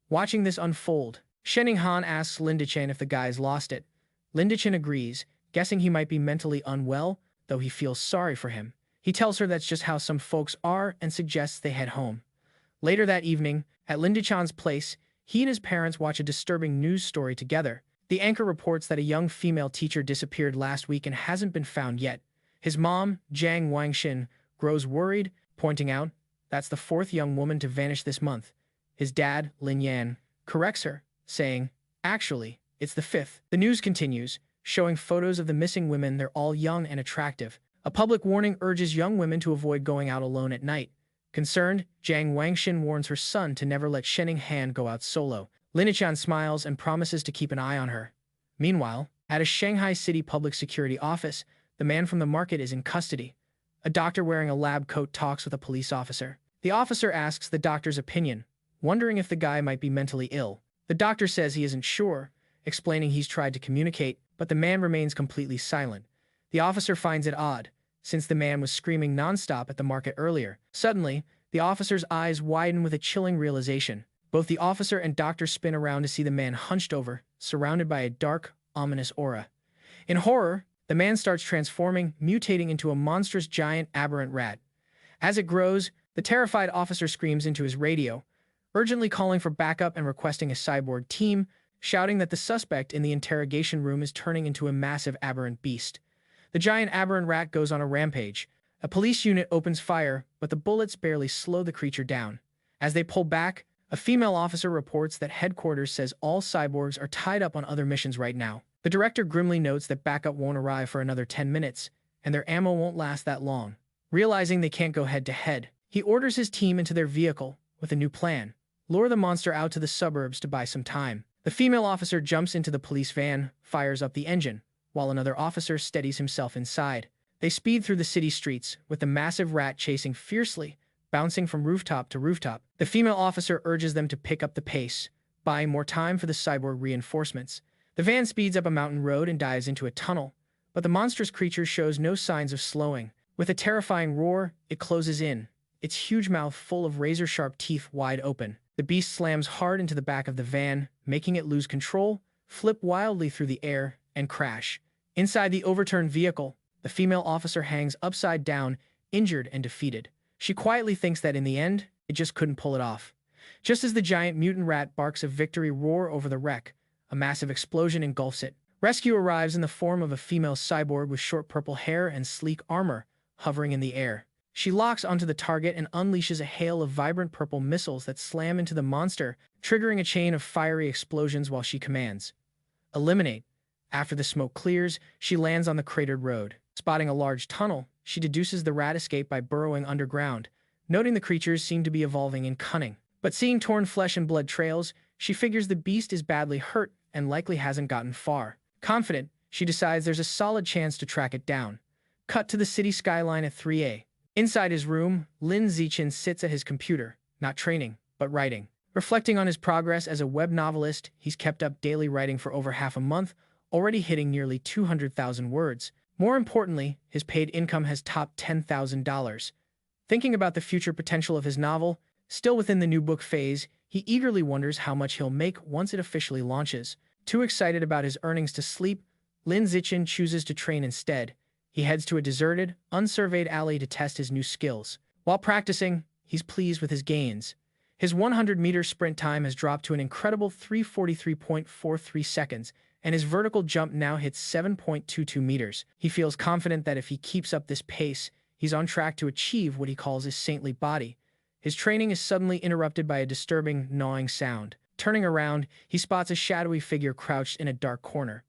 Watching this unfold, Shanghai asks Lin Zichin if the guy's lost it. Lin Zichin agrees, guessing he might be mentally unwell, though he feels sorry for him. He tells her that's just how some folks are and suggests they head home. Later that evening, at Lin Zichin's place, he and his parents watch a disturbing news story together. The anchor reports that a young female teacher disappeared last week and hasn't been found yet. His mom, Jiang Wangxin, grows worried, pointing out, that's the fourth young woman to vanish this month. His dad, Lin Yan, corrects her, saying, actually, it's the fifth. The news continues, showing photos of the missing women. They're all young and attractive. A public warning urges young women to avoid going out alone at night. Concerned, Jiang Wangxin warns her son to never let Shanghai go out solo. Lin Zichin smiles and promises to keep an eye on her. Meanwhile, at a Shanghai City public security office, the man from the market is in custody. A doctor wearing a lab coat talks with a police officer. The officer asks the doctor's opinion, wondering if the guy might be mentally ill. The doctor says he isn't sure, explaining he's tried to communicate, but the man remains completely silent. The officer finds it odd, since the man was screaming nonstop at the market earlier. Suddenly, the officer's eyes widen with a chilling realization. Both the officer and doctor spin around to see the man hunched over, surrounded by a dark, ominous aura. In horror, the man starts transforming, mutating into a monstrous giant aberrant rat. As it grows, the terrified officer screams into his radio, urgently calling for backup and requesting a cyborg team, shouting that the suspect in the interrogation room is turning into a massive aberrant beast. The giant aberrant rat goes on a rampage. A police unit opens fire, but the bullets barely slow the creature down. As they pull back, a female officer reports that headquarters says all cyborgs are tied up on other missions right now. The director grimly notes that backup won't arrive for another 10 minutes, and their ammo won't last that long. Realizing they can't go head-to-head, he orders his team into their vehicle with a new plan: lure the monster out to the suburbs to buy some time. The female officer jumps into the police van, fires up the engine, while another officer steadies himself inside. They speed through the city streets, with the massive rat chasing fiercely, bouncing from rooftop to rooftop. The female officer urges them to pick up the pace, buying more time for the cyborg reinforcements. The van speeds up a mountain road and dives into a tunnel, but the monstrous creature shows no signs of slowing. With a terrifying roar, it closes in, its huge mouth full of razor-sharp teeth wide open. The beast slams hard into the back of the van, making it lose control, flip wildly through the air, and crash. Inside the overturned vehicle, the female officer hangs upside down, injured and defeated. She quietly thinks that in the end, it just couldn't pull it off. Just as the giant mutant rat barks a victory roar over the wreck, a massive explosion engulfs it. Rescue arrives in the form of a female cyborg with short purple hair and sleek armor, hovering in the air. She locks onto the target and unleashes a hail of vibrant purple missiles that slam into the monster, triggering a chain of fiery explosions while she commands, "Eliminate." After the smoke clears, she lands on the cratered road. Spotting a large tunnel, she deduces the rat escaped by burrowing underground, noting the creatures seem to be evolving in cunning. But seeing torn flesh and blood trails, she figures the beast is badly hurt and likely hasn't gotten far. Confident, she decides there's a solid chance to track it down. Cut to the city skyline at 3 a. Inside his room, Lin Zichin sits at his computer, not training, but writing. Reflecting on his progress as a web novelist, he's kept up daily writing for over half a month, already hitting nearly 200,000 words. More importantly, his paid income has topped $10,000. Thinking about the future potential of his novel, still within the new book phase, he eagerly wonders how much he'll make once it officially launches. Too excited about his earnings to sleep, Lin Zichin chooses to train instead. He heads to a deserted, unsurveyed alley to test his new skills. While practicing, he's pleased with his gains. His 100-meter sprint time has dropped to an incredible 3:43.43 seconds, and his vertical jump now hits 7.22 meters. He feels confident that if he keeps up this pace, he's on track to achieve what he calls his saintly body. His training is suddenly interrupted by a disturbing, gnawing sound. Turning around, he spots a shadowy figure crouched in a dark corner.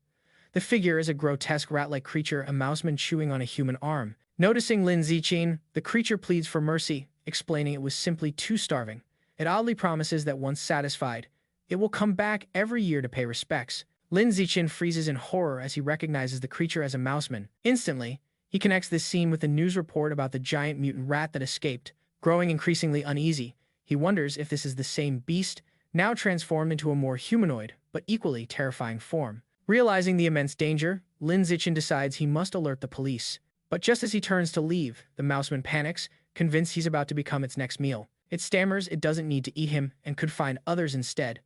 The figure is a grotesque rat-like creature, a mouseman chewing on a human arm. Noticing Lin Zichin, the creature pleads for mercy, explaining it was simply too starving. It oddly promises that once satisfied, it will come back every year to pay respects. Lin Zichin freezes in horror as he recognizes the creature as a mouseman. Instantly, he connects this scene with the news report about the giant mutant rat that escaped. Growing increasingly uneasy, he wonders if this is the same beast, now transformed into a more humanoid, but equally terrifying form. Realizing the immense danger, Lin Zichin decides he must alert the police. But just as he turns to leave, the mouseman panics, convinced he's about to become its next meal. It stammers it doesn't need to eat him and could find others instead.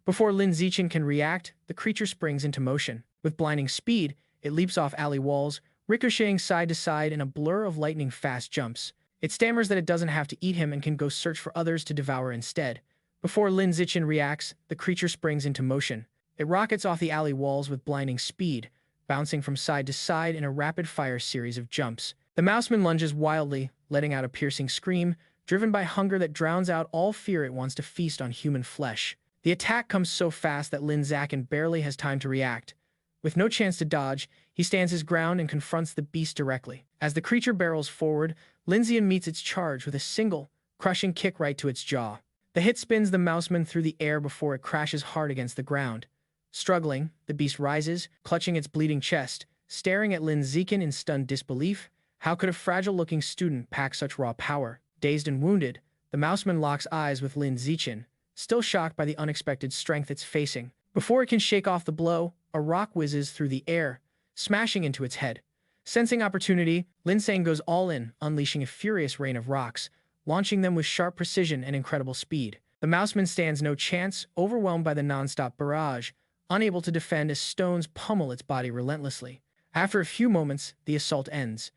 Before Lin Zichin can react, the creature springs into motion. With blinding speed, it leaps off alley walls, ricocheting side to side in a blur of lightning-fast jumps. It stammers that it doesn't have to eat him and can go search for others to devour instead. Before Lin Zichin reacts, the creature springs into motion. It rockets off the alley walls with blinding speed, bouncing from side to side in a rapid-fire series of jumps. The mouseman lunges wildly, letting out a piercing scream, driven by hunger that drowns out all fear. It wants to feast on human flesh. The attack comes so fast that Lin Zichin barely has time to react. With no chance to dodge, he stands his ground and confronts the beast directly. As the creature barrels forward, Lin Zichin meets its charge with a single, crushing kick right to its jaw. The hit spins the mouseman through the air before it crashes hard against the ground. Struggling, the beast rises, clutching its bleeding chest, staring at Lin Zichin in stunned disbelief. How could a fragile-looking student pack such raw power? Dazed and wounded, the mouseman locks eyes with Lin Zichin, still shocked by the unexpected strength it's facing. Before it can shake off the blow, a rock whizzes through the air, smashing into its head. Sensing opportunity, Lin Zichin goes all in, unleashing a furious rain of rocks, launching them with sharp precision and incredible speed. The mouseman stands no chance, overwhelmed by the non-stop barrage, unable to defend as stones pummel its body relentlessly. After a few moments, the assault ends.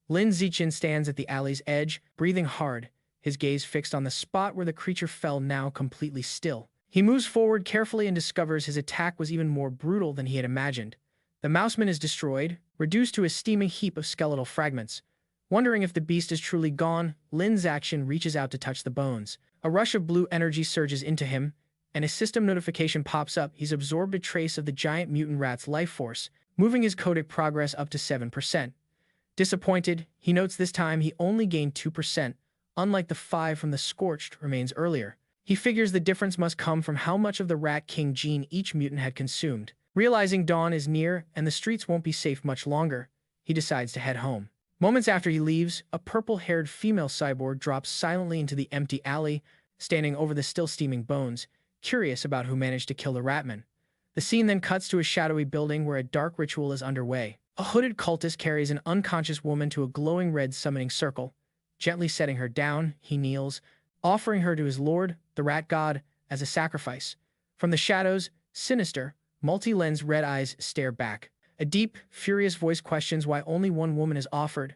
Lin Zichin stands at the alley's edge, breathing hard, his gaze fixed on the spot where the creature fell, now completely still. He moves forward carefully and discovers his attack was even more brutal than he had imagined. The mouseman is destroyed, reduced to a steaming heap of skeletal fragments. Wondering if the beast is truly gone, Lin Zichin reaches out to touch the bones. A rush of blue energy surges into him, and a system notification pops up. He's absorbed a trace of the giant mutant rat's life force, moving his codic progress up to 7%. Disappointed, he notes this time he only gained 2%, unlike the 5 from the scorched remains earlier. He figures the difference must come from how much of the Rat King gene each mutant had consumed. Realizing dawn is near and the streets won't be safe much longer, he decides to head home. Moments after he leaves, a purple-haired female cyborg drops silently into the empty alley, standing over the still steaming bones, curious about who managed to kill the Ratman. The scene then cuts to a shadowy building where a dark ritual is underway. A hooded cultist carries an unconscious woman to a glowing red summoning circle. Gently setting her down, he kneels, offering her to his lord, the rat god, as a sacrifice. From the shadows, sinister, multi-lensed red eyes stare back. A deep, furious voice questions why only one woman is offered,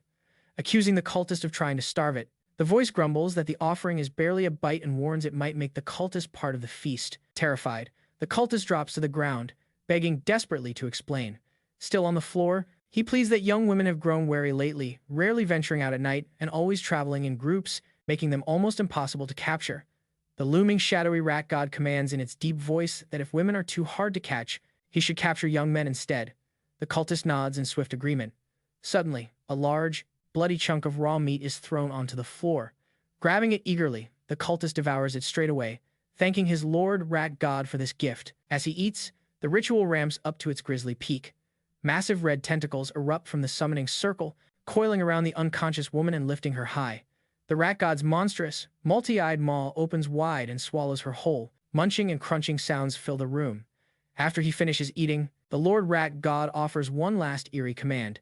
accusing the cultist of trying to starve it. The voice grumbles that the offering is barely a bite and warns it might make the cultist part of the feast. Terrified, the cultist drops to the ground, begging desperately to explain. Still on the floor, he pleads that young women have grown wary lately, rarely venturing out at night and always traveling in groups, making them almost impossible to capture. The looming shadowy rat god commands in its deep voice that if women are too hard to catch, he should capture young men instead. The cultist nods in swift agreement. Suddenly, a large, bloody chunk of raw meat is thrown onto the floor. Grabbing it eagerly, the cultist devours it straight away, thanking his lord rat god for this gift. As he eats, the ritual ramps up to its grisly peak. Massive red tentacles erupt from the summoning circle, coiling around the unconscious woman and lifting her high. The rat god's monstrous, multi-eyed maw opens wide and swallows her whole. Munching and crunching sounds fill the room. After he finishes eating, the Lord Rat God offers one last eerie command.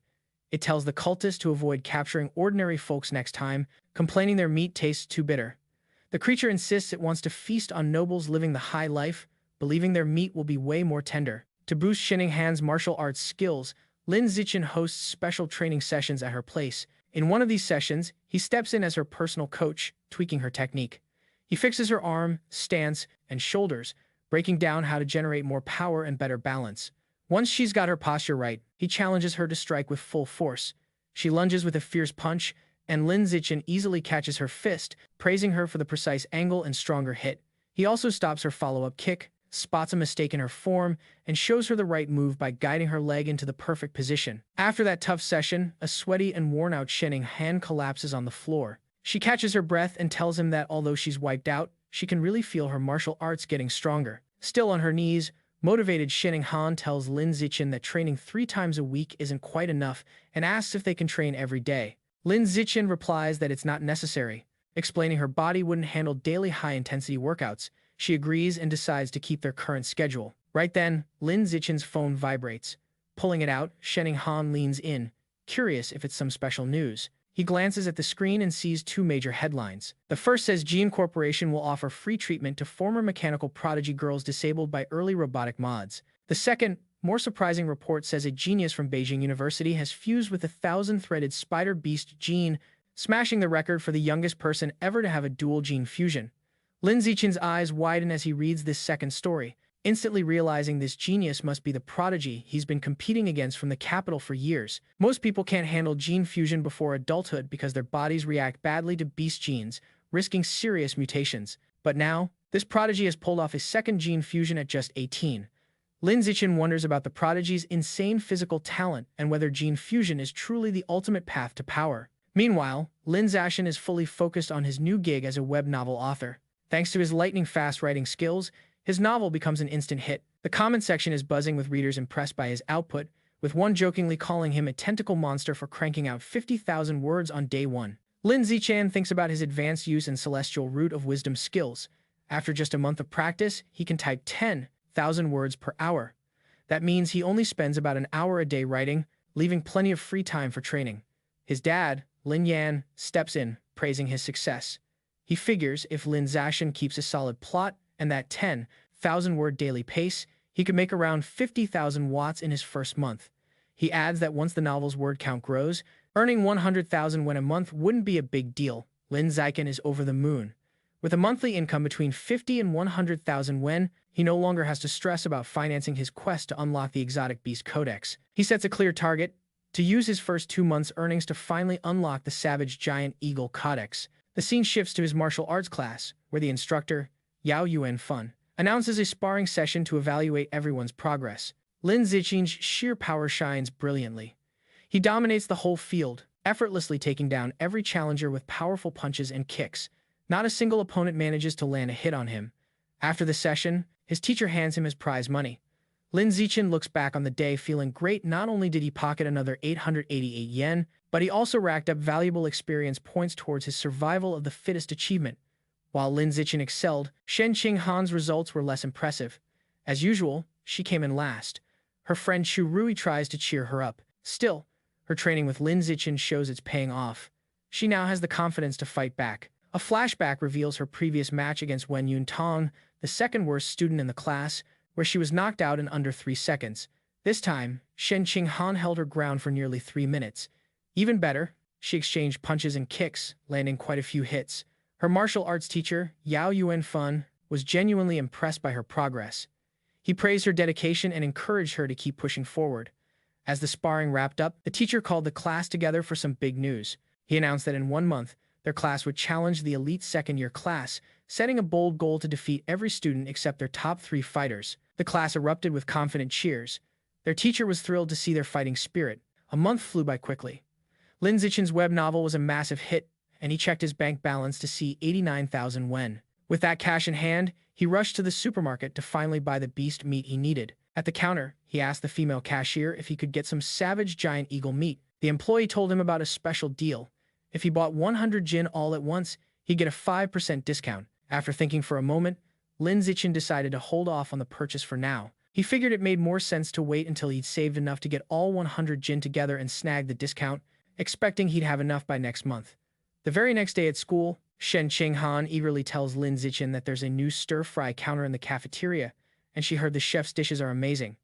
It tells the cultist to avoid capturing ordinary folks next time, complaining their meat tastes too bitter. The creature insists it wants to feast on nobles living the high life, believing their meat will be way more tender. To boost Han's martial arts skills, Lin Zichin hosts special training sessions at her place. In one of these sessions, he steps in as her personal coach, tweaking her technique. He fixes her arm, stance, and shoulders, breaking down how to generate more power and better balance. Once she's got her posture right, he challenges her to strike with full force. She lunges with a fierce punch, and Lin Zichin easily catches her fist, praising her for the precise angle and stronger hit. He also stops her follow-up kick, spots a mistake in her form, and shows her the right move by guiding her leg into the perfect position. After that tough session, a sweaty and worn-out Han collapses on the floor. She catches her breath and tells him that although she's wiped out, she can really feel her martial arts getting stronger. Still on her knees, motivated Han tells Lin Zichin that training 3 times a week isn't quite enough and asks if they can train every day. Lin Zichin replies that it's not necessary, explaining her body wouldn't handle daily high-intensity workouts. She agrees and decides to keep their current schedule. Right then, Lin Zichin's phone vibrates. Pulling it out, Han leans in, curious if it's some special news. He glances at the screen and sees 2 major headlines. The first says Gene Corporation will offer free treatment to former mechanical prodigy girls disabled by early robotic mods. The second, more surprising report says a genius from Beijing University has fused with a 1,000-threaded spider beast gene, smashing the record for the youngest person ever to have a dual gene fusion. Lin Zichin's eyes widen as he reads this second story, instantly realizing this genius must be the prodigy he's been competing against from the capital for years. Most people can't handle gene fusion before adulthood because their bodies react badly to beast genes, risking serious mutations. But now, this prodigy has pulled off his second gene fusion at just 18. Lin Zichin wonders about the prodigy's insane physical talent and whether gene fusion is truly the ultimate path to power. Meanwhile, Lin Zichin is fully focused on his new gig as a web novel author. Thanks to his lightning-fast writing skills, his novel becomes an instant hit. The comment section is buzzing with readers impressed by his output, with one jokingly calling him a tentacle monster for cranking out 50,000 words on day 1. Lin Zichin thinks about his advanced use and celestial root of wisdom skills. After just a month of practice, he can type 10,000 words per hour. That means he only spends about an hour a day writing, leaving plenty of free time for training. His dad, Lin Yan, steps in, praising his success. He figures if Lin Zichin keeps a solid plot and that 10,000-word daily pace, he could make around 50,000 watts in his first month. He adds that once the novel's word count grows, earning 100,000 yen a month wouldn't be a big deal. Lin Zichin is over the moon. With a monthly income between 50 and 100,000 yen, he no longer has to stress about financing his quest to unlock the exotic beast codex. He sets a clear target, to use his first 2 months' earnings to finally unlock the savage giant eagle codex. The scene shifts to his martial arts class, where the instructor, Yao Yuan Fun, announces a sparring session to evaluate everyone's progress. Lin Zichin's sheer power shines brilliantly. He dominates the whole field, effortlessly taking down every challenger with powerful punches and kicks. Not a single opponent manages to land a hit on him. After the session, his teacher hands him his prize money. Lin Zichin looks back on the day feeling great. Not only did he pocket another 888 yen, but he also racked up valuable experience points towards his survival of the fittest achievement. While Lin Zichin excelled, Shen Qinghan's results were less impressive. As usual, she came in last. Her friend Chu Rui tries to cheer her up. Still, her training with Lin Zichin shows it's paying off. She now has the confidence to fight back. A flashback reveals her previous match against Wen Yuntang, the second-worst student in the class, where she was knocked out in under 3 seconds. This time, Shen Qinghan held her ground for nearly 3 minutes. Even better, she exchanged punches and kicks, landing quite a few hits. Her martial arts teacher, Yao Yuan Fun, was genuinely impressed by her progress. He praised her dedication and encouraged her to keep pushing forward. As the sparring wrapped up, the teacher called the class together for some big news. He announced that in 1 month, their class would challenge the elite second-year class, setting a bold goal to defeat every student except their top 3 fighters. The class erupted with confident cheers. Their teacher was thrilled to see their fighting spirit. A month flew by quickly. Lin Zichin's web novel was a massive hit, and he checked his bank balance to see 89,000 yen. With that cash in hand, he rushed to the supermarket to finally buy the beast meat he needed. At the counter, he asked the female cashier if he could get some savage giant eagle meat. The employee told him about a special deal. If he bought 100 jin all at once, he'd get a 5% discount. After thinking for a moment, Lin Zichin decided to hold off on the purchase for now. He figured it made more sense to wait until he'd saved enough to get all 100 jin together and snag the discount, expecting he'd have enough by next month. The very next day at school, Shen Qinghan eagerly tells Lin Zichin that there's a new stir-fry counter in the cafeteria, and she heard the chef's dishes are amazing.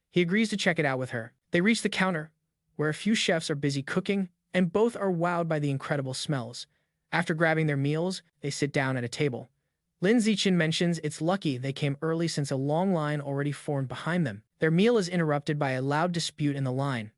He agrees to check it out with her. They reach the counter, where a few chefs are busy cooking, and both are wowed by the incredible smells. After grabbing their meals, they sit down at a table. Lin Zichin mentions it's lucky they came early since a long line already formed behind them. Their meal is interrupted by a loud dispute in the line.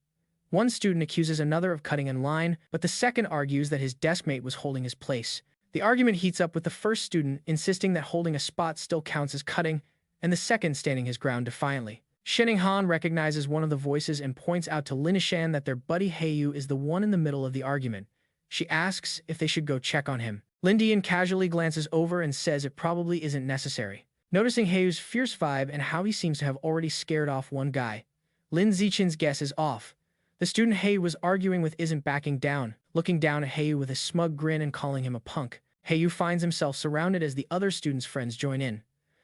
One student accuses another of cutting in line, but the second argues that his deskmate was holding his place. The argument heats up with the first student insisting that holding a spot still counts as cutting, and the second standing his ground defiantly. Shenning recognizes one of the voices and points out to Lin Zichin that their buddy Heiyu is the one in the middle of the argument. She asks if they should go check on him. Lin Dian casually glances over and says it probably isn't necessary. Noticing Heiyu's fierce vibe and how he seems to have already scared off one guy, Lin Zichin's guess is off. The student Heiyu was arguing with isn't backing down, looking down at Heiyu with a smug grin and calling him a punk. Heiyu finds himself surrounded as the other students' friends join in.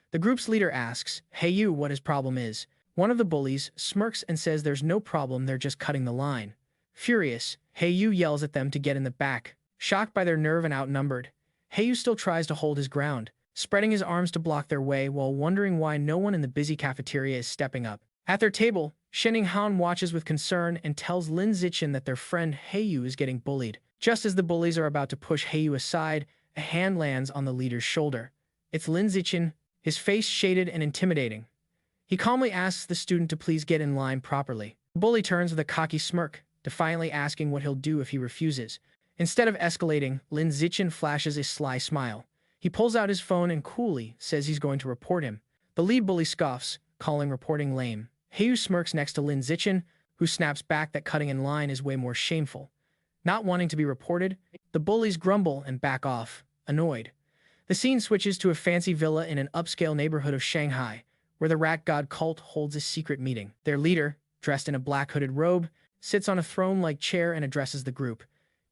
The group's leader asks Heiyu what his problem is. One of the bullies smirks and says there's no problem, they're just cutting the line. Furious, Heiyu yells at them to get in the back. Shocked by their nerve and outnumbered, Heiyu still tries to hold his ground, spreading his arms to block their way while wondering why no one in the busy cafeteria is stepping up. At their table, Shenning watches with concern and tells Lin Zichin that their friend Heiyu is getting bullied. Just as the bullies are about to push Heiyu aside, a hand lands on the leader's shoulder. It's Lin Zichin, his face shaded and intimidating. He calmly asks the student to please get in line properly. The bully turns with a cocky smirk, defiantly asking what he'll do if he refuses. Instead of escalating, Lin Zichin flashes a sly smile. He pulls out his phone and coolly says he's going to report him. The lead bully scoffs, calling reporting lame. Heiyu smirks next to Lin Zichin, who snaps back that cutting in line is way more shameful. Not wanting to be reported, the bullies grumble and back off, annoyed. The scene switches to a fancy villa in an upscale neighborhood of Shanghai, where the rat god cult holds a secret meeting. Their leader, dressed in a black hooded robe, sits on a throne-like chair and addresses the group.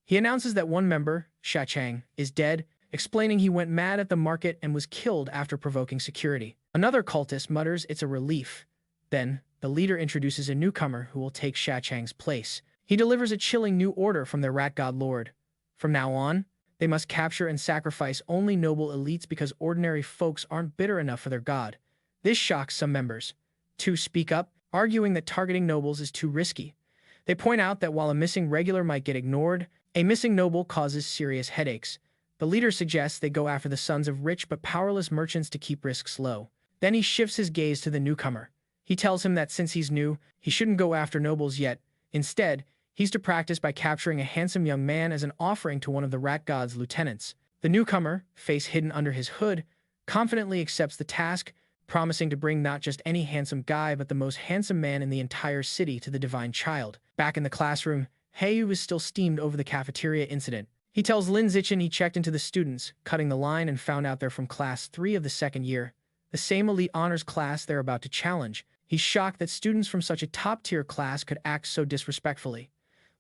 He announces that one member, Sha Chang, is dead, explaining he went mad at the market and was killed after provoking security. Another cultist mutters it's a relief. Then, the leader introduces a newcomer who will take Sha Chang's place. He delivers a chilling new order from their rat god lord. From now on, they must capture and sacrifice only noble elites because ordinary folks aren't bitter enough for their god. This shocks some members. Two speak up, arguing that targeting nobles is too risky. They point out that while a missing regular might get ignored, a missing noble causes serious headaches. The leader suggests they go after the sons of rich but powerless merchants to keep risks low. Then he shifts his gaze to the newcomer. He tells him that since he's new, he shouldn't go after nobles yet. Instead, he's to practice by capturing a handsome young man as an offering to one of the rat god's lieutenants. The newcomer, face hidden under his hood, confidently accepts the task, promising to bring not just any handsome guy but the most handsome man in the entire city to the divine child. Back in the classroom, Heiyu is still steamed over the cafeteria incident. He tells Lin Zichin he checked into the students, cutting the line, and found out they're from class 3 of the second year, the same elite honors class they're about to challenge. He's shocked that students from such a top-tier class could act so disrespectfully.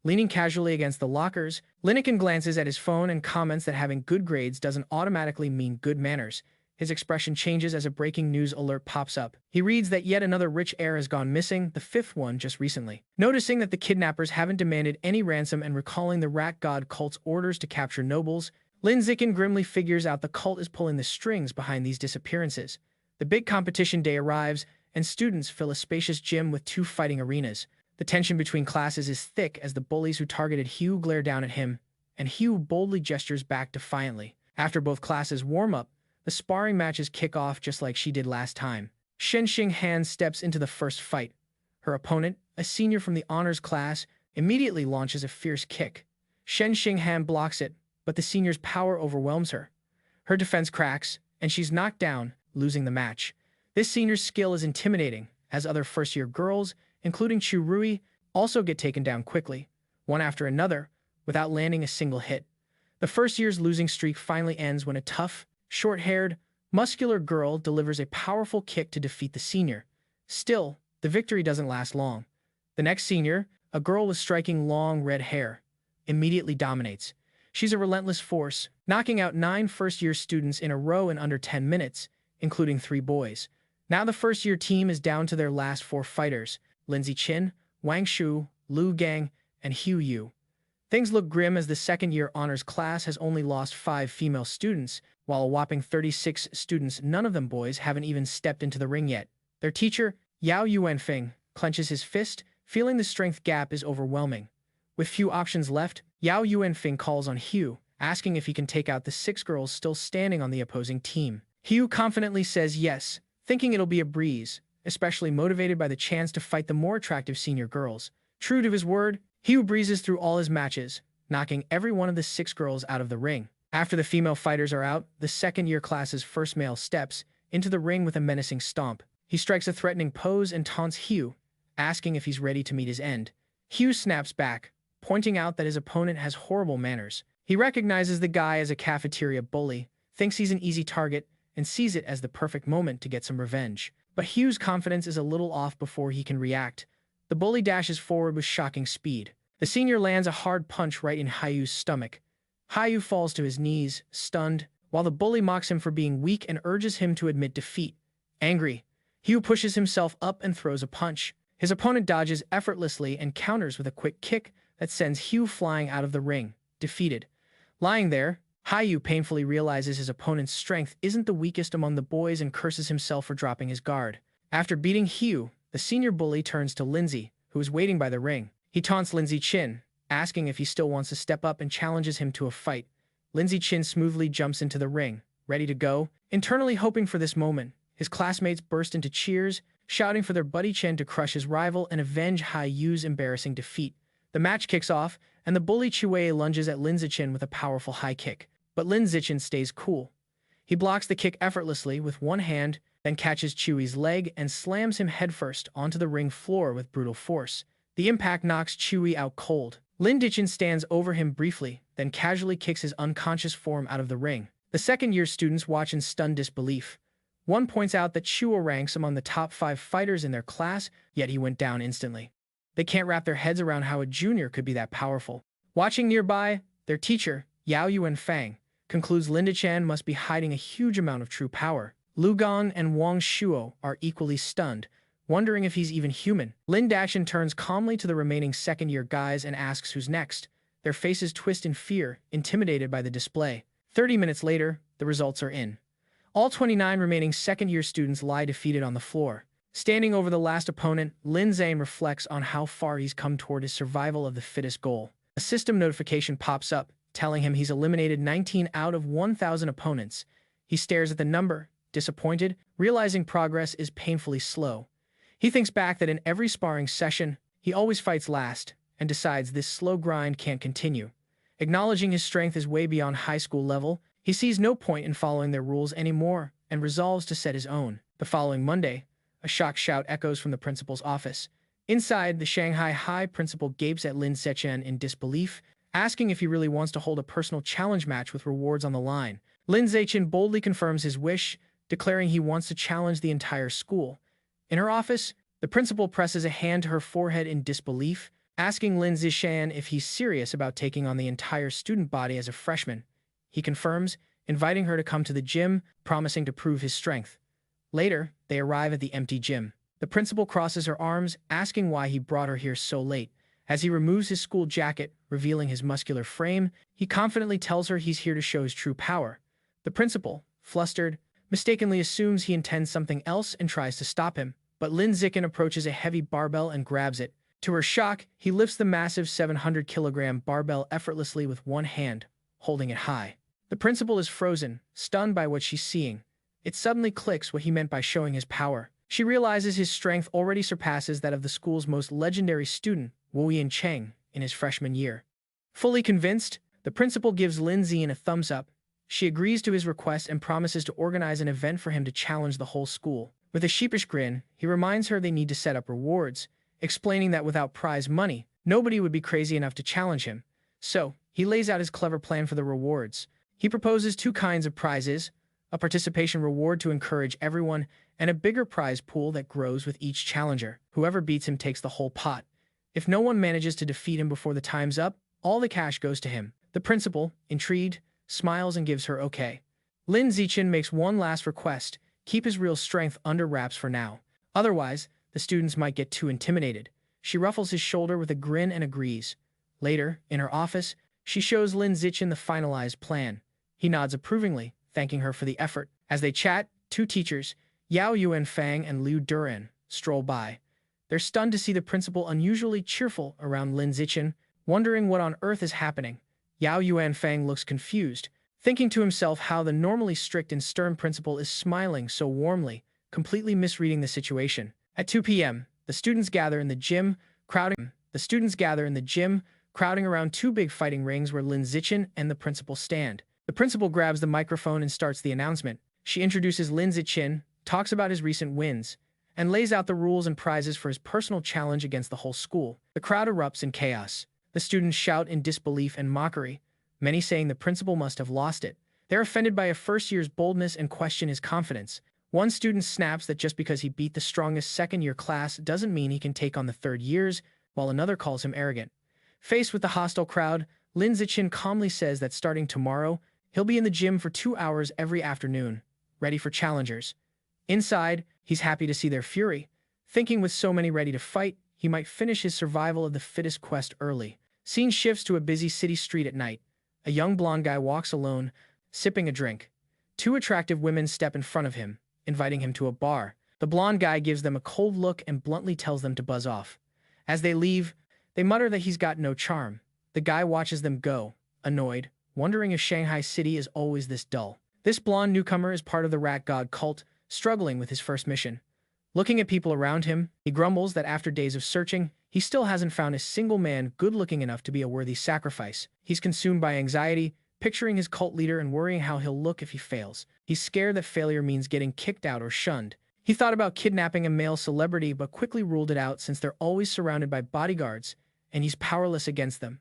Leaning casually against the lockers, Linikin glances at his phone and comments that having good grades doesn't automatically mean good manners. His expression changes as a breaking news alert pops up. He reads that yet another rich heir has gone missing, the 5th one just recently. Noticing that the kidnappers haven't demanded any ransom and recalling the rat god cult's orders to capture nobles, Lin Zichin grimly figures out the cult is pulling the strings behind these disappearances. The big competition day arrives, and students fill a spacious gym with 2 fighting arenas. The tension between classes is thick as the bullies who targeted Hugh glare down at him, and Hugh boldly gestures back defiantly. After both classes warm up, the sparring matches kick off just like she did last time. Shen Xinghan steps into the first fight. Her opponent, a senior from the honors class, immediately launches a fierce kick. Shen Xinghan blocks it, but the senior's power overwhelms her. Her defense cracks, and she's knocked down, losing the match. This senior's skill is intimidating, as other first-year girls, including Chu Rui, also get taken down quickly, one after another, without landing a single hit. The first year's losing streak finally ends when a tough, short-haired, muscular girl delivers a powerful kick to defeat the senior. Still, the victory doesn't last long. The next senior, a girl with striking long red hair, immediately dominates. She's a relentless force, knocking out 9 first-year students in a row in under 10 minutes, including 3 boys. Now the first-year team is down to their last 4 fighters, Lin Zichin, Wang Shu, Lu Gang, and Hu Yu. Things look grim as the second-year honors class has only lost 5 female students, while a whopping 36 students, none of them boys, haven't even stepped into the ring yet. Their teacher, Yao Yuanfeng, clenches his fist, feeling the strength gap is overwhelming. With few options left, Yao Yuanfeng calls on Hu, asking if he can take out the 6 girls still standing on the opposing team. Hu confidently says yes, thinking it'll be a breeze, especially motivated by the chance to fight the more attractive senior girls. True to his word, Hu breezes through all his matches, knocking every one of the 6 girls out of the ring. After the female fighters are out, the second-year class's first male steps into the ring with a menacing stomp. He strikes a threatening pose and taunts Hu, asking if he's ready to meet his end. Hu snaps back, pointing out that his opponent has horrible manners. He recognizes the guy as a cafeteria bully, thinks he's an easy target, and sees it as the perfect moment to get some revenge. But Hu's confidence is a little off before he can react. The bully dashes forward with shocking speed. The senior lands a hard punch right in Hyu's stomach. Hyu falls to his knees, stunned, while the bully mocks him for being weak and urges him to admit defeat. Angry, Hu pushes himself up and throws a punch. His opponent dodges effortlessly and counters with a quick kick that sends Hu flying out of the ring, defeated. Lying there, Hyu painfully realizes his opponent's strength isn't the weakest among the boys and curses himself for dropping his guard. After beating Hu, the senior bully turns to Lindsay, who is waiting by the ring. He taunts Lin Zichin, asking if he still wants to step up and challenges him to a fight. Lin Zichin smoothly jumps into the ring, ready to go. Internally hoping for this moment, his classmates burst into cheers, shouting for their buddy Chen to crush his rival and avenge Hyu's embarrassing defeat. The match kicks off, and the bully Chue lunges at Lin Zichin with a powerful high kick. But Lin Zichin stays cool. He blocks the kick effortlessly with one hand, then catches Chue's leg and slams him headfirst onto the ring floor with brutal force. The impact knocks Chue out cold. Lin Zichin stands over him briefly, then casually kicks his unconscious form out of the ring. The second-year students watch in stunned disbelief. One points out that Chue ranks among the top 5 fighters in their class, yet he went down instantly. They can't wrap their heads around how a junior could be that powerful. Watching nearby, their teacher, Yao Yuanfeng, concludes Lin Zichin must be hiding a huge amount of true power. Lu Gang and Wang Shuo are equally stunned, wondering if he's even human. Lin Zichin turns calmly to the remaining second-year guys and asks who's next. Their faces twist in fear, intimidated by the display. 30 minutes later, the results are in. All 29 remaining second-year students lie defeated on the floor. Standing over the last opponent, Lin Zane reflects on how far he's come toward his survival of the fittest goal. A system notification pops up, telling him he's eliminated 19 out of 1,000 opponents. He stares at the number, disappointed, realizing progress is painfully slow. He thinks back that in every sparring session, he always fights last, and decides this slow grind can't continue. Acknowledging his strength is way beyond high school level, he sees no point in following their rules anymore and resolves to set his own. The following Monday, a shocked shout echoes from the principal's office. Inside, the Shanghai High principal gapes at Lin Zichin in disbelief, asking if he really wants to hold a personal challenge match with rewards on the line. Lin Zichin boldly confirms his wish, declaring he wants to challenge the entire school. In her office, the principal presses a hand to her forehead in disbelief, asking Lin Zichin if he's serious about taking on the entire student body as a freshman. He confirms, inviting her to come to the gym, promising to prove his strength. Later, they arrive at the empty gym. The principal crosses her arms, asking why he brought her here so late. As he removes his school jacket, revealing his muscular frame, he confidently tells her he's here to show his true power. The principal, flustered, mistakenly assumes he intends something else and tries to stop him. But Lin Zichin approaches a heavy barbell and grabs it. To her shock, he lifts the massive 700-kilogram barbell effortlessly with one hand, holding it high. The principal is frozen, stunned by what she's seeing. It suddenly clicks what he meant by showing his power. She realizes his strength already surpasses that of the school's most legendary student, Wu Yancheng, in his freshman year. Fully convinced, the principal gives Lin Zichin a thumbs up. She agrees to his request and promises to organize an event for him to challenge the whole school. With a sheepish grin, he reminds her they need to set up rewards, explaining that without prize money, nobody would be crazy enough to challenge him. So, he lays out his clever plan for the rewards. He proposes 2 kinds of prizes, a participation reward to encourage everyone, and a bigger prize pool that grows with each challenger. Whoever beats him takes the whole pot. If no one manages to defeat him before the time's up, all the cash goes to him. The principal, intrigued, smiles and gives her okay. Lin Zichin makes one last request: keep his real strength under wraps for now. Otherwise, the students might get too intimidated. She ruffles his shoulder with a grin and agrees. Later, in her office, she shows Lin Zichin the finalized plan. He nods approvingly, thanking her for the effort. As they chat, two teachers, Yao Yuanfang and Liu Duran, stroll by. They're stunned to see the principal unusually cheerful around Lin Zichin, wondering what on earth is happening. Yao Yuanfang looks confused, thinking to himself how the normally strict and stern principal is smiling so warmly, completely misreading the situation. At 2 p.m., the students gather in the gym, crowding around two big fighting rings where Lin Zichin and the principal stand. The principal grabs the microphone and starts the announcement. She introduces Lin Zichin, talks about his recent wins, and lays out the rules and prizes for his personal challenge against the whole school. The crowd erupts in chaos. The students shout in disbelief and mockery, many saying the principal must have lost it. They're offended by a first year's boldness and question his confidence. One student snaps that just because he beat the strongest second-year class doesn't mean he can take on the third years, while another calls him arrogant. Faced with the hostile crowd, Lin Zichin calmly says that starting tomorrow, he'll be in the gym for 2 hours every afternoon, ready for challengers. Inside, he's happy to see their fury, thinking with so many ready to fight, he might finish his survival of the fittest quest early. Scene shifts to a busy city street at night. A young blonde guy walks alone, sipping a drink. Two attractive women step in front of him, inviting him to a bar. The blonde guy gives them a cold look and bluntly tells them to buzz off. As they leave, they mutter that he's got no charm. The guy watches them go, annoyed, wondering if Shanghai City is always this dull. This blonde newcomer is part of the rat god cult, struggling with his first mission. Looking at people around him, he grumbles that after days of searching, he still hasn't found a single man good-looking enough to be a worthy sacrifice. He's consumed by anxiety, picturing his cult leader and worrying how he'll look if he fails. He's scared that failure means getting kicked out or shunned. He thought about kidnapping a male celebrity but quickly ruled it out since they're always surrounded by bodyguards, and he's powerless against them.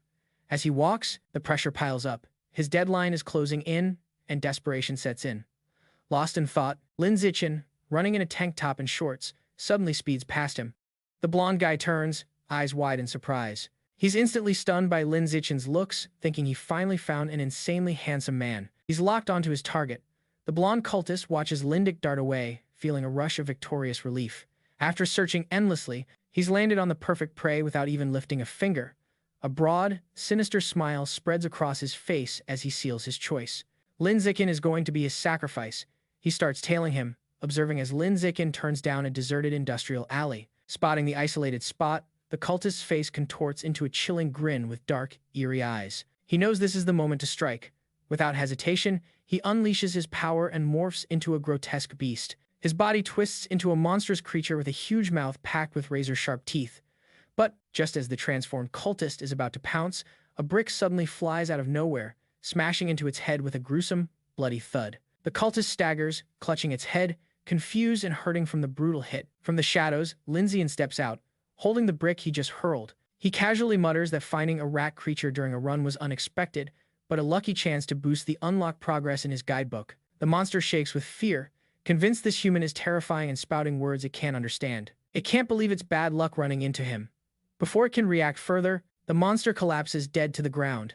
As he walks, the pressure piles up. His deadline is closing in, and desperation sets in. Lost in thought, Lin Zichin, running in a tank top and shorts, suddenly speeds past him. The blonde guy turns, eyes wide in surprise. He's instantly stunned by Lin Zichin's looks, thinking he finally found an insanely handsome man. He's locked onto his target. The blonde cultist watches Lindic dart away, feeling a rush of victorious relief. After searching endlessly, he's landed on the perfect prey without even lifting a finger. A broad, sinister smile spreads across his face as he seals his choice. Lin Zichin is going to be his sacrifice. He starts tailing him, observing as Lin Zichin turns down a deserted industrial alley. Spotting the isolated spot, the cultist's face contorts into a chilling grin with dark, eerie eyes. He knows this is the moment to strike. Without hesitation, he unleashes his power and morphs into a grotesque beast. His body twists into a monstrous creature with a huge mouth packed with razor-sharp teeth. But, just as the transformed cultist is about to pounce, a brick suddenly flies out of nowhere, smashing into its head with a gruesome, bloody thud. The cultist staggers, clutching its head, confused and hurting from the brutal hit. From the shadows, Lin Zichin steps out, holding the brick he just hurled. He casually mutters that finding a rat creature during a run was unexpected, but a lucky chance to boost the unlocked progress in his guidebook. The monster shakes with fear, convinced this human is terrifying and spouting words it can't understand. It can't believe it's bad luck running into him. Before it can react further, the monster collapses dead to the ground.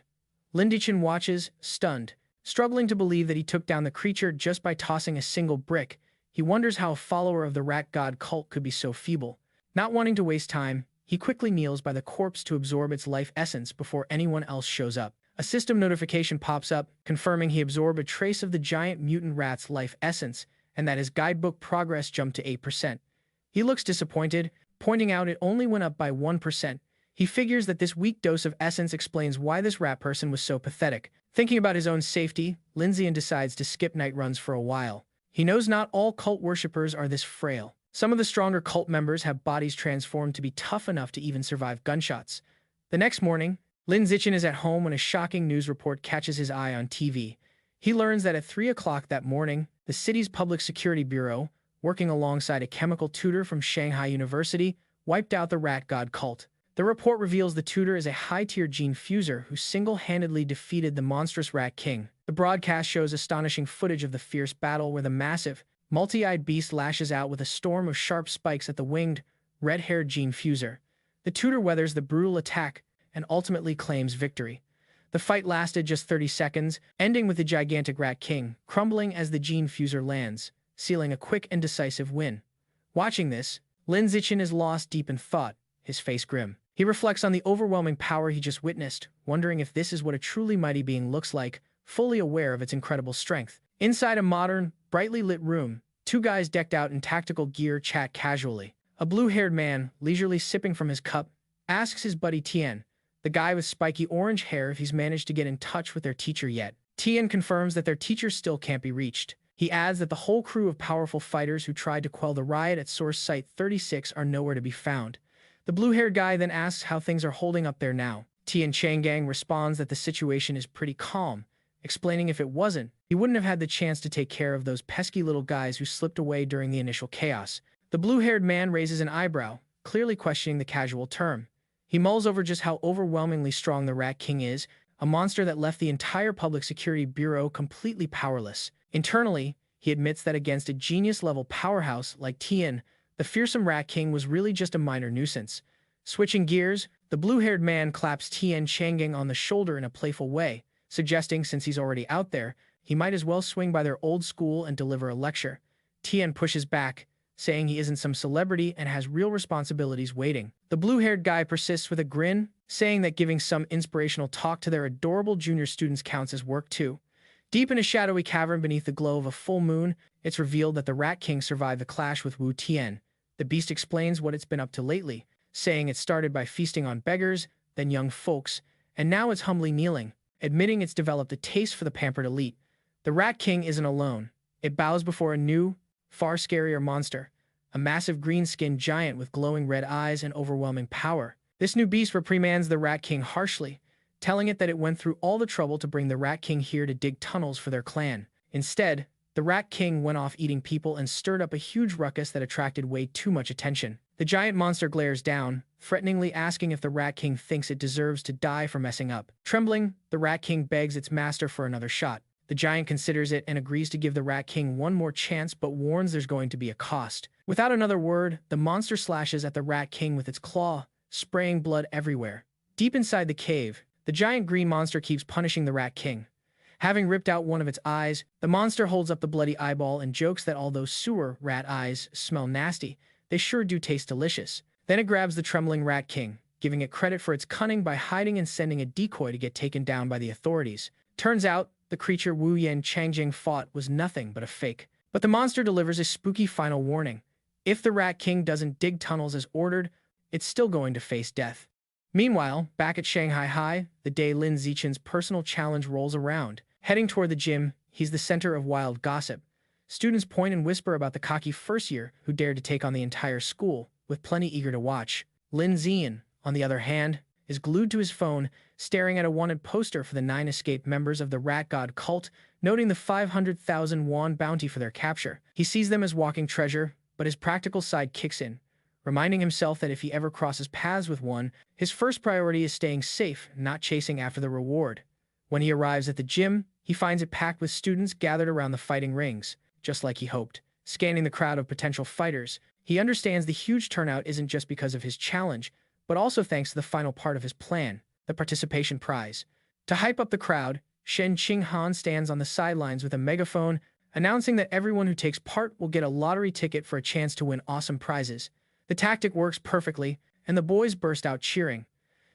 Lin Zichin watches, stunned, struggling to believe that he took down the creature just by tossing a single brick. He wonders how a follower of the rat god cult could be so feeble. Not wanting to waste time, he quickly kneels by the corpse to absorb its life essence before anyone else shows up. A system notification pops up, confirming he absorbed a trace of the giant mutant rat's life essence, and that his guidebook progress jumped to 8%. He looks disappointed, pointing out it only went up by 1%. He figures that this weak dose of essence explains why this rat person was so pathetic. Thinking about his own safety, Lin Zichin decides to skip night runs for a while. He knows not all cult worshippers are this frail. Some of the stronger cult members have bodies transformed to be tough enough to even survive gunshots. The next morning, Lin Zichin is at home when a shocking news report catches his eye on TV. He learns that at 3 o'clock that morning, the city's Public Security Bureau, working alongside a chemical tutor from Shanghai University, wiped out the rat god cult. The report reveals the tutor is a high-tier gene fuser who single-handedly defeated the monstrous rat king. The broadcast shows astonishing footage of the fierce battle where the massive, multi-eyed beast lashes out with a storm of sharp spikes at the winged, red-haired gene fuser. The tutor weathers the brutal attack and ultimately claims victory. The fight lasted just 30 seconds, ending with the gigantic Rat King crumbling as the gene fuser lands, sealing a quick and decisive win. Watching this, Lin Zichin is lost deep in thought, his face grim. He reflects on the overwhelming power he just witnessed, wondering if this is what a truly mighty being looks like, fully aware of its incredible strength. Inside a modern, brightly lit room, two guys decked out in tactical gear chat casually. A blue-haired man, leisurely sipping from his cup, asks his buddy Tian, the guy with spiky orange hair, if he's managed to get in touch with their teacher yet. Tian confirms that their teacher still can't be reached. He adds that the whole crew of powerful fighters who tried to quell the riot at Source Site 36 are nowhere to be found. The blue-haired guy then asks how things are holding up there now. Tian Changgang responds that the situation is pretty calm, explaining if it wasn't, he wouldn't have had the chance to take care of those pesky little guys who slipped away during the initial chaos. The blue-haired man raises an eyebrow, clearly questioning the casual term. He mulls over just how overwhelmingly strong the Rat King is, a monster that left the entire Public Security Bureau completely powerless. Internally, he admits that against a genius-level powerhouse like Tian, the fearsome Rat King was really just a minor nuisance. Switching gears, the blue-haired man claps Tian Changgang on the shoulder in a playful way, suggesting since he's already out there, he might as well swing by their old school and deliver a lecture. Tian pushes back, saying he isn't some celebrity and has real responsibilities waiting. The blue-haired guy persists with a grin, saying that giving some inspirational talk to their adorable junior students counts as work too. Deep in a shadowy cavern beneath the glow of a full moon, it's revealed that the Rat King survived the clash with Wu Tian. The beast explains what it's been up to lately, saying it started by feasting on beggars, then young folks, and now it's humbly kneeling, admitting it's developed a taste for the pampered elite. The Rat King isn't alone. It bows before a new, far scarier monster, a massive green-skinned giant with glowing red eyes and overwhelming power. This new beast reprimands the Rat King harshly, telling it that it went through all the trouble to bring the Rat King here to dig tunnels for their clan. Instead, the Rat King went off eating people and stirred up a huge ruckus that attracted way too much attention. The giant monster glares down, threateningly asking if the Rat King thinks it deserves to die for messing up. Trembling, the Rat King begs its master for another shot. The giant considers it and agrees to give the Rat King one more chance, but warns there's going to be a cost. Without another word, the monster slashes at the Rat King with its claw, spraying blood everywhere. Deep inside the cave, the giant green monster keeps punishing the Rat King. Having ripped out one of its eyes, the monster holds up the bloody eyeball and jokes that although sewer rat eyes smell nasty, they sure do taste delicious. Then it grabs the trembling Rat King, giving it credit for its cunning by hiding and sending a decoy to get taken down by the authorities. Turns out, the creature Wu Yan Changjing fought was nothing but a fake. But the monster delivers a spooky final warning. If the Rat King doesn't dig tunnels as ordered, it's still going to face death. Meanwhile, back at Shanghai High, the day Lin Zichin's personal challenge rolls around. Heading toward the gym, he's the center of wild gossip. Students point and whisper about the cocky first year who dared to take on the entire school, with plenty eager to watch. Lin Zichin, on the other hand, is glued to his phone, staring at a wanted poster for the 9 escaped members of the Rat God cult, noting the 500,000 won bounty for their capture. He sees them as walking treasure, but his practical side kicks in, reminding himself that if he ever crosses paths with one, his first priority is staying safe, not chasing after the reward. When he arrives at the gym, he finds it packed with students gathered around the fighting rings, just like he hoped. Scanning the crowd of potential fighters, he understands the huge turnout isn't just because of his challenge, but also thanks to the final part of his plan, the participation prize. To hype up the crowd, Shen Qinghan stands on the sidelines with a megaphone, announcing that everyone who takes part will get a lottery ticket for a chance to win awesome prizes. The tactic works perfectly, and the boys burst out cheering.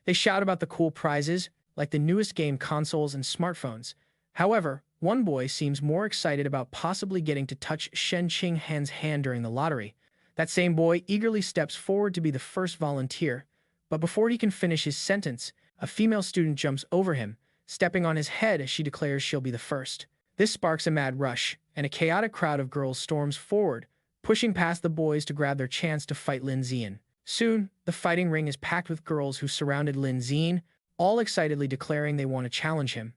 They shout about the cool prizes, like the newest game consoles and smartphones. However, one boy seems more excited about possibly getting to touch Shen Qinghan's hand during the lottery. That same boy eagerly steps forward to be the first volunteer, but before he can finish his sentence, a female student jumps over him, stepping on his head as she declares she'll be the first. This sparks a mad rush, and a chaotic crowd of girls storms forward, pushing past the boys to grab their chance to fight Lin Zichin. Soon, the fighting ring is packed with girls who surrounded Lin Zichin, all excitedly declaring they want to challenge him.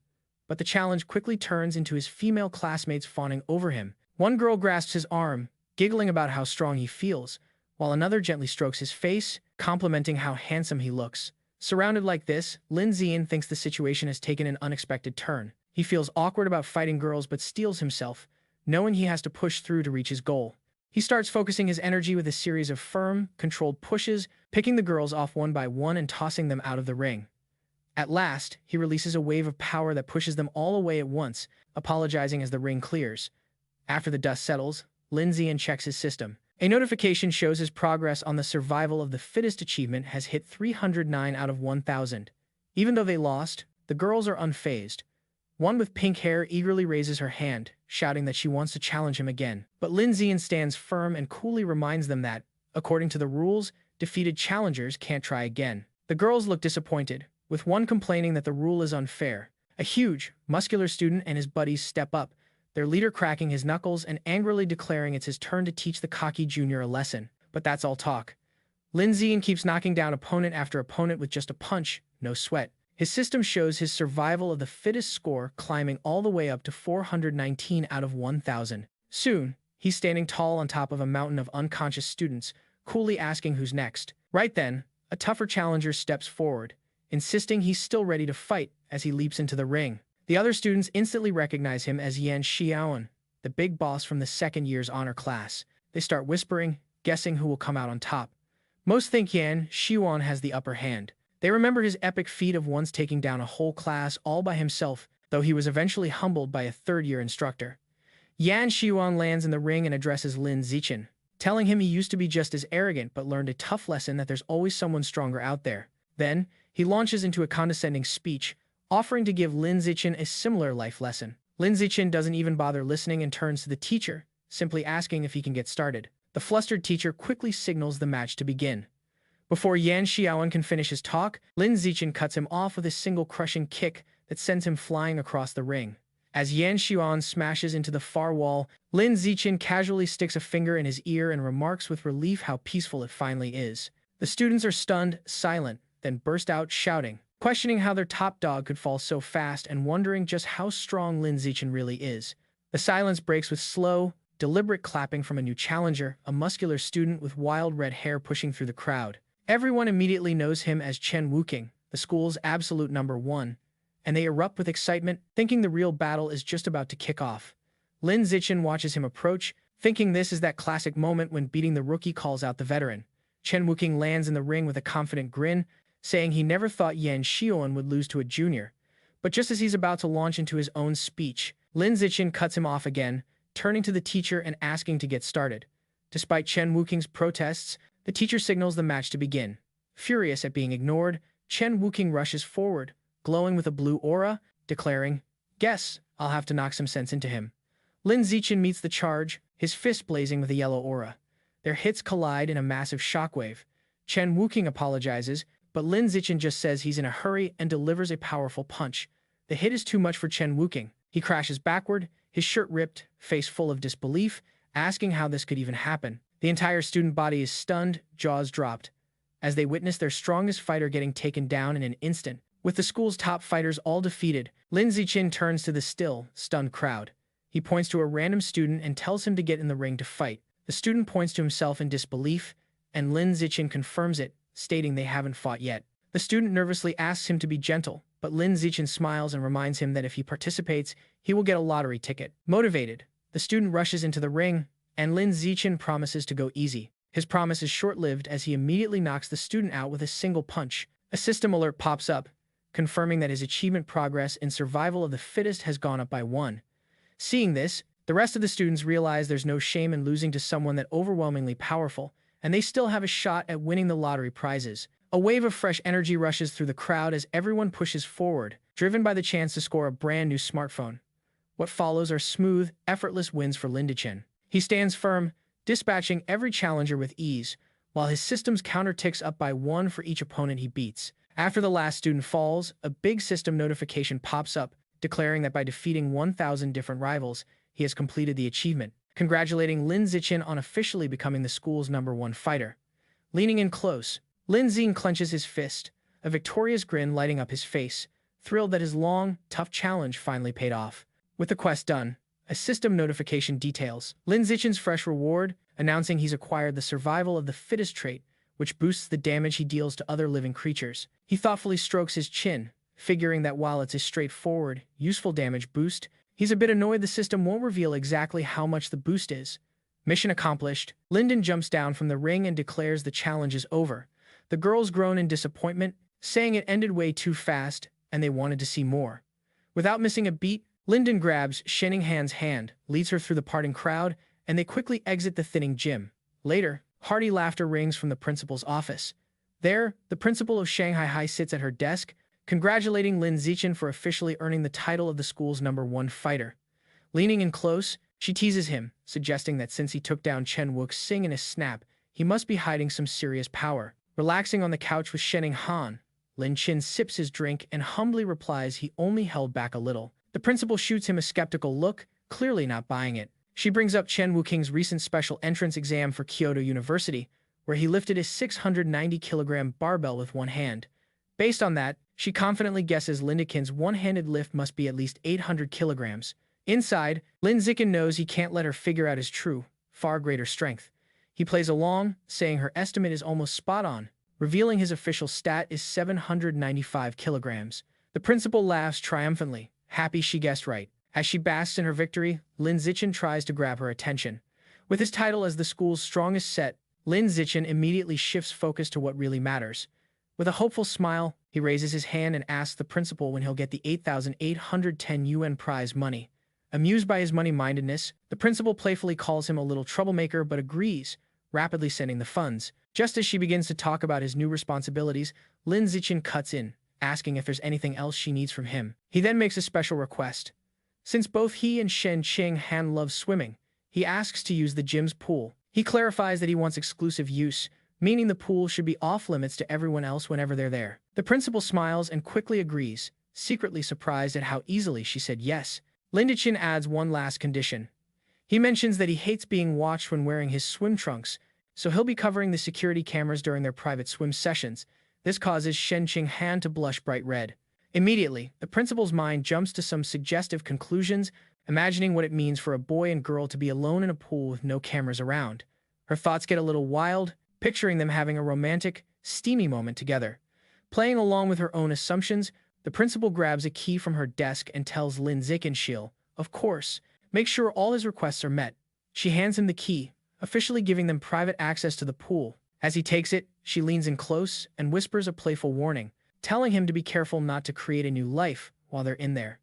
But the challenge quickly turns into his female classmates fawning over him. One girl grasps his arm, giggling about how strong he feels, while another gently strokes his face, complimenting how handsome he looks. Surrounded like this, Lin Zichin thinks the situation has taken an unexpected turn. He feels awkward about fighting girls but steels himself, knowing he has to push through to reach his goal. He starts focusing his energy with a series of firm, controlled pushes, picking the girls off one by one and tossing them out of the ring. At last, he releases a wave of power that pushes them all away at once, apologizing as the ring clears. After the dust settles, Lin Zichin checks his system. A notification shows his progress on the survival of the fittest achievement has hit 309 out of 1,000. Even though they lost, the girls are unfazed. One with pink hair eagerly raises her hand, shouting that she wants to challenge him again. But Lin Zichin stands firm and coolly reminds them that, according to the rules, defeated challengers can't try again. The girls look disappointed, with one complaining that the rule is unfair. A huge, muscular student and his buddies step up, their leader cracking his knuckles and angrily declaring it's his turn to teach the cocky junior a lesson. But that's all talk. Lin Zichin keeps knocking down opponent after opponent with just a punch, no sweat. His system shows his survival of the fittest score climbing all the way up to 419 out of 1,000. Soon, he's standing tall on top of a mountain of unconscious students, coolly asking who's next. Right then, a tougher challenger steps forward, insisting he's still ready to fight as he leaps into the ring. The other students instantly recognize him as Yan Xiaoan, the big boss from the second year's honor class. They start whispering, guessing who will come out on top. Most think Yan Xiaoan has the upper hand. They remember his epic feat of once taking down a whole class all by himself, though he was eventually humbled by a third-year instructor. Yan Xiaoan lands in the ring and addresses Lin Zichin, telling him he used to be just as arrogant but learned a tough lesson that there's always someone stronger out there. Then, he launches into a condescending speech, offering to give Lin Zichin a similar life lesson. Lin Zichin doesn't even bother listening and turns to the teacher, simply asking if he can get started. The flustered teacher quickly signals the match to begin. Before Yan Xiaoan can finish his talk, Lin Zichin cuts him off with a single crushing kick that sends him flying across the ring. As Yan Xiaoan smashes into the far wall, Lin Zichin casually sticks a finger in his ear and remarks with relief how peaceful it finally is. The students are stunned, silent, then burst out shouting, questioning how their top dog could fall so fast and wondering just how strong Lin Zichin really is. The silence breaks with slow, deliberate clapping from a new challenger, a muscular student with wild red hair pushing through the crowd. Everyone immediately knows him as Chen Wuking, the school's absolute #1, and they erupt with excitement, thinking the real battle is just about to kick off. Lin Zichin watches him approach, thinking this is that classic moment when beating the rookie calls out the veteran. Chen Wuking lands in the ring with a confident grin, saying he never thought Yan Xiaoan would lose to a junior. But just as he's about to launch into his own speech, Lin Zichin cuts him off again, turning to the teacher and asking to get started. Despite Chen Wuking's protests, the teacher signals the match to begin. Furious at being ignored, Chen Wuking rushes forward, glowing with a blue aura, declaring, "Guess, I'll have to knock some sense into him." Lin Zichin meets the charge, his fist blazing with a yellow aura. Their hits collide in a massive shockwave. Chen Wuking apologizes, but Lin Zichin just says he's in a hurry and delivers a powerful punch. The hit is too much for Chen Wuking. He crashes backward, his shirt ripped, face full of disbelief, asking how this could even happen. The entire student body is stunned, jaws dropped, as they witness their strongest fighter getting taken down in an instant. With the school's top fighters all defeated, Lin Zichin turns to the still, stunned crowd. He points to a random student and tells him to get in the ring to fight. The student points to himself in disbelief, and Lin Zichin confirms it, stating they haven't fought yet. The student nervously asks him to be gentle, but Lin Zichin smiles and reminds him that if he participates, he will get a lottery ticket. Motivated, the student rushes into the ring, and Lin Zichin promises to go easy. His promise is short-lived as he immediately knocks the student out with a single punch. A system alert pops up, confirming that his achievement progress in survival of the fittest has gone up by 1. Seeing this, the rest of the students realize there's no shame in losing to someone that overwhelmingly powerful, and they still have a shot at winning the lottery prizes. A wave of fresh energy rushes through the crowd as everyone pushes forward, driven by the chance to score a brand new smartphone. What follows are smooth, effortless wins for Lin Zichin. He stands firm, dispatching every challenger with ease, while his system's counter ticks up by 1 for each opponent he beats. After the last student falls, a big system notification pops up, declaring that by defeating 1,000 different rivals, he has completed the achievement, congratulating Lin Zichin on officially becoming the school's #1 fighter. Leaning in close, Lin Zichin clenches his fist, a victorious grin lighting up his face, thrilled that his long, tough challenge finally paid off. With the quest done, a system notification details Lin Zichin's fresh reward, announcing he's acquired the survival of the fittest trait, which boosts the damage he deals to other living creatures. He thoughtfully strokes his chin, figuring that while it's a straightforward, useful damage boost, he's a bit annoyed the system won't reveal exactly how much the boost is. Mission accomplished. Lyndon jumps down from the ring and declares the challenge is over. The girls groan in disappointment, saying it ended way too fast and they wanted to see more. Without missing a beat, Lyndon grabs Shenninghan's hand, leads her through the parting crowd, and they quickly exit the thinning gym. Later, hearty laughter rings from the principal's office. There, the principal of Shanghai High sits at her desk, congratulating Lin Zichin for officially earning the title of the school's #1 fighter. Leaning in close, she teases him, suggesting that since he took down Chen Wuxing in a snap, he must be hiding some serious power. Relaxing on the couch with Shenninghan, Lin Zichin sips his drink and humbly replies he only held back a little. The principal shoots him a skeptical look, clearly not buying it. She brings up Chen Wuqing's recent special entrance exam for Kyoto University, where he lifted his 690-kilogram barbell with one hand. Based on that, she confidently guesses Lin Zichin's one-handed lift must be at least 800 kilograms. Inside, Lin Zichin knows he can't let her figure out his true, far greater strength. He plays along, saying her estimate is almost spot on, revealing his official stat is 795 kilograms. The principal laughs triumphantly, happy she guessed right. As she basks in her victory, Lin Zichin tries to grab her attention. With his title as the school's strongest set, Lin Zichin immediately shifts focus to what really matters. With a hopeful smile, he raises his hand and asks the principal when he'll get the 8,810 yuan prize money. Amused by his money-mindedness, the principal playfully calls him a little troublemaker but agrees, rapidly sending the funds. Just as she begins to talk about his new responsibilities, Lin Zichin cuts in, asking if there's anything else she needs from him. He then makes a special request. Since both he and Shenninghan love swimming, he asks to use the gym's pool. He clarifies that he wants exclusive use, meaning the pool should be off-limits to everyone else whenever they're there. The principal smiles and quickly agrees, secretly surprised at how easily she said yes. Lin Zichin adds one last condition. He mentions that he hates being watched when wearing his swim trunks, so he'll be covering the security cameras during their private swim sessions. This causes Shenninghan to blush bright red. Immediately, the principal's mind jumps to some suggestive conclusions, imagining what it means for a boy and girl to be alone in a pool with no cameras around. Her thoughts get a little wild, picturing them having a romantic, steamy moment together. Playing along with her own assumptions, the principal grabs a key from her desk and tells Lin Zichin she'll, of course, make sure all his requests are met. She hands him the key, officially giving them private access to the pool. As he takes it, she leans in close and whispers a playful warning, telling him to be careful not to create a new life while they're in there.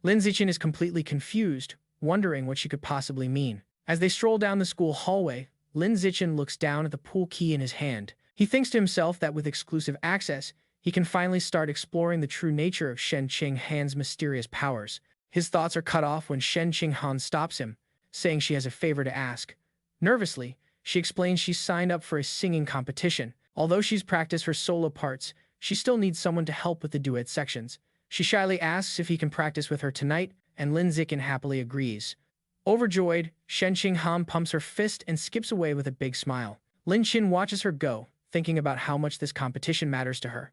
Lin Zichin is completely confused, wondering what she could possibly mean. As they stroll down the school hallway, Lin Zichin looks down at the pool key in his hand. He thinks to himself that with exclusive access, he can finally start exploring the true nature of Shenninghan's mysterious powers. His thoughts are cut off when Shenninghan stops him, saying she has a favor to ask. Nervously, she explains she's signed up for a singing competition. Although she's practiced her solo parts, she still needs someone to help with the duet sections. She shyly asks if he can practice with her tonight, and Lin Zichin happily agrees. Overjoyed, Shenninghan pumps her fist and skips away with a big smile. Lin Zichin watches her go, thinking about how much this competition matters to her.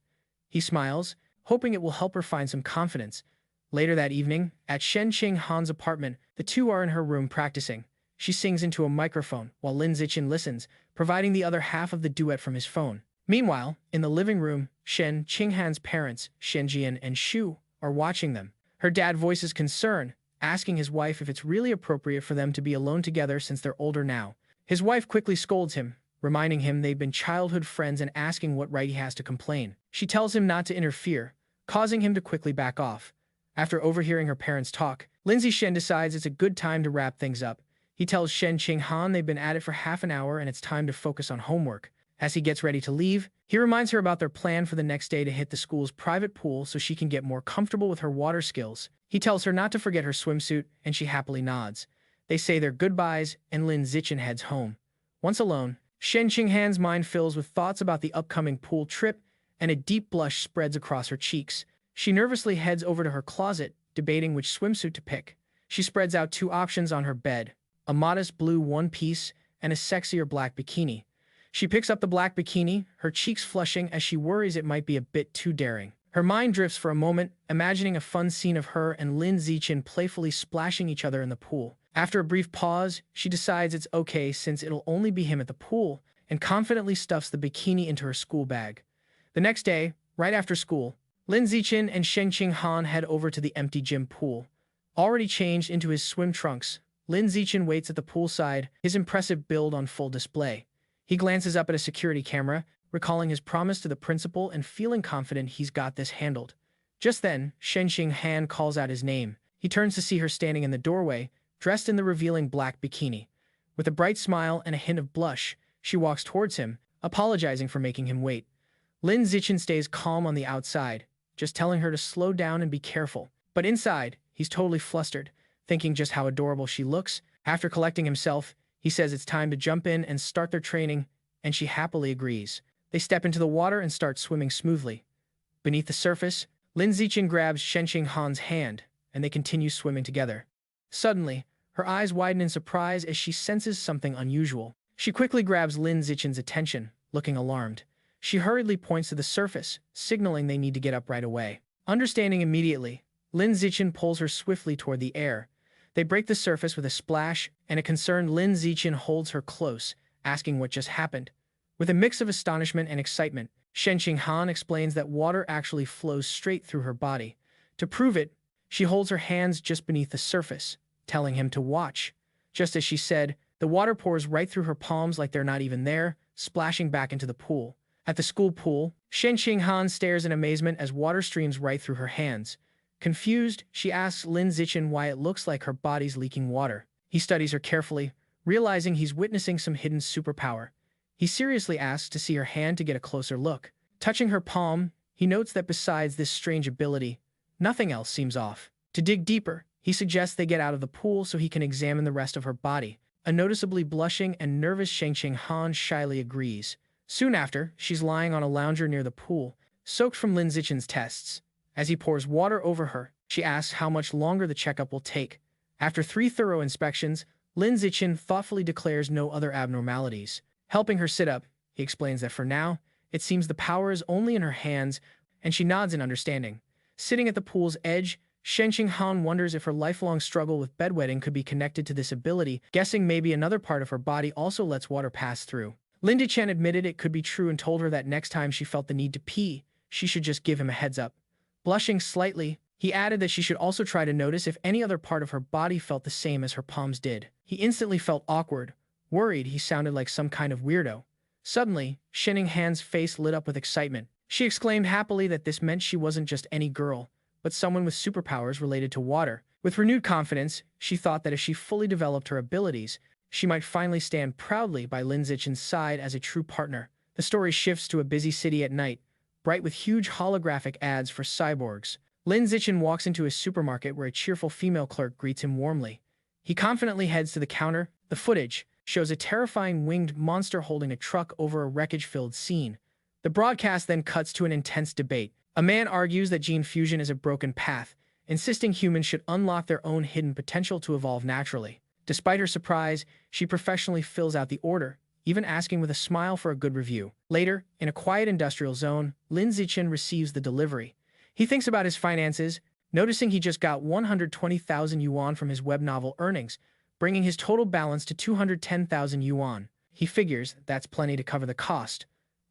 He smiles, hoping it will help her find some confidence. Later that evening, at Shenninghan's apartment, the two are in her room practicing. She sings into a microphone, while Lin Zichin listens, providing the other half of the duet from his phone. Meanwhile, in the living room, Shenninghan's parents, Shenjian and Shu, are watching them. Her dad voices concern, asking his wife if it's really appropriate for them to be alone together since they're older now. His wife quickly scolds him, reminding him they've been childhood friends and asking what right he has to complain. She tells him not to interfere, causing him to quickly back off. After overhearing her parents talk, Lin Zichin decides it's a good time to wrap things up. He tells Shenninghan they've been at it for half an hour and it's time to focus on homework. As he gets ready to leave, he reminds her about their plan for the next day to hit the school's private pool so she can get more comfortable with her water skills. He tells her not to forget her swimsuit, and she happily nods. They say their goodbyes, and Lin Zichin heads home. Once alone, Shenninghan's mind fills with thoughts about the upcoming pool trip, and a deep blush spreads across her cheeks. She nervously heads over to her closet, debating which swimsuit to pick. She spreads out two options on her bed, a modest blue one-piece and a sexier black bikini. She picks up the black bikini, her cheeks flushing as she worries it might be a bit too daring. Her mind drifts for a moment, imagining a fun scene of her and Lin Zichin playfully splashing each other in the pool. After a brief pause, she decides it's okay since it'll only be him at the pool, and confidently stuffs the bikini into her school bag. The next day, right after school, Lin Zichin and Shenninghan head over to the empty gym pool. Already changed into his swim trunks, Lin Zichin waits at the poolside, his impressive build on full display. He glances up at a security camera, recalling his promise to the principal and feeling confident he's got this handled. Just then, Shen Han calls out his name. He turns to see her standing in the doorway, dressed in the revealing black bikini. With a bright smile and a hint of blush, she walks towards him, apologizing for making him wait. Lin Zichin stays calm on the outside, just telling her to slow down and be careful. But inside, he's totally flustered, thinking just how adorable she looks. After collecting himself, he says it's time to jump in and start their training, and she happily agrees. They step into the water and start swimming smoothly. Beneath the surface, Lin Zichin grabs Shen Han's hand, and they continue swimming together. Suddenly, her eyes widen in surprise as she senses something unusual. She quickly grabs Lin Zichin's attention, looking alarmed. She hurriedly points to the surface, signaling they need to get up right away. Understanding immediately, Lin Zichin pulls her swiftly toward the air. They break the surface with a splash, and a concerned Lin Zichin holds her close, asking what just happened. With a mix of astonishment and excitement, Shen Han explains that water actually flows straight through her body. To prove it, she holds her hands just beneath the surface, telling him to watch. Just as she said, the water pours right through her palms like they're not even there, splashing back into the pool. At the school pool, Shen Han stares in amazement as water streams right through her hands. Confused, she asks Lin Zichin why it looks like her body's leaking water. He studies her carefully, realizing he's witnessing some hidden superpower. He seriously asks to see her hand to get a closer look. Touching her palm, he notes that besides this strange ability, nothing else seems off. To dig deeper, he suggests they get out of the pool so he can examine the rest of her body. A noticeably blushing and nervous Shen Han shyly agrees. Soon after, she's lying on a lounger near the pool, soaked from Lin Zichin's tests. As he pours water over her, she asks how much longer the checkup will take. After 3 thorough inspections, Lin Zichin thoughtfully declares no other abnormalities. Helping her sit up, he explains that for now, it seems the power is only in her hands, and she nods in understanding. Sitting at the pool's edge, Shen Han wonders if her lifelong struggle with bedwetting could be connected to this ability, guessing maybe another part of her body also lets water pass through. Lin Zichin admitted it could be true and told her that next time she felt the need to pee, she should just give him a heads up. Blushing slightly, he added that she should also try to notice if any other part of her body felt the same as her palms did. He instantly felt awkward, worried he sounded like some kind of weirdo. Suddenly, Shen Han's face lit up with excitement. She exclaimed happily that this meant she wasn't just any girl, but someone with superpowers related to water. With renewed confidence, she thought that if she fully developed her abilities, she might finally stand proudly by Lin Zichin's side as a true partner. The story shifts to a busy city at night, bright with huge holographic ads for cyborgs. Lin Zichin walks into a supermarket where a cheerful female clerk greets him warmly. He confidently heads to the counter. The footage shows a terrifying winged monster holding a truck over a wreckage-filled scene. The broadcast then cuts to an intense debate. A man argues that gene fusion is a broken path, insisting humans should unlock their own hidden potential to evolve naturally. Despite her surprise, she professionally fills out the order, even asking with a smile for a good review. Later, in a quiet industrial zone, Lin Zichin receives the delivery. He thinks about his finances, noticing he just got 120,000 yuan from his web novel earnings, bringing his total balance to 210,000 yuan. He figures that's plenty to cover the cost.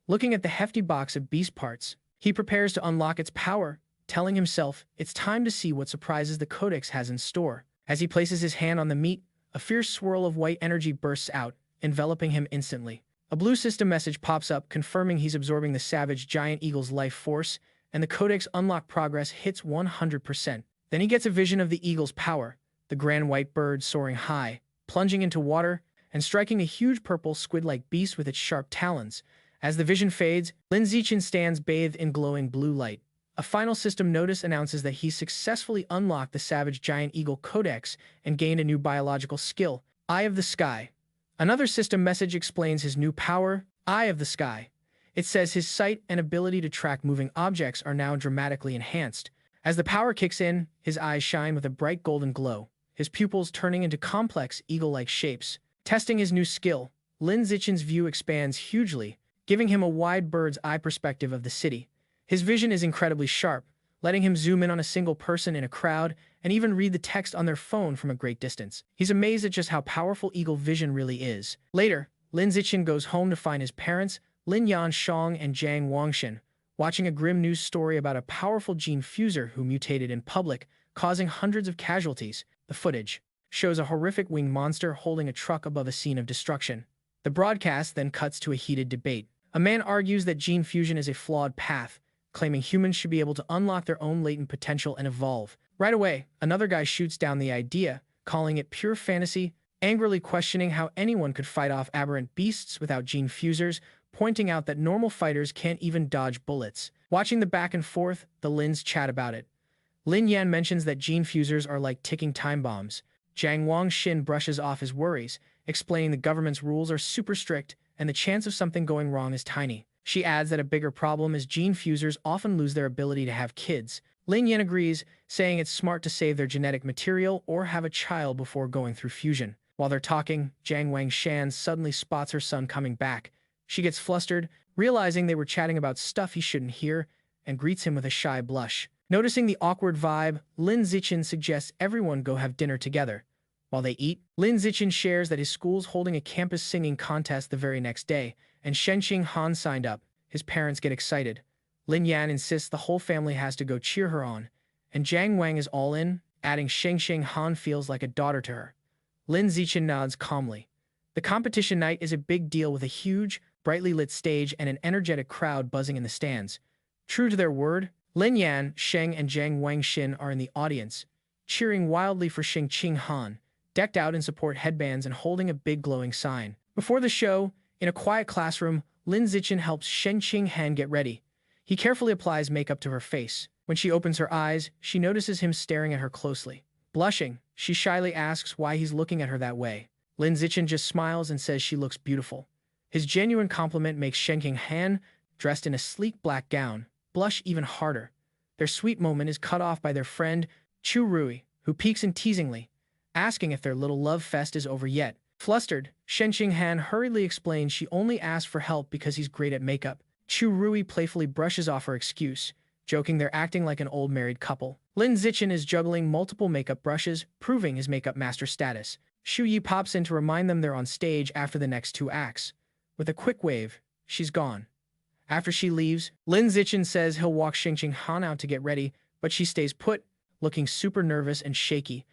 Looking at the hefty box of beast parts, he prepares to unlock its power, telling himself it's time to see what surprises the codex has in store. As he places his hand on the meat, a fierce swirl of white energy bursts out, enveloping him instantly. A blue system message pops up confirming he's absorbing the savage giant eagle's life force, and the codex unlock progress hits 100%. Then he gets a vision of the eagle's power, the grand white bird soaring high, plunging into water, and striking a huge purple squid-like beast with its sharp talons. As the vision fades, Lin Zichin stands bathed in glowing blue light. A final system notice announces that he successfully unlocked the Savage Giant Eagle Codex and gained a new biological skill, Eye of the Sky. Another system message explains his new power, Eye of the Sky. It says his sight and ability to track moving objects are now dramatically enhanced. As the power kicks in, his eyes shine with a bright golden glow, his pupils turning into complex eagle-like shapes. Testing his new skill, Lin Zichin's view expands hugely, giving him a wide bird's eye perspective of the city. His vision is incredibly sharp, letting him zoom in on a single person in a crowd and even read the text on their phone from a great distance. He's amazed at just how powerful eagle vision really is. Later, Lin Zichin goes home to find his parents, Lin Yanshong and Jiang Wangshan, watching a grim news story about a powerful gene fuser who mutated in public, causing hundreds of casualties. The footage shows a horrific winged monster holding a truck above a scene of destruction. The broadcast then cuts to a heated debate. A man argues that gene fusion is a flawed path, claiming humans should be able to unlock their own latent potential and evolve. Right away, another guy shoots down the idea, calling it pure fantasy, angrily questioning how anyone could fight off aberrant beasts without gene fusers, pointing out that normal fighters can't even dodge bullets. Watching the back and forth, the Lins chat about it. Lin Yan mentions that gene fusers are like ticking time bombs. Jiang Wangxin brushes off his worries, explaining the government's rules are super strict and the chance of something going wrong is tiny. She adds that a bigger problem is gene fusers often lose their ability to have kids. Lin Yan agrees, saying it's smart to save their genetic material or have a child before going through fusion. While they're talking, Jiang Wangshan suddenly spots her son coming back. She gets flustered, realizing they were chatting about stuff he shouldn't hear, and greets him with a shy blush. Noticing the awkward vibe, Lin Zichin suggests everyone go have dinner together. While they eat, Lin Zichin shares that his school's holding a campus singing contest the very next day, and Shenqing Han signed up. His parents get excited. Lin Yan insists the whole family has to go cheer her on, and Jiang Wang is all in, adding Shenqing Han feels like a daughter to her. Lin Zichin nods calmly. The competition night is a big deal with a huge, brightly lit stage and an energetic crowd buzzing in the stands. True to their word, Lin Yan, Sheng, and Jiang Wangxin are in the audience, cheering wildly for Shenqing Han, decked out in support headbands and holding a big glowing sign. Before the show, in a quiet classroom, Lin Zichin helps Shenqing Han get ready. He carefully applies makeup to her face. When she opens her eyes, she notices him staring at her closely. Blushing, she shyly asks why he's looking at her that way. Lin Zichin just smiles and says she looks beautiful. His genuine compliment makes Shenqing Han, dressed in a sleek black gown, blush even harder. Their sweet moment is cut off by their friend, Chu Rui, who peeks in teasingly, asking if their little love fest is over yet. Flustered, Shenqing Han hurriedly explains she only asked for help because he's great at makeup. Chu Rui playfully brushes off her excuse, joking they're acting like an old married couple. Lin Zichin is juggling multiple makeup brushes, proving his makeup master status. Shu Yi pops in to remind them they're on stage after the next 2 acts. With a quick wave, she's gone. After she leaves, Lin Zichin says he'll walk Shenqing Han out to get ready, but she stays put, looking super nervous and shaky.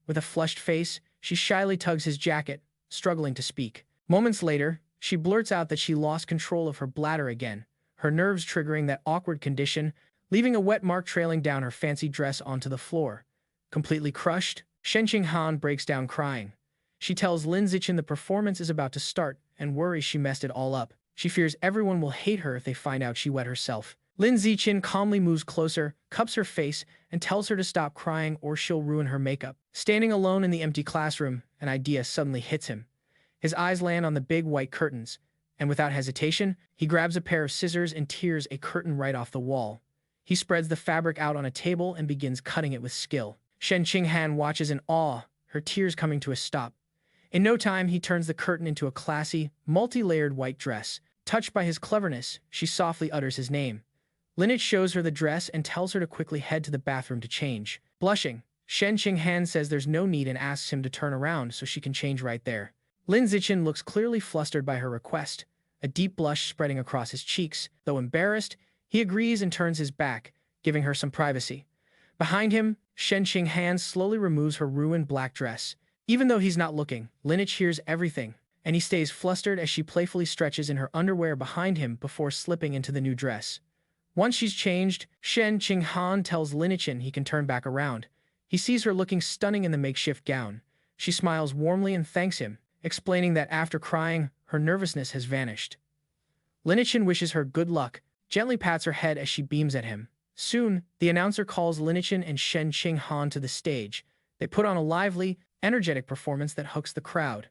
With a flushed face, she shyly tugs his jacket, struggling to speak. Moments later, she blurts out that she lost control of her bladder again, her nerves triggering that awkward condition, leaving a wet mark trailing down her fancy dress onto the floor. Completely crushed, Shenqing Han breaks down crying. She tells Lin Zichin the performance is about to start and worries she messed it all up. She fears everyone will hate her if they find out she wet herself. Lin Zichin calmly moves closer, cups her face, and tells her to stop crying or she'll ruin her makeup. Standing alone in the empty classroom, an idea suddenly hits him. His eyes land on the big white curtains, and without hesitation, he grabs a pair of scissors and tears a curtain right off the wall. He spreads the fabric out on a table and begins cutting it with skill. Shenqing Han watches in awe, her tears coming to a stop. In no time, he turns the curtain into a classy, multi-layered white dress. Touched by his cleverness, she softly utters his name. Lynette shows her the dress and tells her to quickly head to the bathroom to change. Blushing, Shenqing Han says there's no need and asks him to turn around so she can change right there. Lin Zichin looks clearly flustered by her request, a deep blush spreading across his cheeks. Though embarrassed, he agrees and turns his back, giving her some privacy. Behind him, Shenqing Han slowly removes her ruined black dress. Even though he's not looking, Lynette hears everything, and he stays flustered as she playfully stretches in her underwear behind him before slipping into the new dress. Once she's changed, Shenqing Han tells Lin Zichin he can turn back around. He sees her looking stunning in the makeshift gown. She smiles warmly and thanks him, explaining that after crying, her nervousness has vanished. Lin Zichin wishes her good luck, gently pats her head as she beams at him. Soon, the announcer calls Lin Zichin and Shenqing Han to the stage. They put on a lively, energetic performance that hooks the crowd.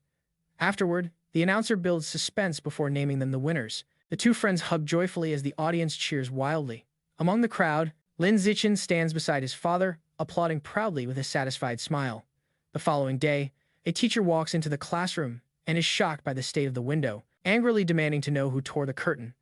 Afterward, the announcer builds suspense before naming them the winners. The two friends hug joyfully as the audience cheers wildly. Among the crowd, Lin Zichin stands beside his father, applauding proudly with a satisfied smile. The following day, a teacher walks into the classroom and is shocked by the state of the window, angrily demanding to know who tore the curtain.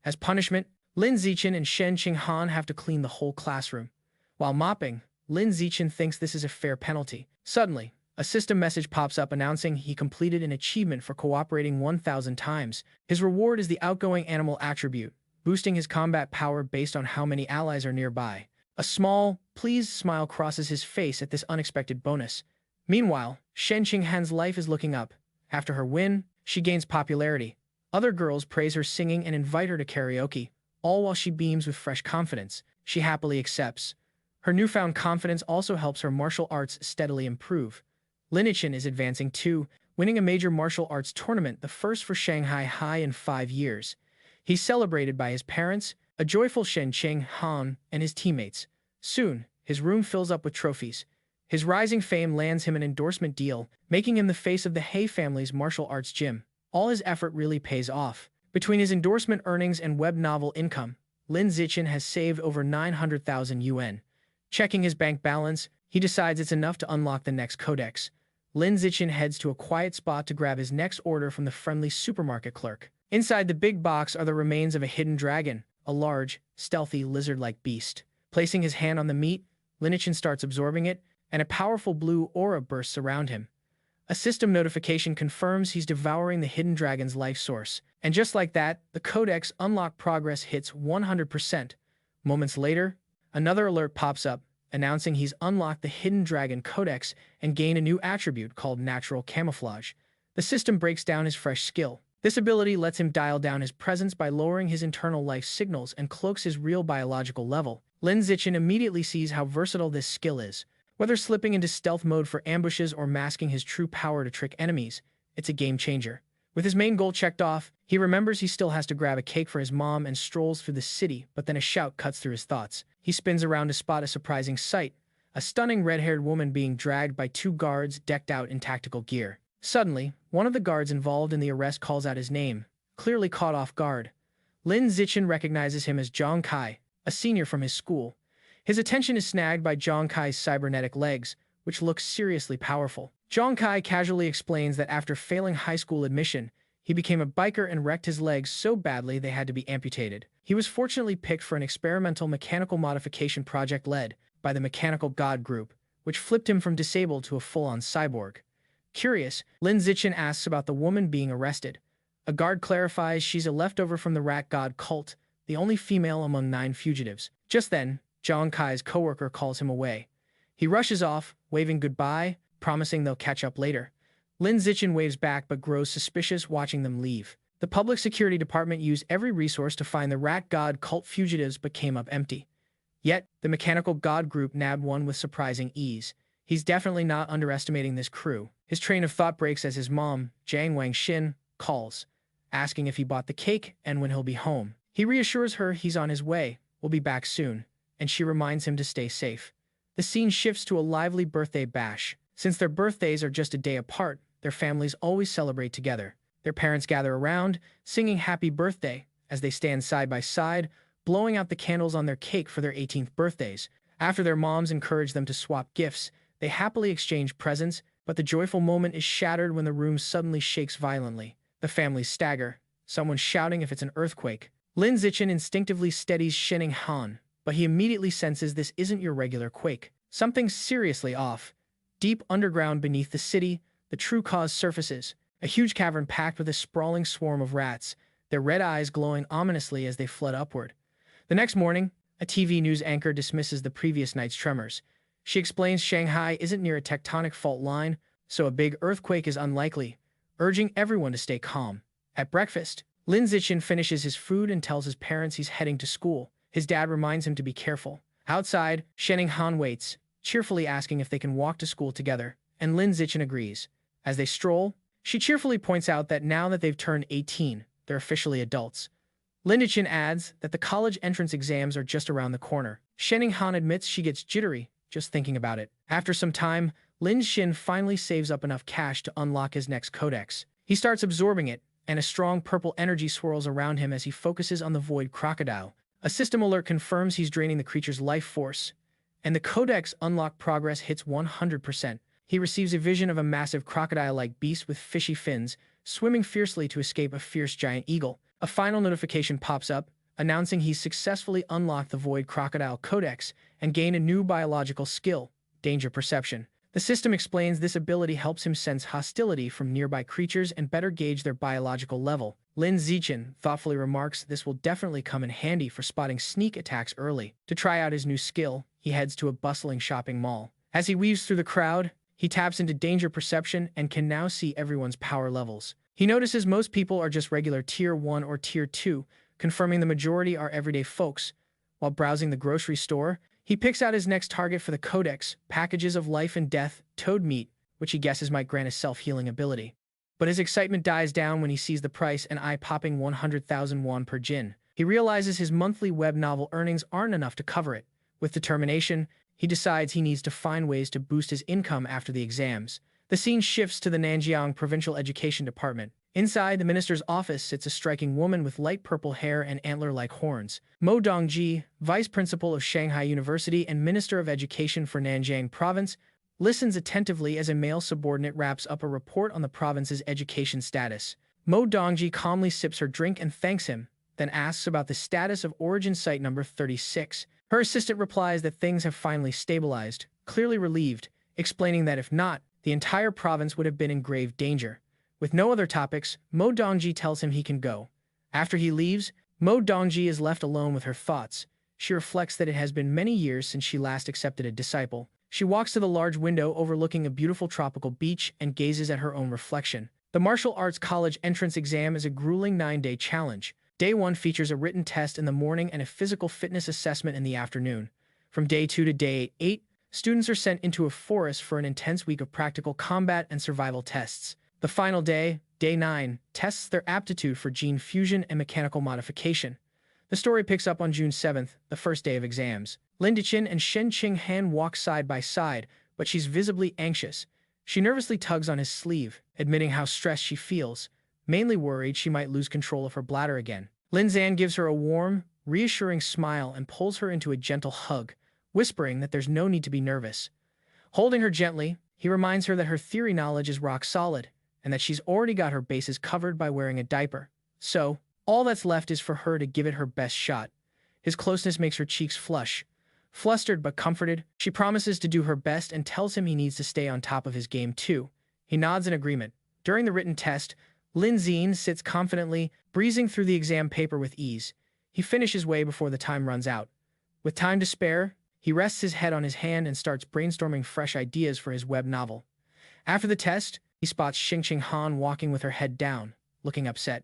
As punishment, Lin Zichin and Shenqing Han have to clean the whole classroom. While mopping, Lin Zichin thinks this is a fair penalty. Suddenly, a system message pops up announcing he completed an achievement for cooperating 1,000 times. His reward is the outgoing animal attribute, boosting his combat power based on how many allies are nearby. A small, pleased smile crosses his face at this unexpected bonus, Meanwhile, Shen Qinghan's life is looking up. After her win, she gains popularity. Other girls praise her singing and invite her to karaoke, all while she beams with fresh confidence. She happily accepts. Her newfound confidence also helps her martial arts steadily improve. Lin Zichin is advancing too, winning a major martial arts tournament, the first for Shanghai High in 5 years. He's celebrated by his parents, a joyful Shen Qinghan, and his teammates. Soon, his room fills up with trophies. His rising fame lands him an endorsement deal, making him the face of the He family's martial arts gym. All his effort really pays off. Between his endorsement earnings and web novel income, Lin Zichin has saved over 900,000 yuan. Checking his bank balance, he decides it's enough to unlock the next codex. Lin Zichin heads to a quiet spot to grab his next order from the friendly supermarket clerk. Inside the big box are the remains of a hidden dragon, a large, stealthy, lizard-like beast. Placing his hand on the meat, Lin Zichin starts absorbing it, and a powerful blue aura bursts around him. A system notification confirms he's devouring the hidden dragon's life source. And just like that, the codex unlock progress hits 100%. Moments later, another alert pops up, announcing he's unlocked the hidden dragon codex and gained a new attribute called natural camouflage. The system breaks down his fresh skill. This ability lets him dial down his presence by lowering his internal life signals and cloaks his real biological level. Lin Zichin immediately sees how versatile this skill is. Whether slipping into stealth mode for ambushes or masking his true power to trick enemies, it's a game changer. With his main goal checked off, he remembers he still has to grab a cake for his mom and strolls through the city, but then a shout cuts through his thoughts. He spins around to spot a surprising sight, a stunning red-haired woman being dragged by 2 guards decked out in tactical gear. Suddenly, one of the guards involved in the arrest calls out his name, clearly caught off guard. Lin Zichin recognizes him as Zhang Kai, a senior from his school. His attention is snagged by Zhang Kai's cybernetic legs, which look seriously powerful. Zhang Kai casually explains that after failing high school admission, he became a biker and wrecked his legs so badly they had to be amputated. He was fortunately picked for an experimental mechanical modification project led by the Mechanical God Group, which flipped him from disabled to a full-on cyborg. Curious, Lin Zichin asks about the woman being arrested. A guard clarifies she's a leftover from the Rat God cult, the only female among 9 fugitives. Just then, Zhang Kai's coworker calls him away. He rushes off, waving goodbye, promising they'll catch up later. Lin Zichin waves back but grows suspicious watching them leave. The public security department used every resource to find the Rat God cult fugitives but came up empty. Yet, the Mechanical God Group nabbed one with surprising ease. He's definitely not underestimating this crew. His train of thought breaks as his mom, Jiang Wangxin, calls, asking if he bought the cake and when he'll be home. He reassures her he's on his way, will be back soon, and she reminds him to stay safe. The scene shifts to a lively birthday bash. Since their birthdays are just a day apart, their families always celebrate together. Their parents gather around, singing happy birthday as they stand side by side, blowing out the candles on their cake for their 18th birthdays. After their moms encourage them to swap gifts, they happily exchange presents, but the joyful moment is shattered when the room suddenly shakes violently. The families stagger, someone shouting if it's an earthquake. Lin Zichin instinctively steadies Shen Han, but he immediately senses this isn't your regular quake. Something's seriously off. Deep underground beneath the city, the true cause surfaces. A huge cavern packed with a sprawling swarm of rats, their red eyes glowing ominously as they flood upward. The next morning, a TV news anchor dismisses the previous night's tremors. She explains Shanghai isn't near a tectonic fault line, so a big earthquake is unlikely, urging everyone to stay calm. At breakfast, Lin Zichin finishes his food and tells his parents he's heading to school. His dad reminds him to be careful. Outside, Shen Han waits, cheerfully asking if they can walk to school together, and Lin Zichin agrees. As they stroll, she cheerfully points out that now that they've turned 18, they're officially adults. Lin Zichin adds that the college entrance exams are just around the corner. Shen Han admits she gets jittery just thinking about it. After some time, Lin Zichin finally saves up enough cash to unlock his next codex. He starts absorbing it, and a strong purple energy swirls around him as he focuses on the void crocodile. A system alert confirms he's draining the creature's life force, and the codex unlock progress hits 100%. He receives a vision of a massive crocodile-like beast with fishy fins, swimming fiercely to escape a fierce giant eagle. A final notification pops up, announcing he's successfully unlocked the Void Crocodile Codex and gained a new biological skill, Danger Perception. The system explains this ability helps him sense hostility from nearby creatures and better gauge their biological level. Lin Zichin thoughtfully remarks this will definitely come in handy for spotting sneak attacks early. To try out his new skill, he heads to a bustling shopping mall. As he weaves through the crowd, He taps into danger perception and can now see everyone's power levels. He notices most people are just regular Tier 1 or Tier 2, confirming the majority are everyday folks. While browsing the grocery store, he picks out his next target for the codex, packages of life and death, toad meat, which he guesses might grant a self-healing ability. But his excitement dies down when he sees the price, an eye-popping 100,000 won per jin. He realizes his monthly web novel earnings aren't enough to cover it. With determination, he decides he needs to find ways to boost his income after the exams. The scene shifts to the Nanjiang Provincial Education Department. Inside the minister's office sits a striking woman with light purple hair and antler-like horns. Mo Dongji, vice principal of Shanghai University and minister of education for Nanjing province, listens attentively as a male subordinate wraps up a report on the province's education status. Mo Dongji calmly sips her drink and thanks him, then asks about the status of origin site number 36. Her assistant replies that things have finally stabilized, clearly relieved, explaining that if not, the entire province would have been in grave danger. With no other topics, Mo Dongji tells him he can go. After he leaves, Mo Dongji is left alone with her thoughts. She reflects that it has been many years since she last accepted a disciple. She walks to the large window overlooking a beautiful tropical beach and gazes at her own reflection. The martial arts college entrance exam is a grueling 9-day challenge. Day 1 features a written test in the morning and a physical fitness assessment in the afternoon. From Day 2 to Day 8, students are sent into a forest for an intense week of practical combat and survival tests. The final day, Day 9, tests their aptitude for gene fusion and mechanical modification. The story picks up on June 7th, the first day of exams. Lin Zichin and Shen Qinghan walk side by side, but she's visibly anxious. She nervously tugs on his sleeve, admitting how stressed she feels, mainly worried she might lose control of her bladder again. Lin Zan gives her a warm, reassuring smile and pulls her into a gentle hug, whispering that there's no need to be nervous. Holding her gently, he reminds her that her theory knowledge is rock solid, and that she's already got her bases covered by wearing a diaper. So, all that's left is for her to give it her best shot. His closeness makes her cheeks flush. Flustered but comforted, she promises to do her best and tells him he needs to stay on top of his game too. He nods in agreement. During the written test, Lin Zichin sits confidently, breezing through the exam paper with ease. He finishes way before the time runs out. With time to spare, he rests his head on his hand and starts brainstorming fresh ideas for his web novel. After the test, he spots Xing Han walking with her head down, looking upset.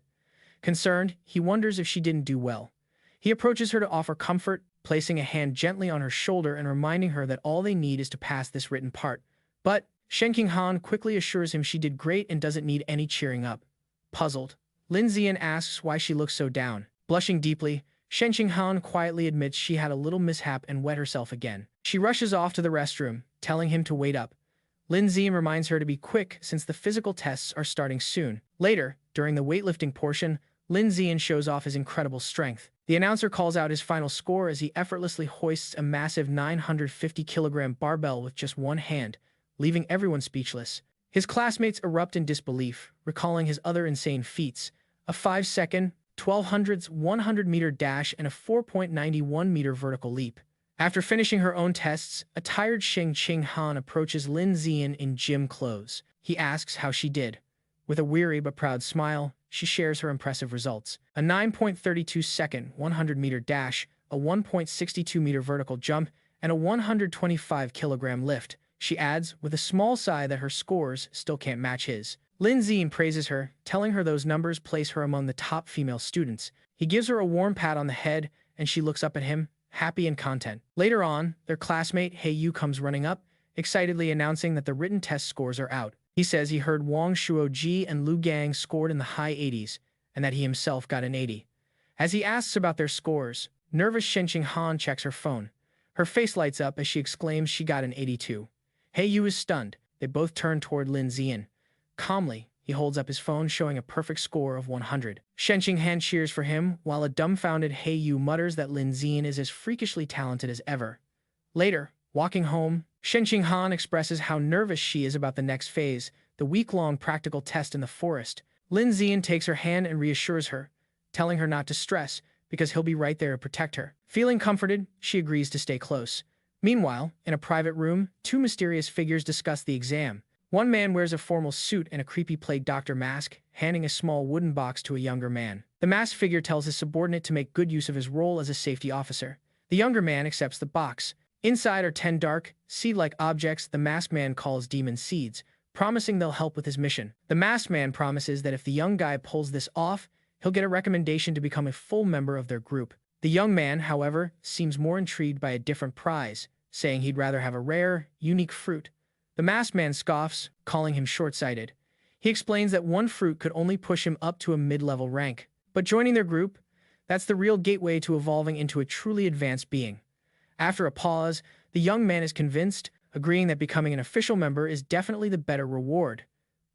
Concerned, he wonders if she didn't do well. He approaches her to offer comfort, placing a hand gently on her shoulder and reminding her that all they need is to pass this written part. But Shen Han quickly assures him she did great and doesn't need any cheering up. Puzzled, Lin Zichin asks why she looks so down. Blushing deeply, Shen Han quietly admits she had a little mishap and wet herself again. She rushes off to the restroom, telling him to wait up. Lin Zichin reminds her to be quick since the physical tests are starting soon. Later, during the weightlifting portion, Lin Zichin shows off his incredible strength. The announcer calls out his final score as he effortlessly hoists a massive 950-kilogram barbell with just one hand, leaving everyone speechless. His classmates erupt in disbelief, recalling his other insane feats, a 5-second, 1200s 100-meter dash and a 4.91-meter vertical leap. After finishing her own tests, a tired Xing Han approaches Lin Zichin in gym clothes. He asks how she did. With a weary but proud smile, she shares her impressive results. A 9.32-second 100-meter dash, a 1.62-meter vertical jump, and a 125-kilogram lift. She adds, with a small sigh, that her scores still can't match his. Lin Zichin praises her, telling her those numbers place her among the top female students. He gives her a warm pat on the head, and she looks up at him, happy and content. Later on, their classmate He Yu comes running up, excitedly announcing that the written test scores are out. He says he heard Wang Shuoji and Lu Gang scored in the high 80s, and that he himself got an 80. As he asks about their scores, nervous Shen Han checks her phone. Her face lights up as she exclaims she got an 82. He Yu is stunned. They both turn toward Lin Zichin. Calmly, he holds up his phone, showing a perfect score of 100. Shen Han cheers for him, while a dumbfounded He Yu mutters that Lin Zichin is as freakishly talented as ever. Later, walking home, Shen Han expresses how nervous she is about the next phase, the week-long practical test in the forest. Lin Zichin takes her hand and reassures her, telling her not to stress, because he'll be right there to protect her. Feeling comforted, she agrees to stay close. Meanwhile, in a private room, two mysterious figures discuss the exam. One man wears a formal suit and a creepy plague doctor mask, handing a small wooden box to a younger man. The masked figure tells his subordinate to make good use of his role as a safety officer. The younger man accepts the box, Inside are 10 dark, seed-like objects the masked man calls demon seeds, promising they'll help with his mission. The masked man promises that if the young guy pulls this off, he'll get a recommendation to become a full member of their group. The young man, however, seems more intrigued by a different prize, saying he'd rather have a rare, unique fruit. The masked man scoffs, calling him short-sighted. He explains that one fruit could only push him up to a mid-level rank. But joining their group, that's the real gateway to evolving into a truly advanced being. After a pause, the young man is convinced, agreeing that becoming an official member is definitely the better reward.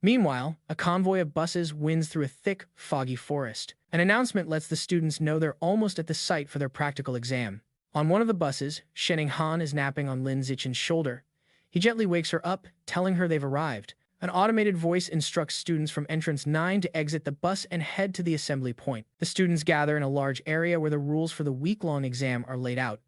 Meanwhile, a convoy of buses winds through a thick, foggy forest. An announcement lets the students know they're almost at the site for their practical exam. On one of the buses, Shanghai Han is napping on Lin Zichin's shoulder. He gently wakes her up, telling her they've arrived. An automated voice instructs students from entrance 9 to exit the bus and head to the assembly point. The students gather in a large area where the rules for the week-long exam are laid out.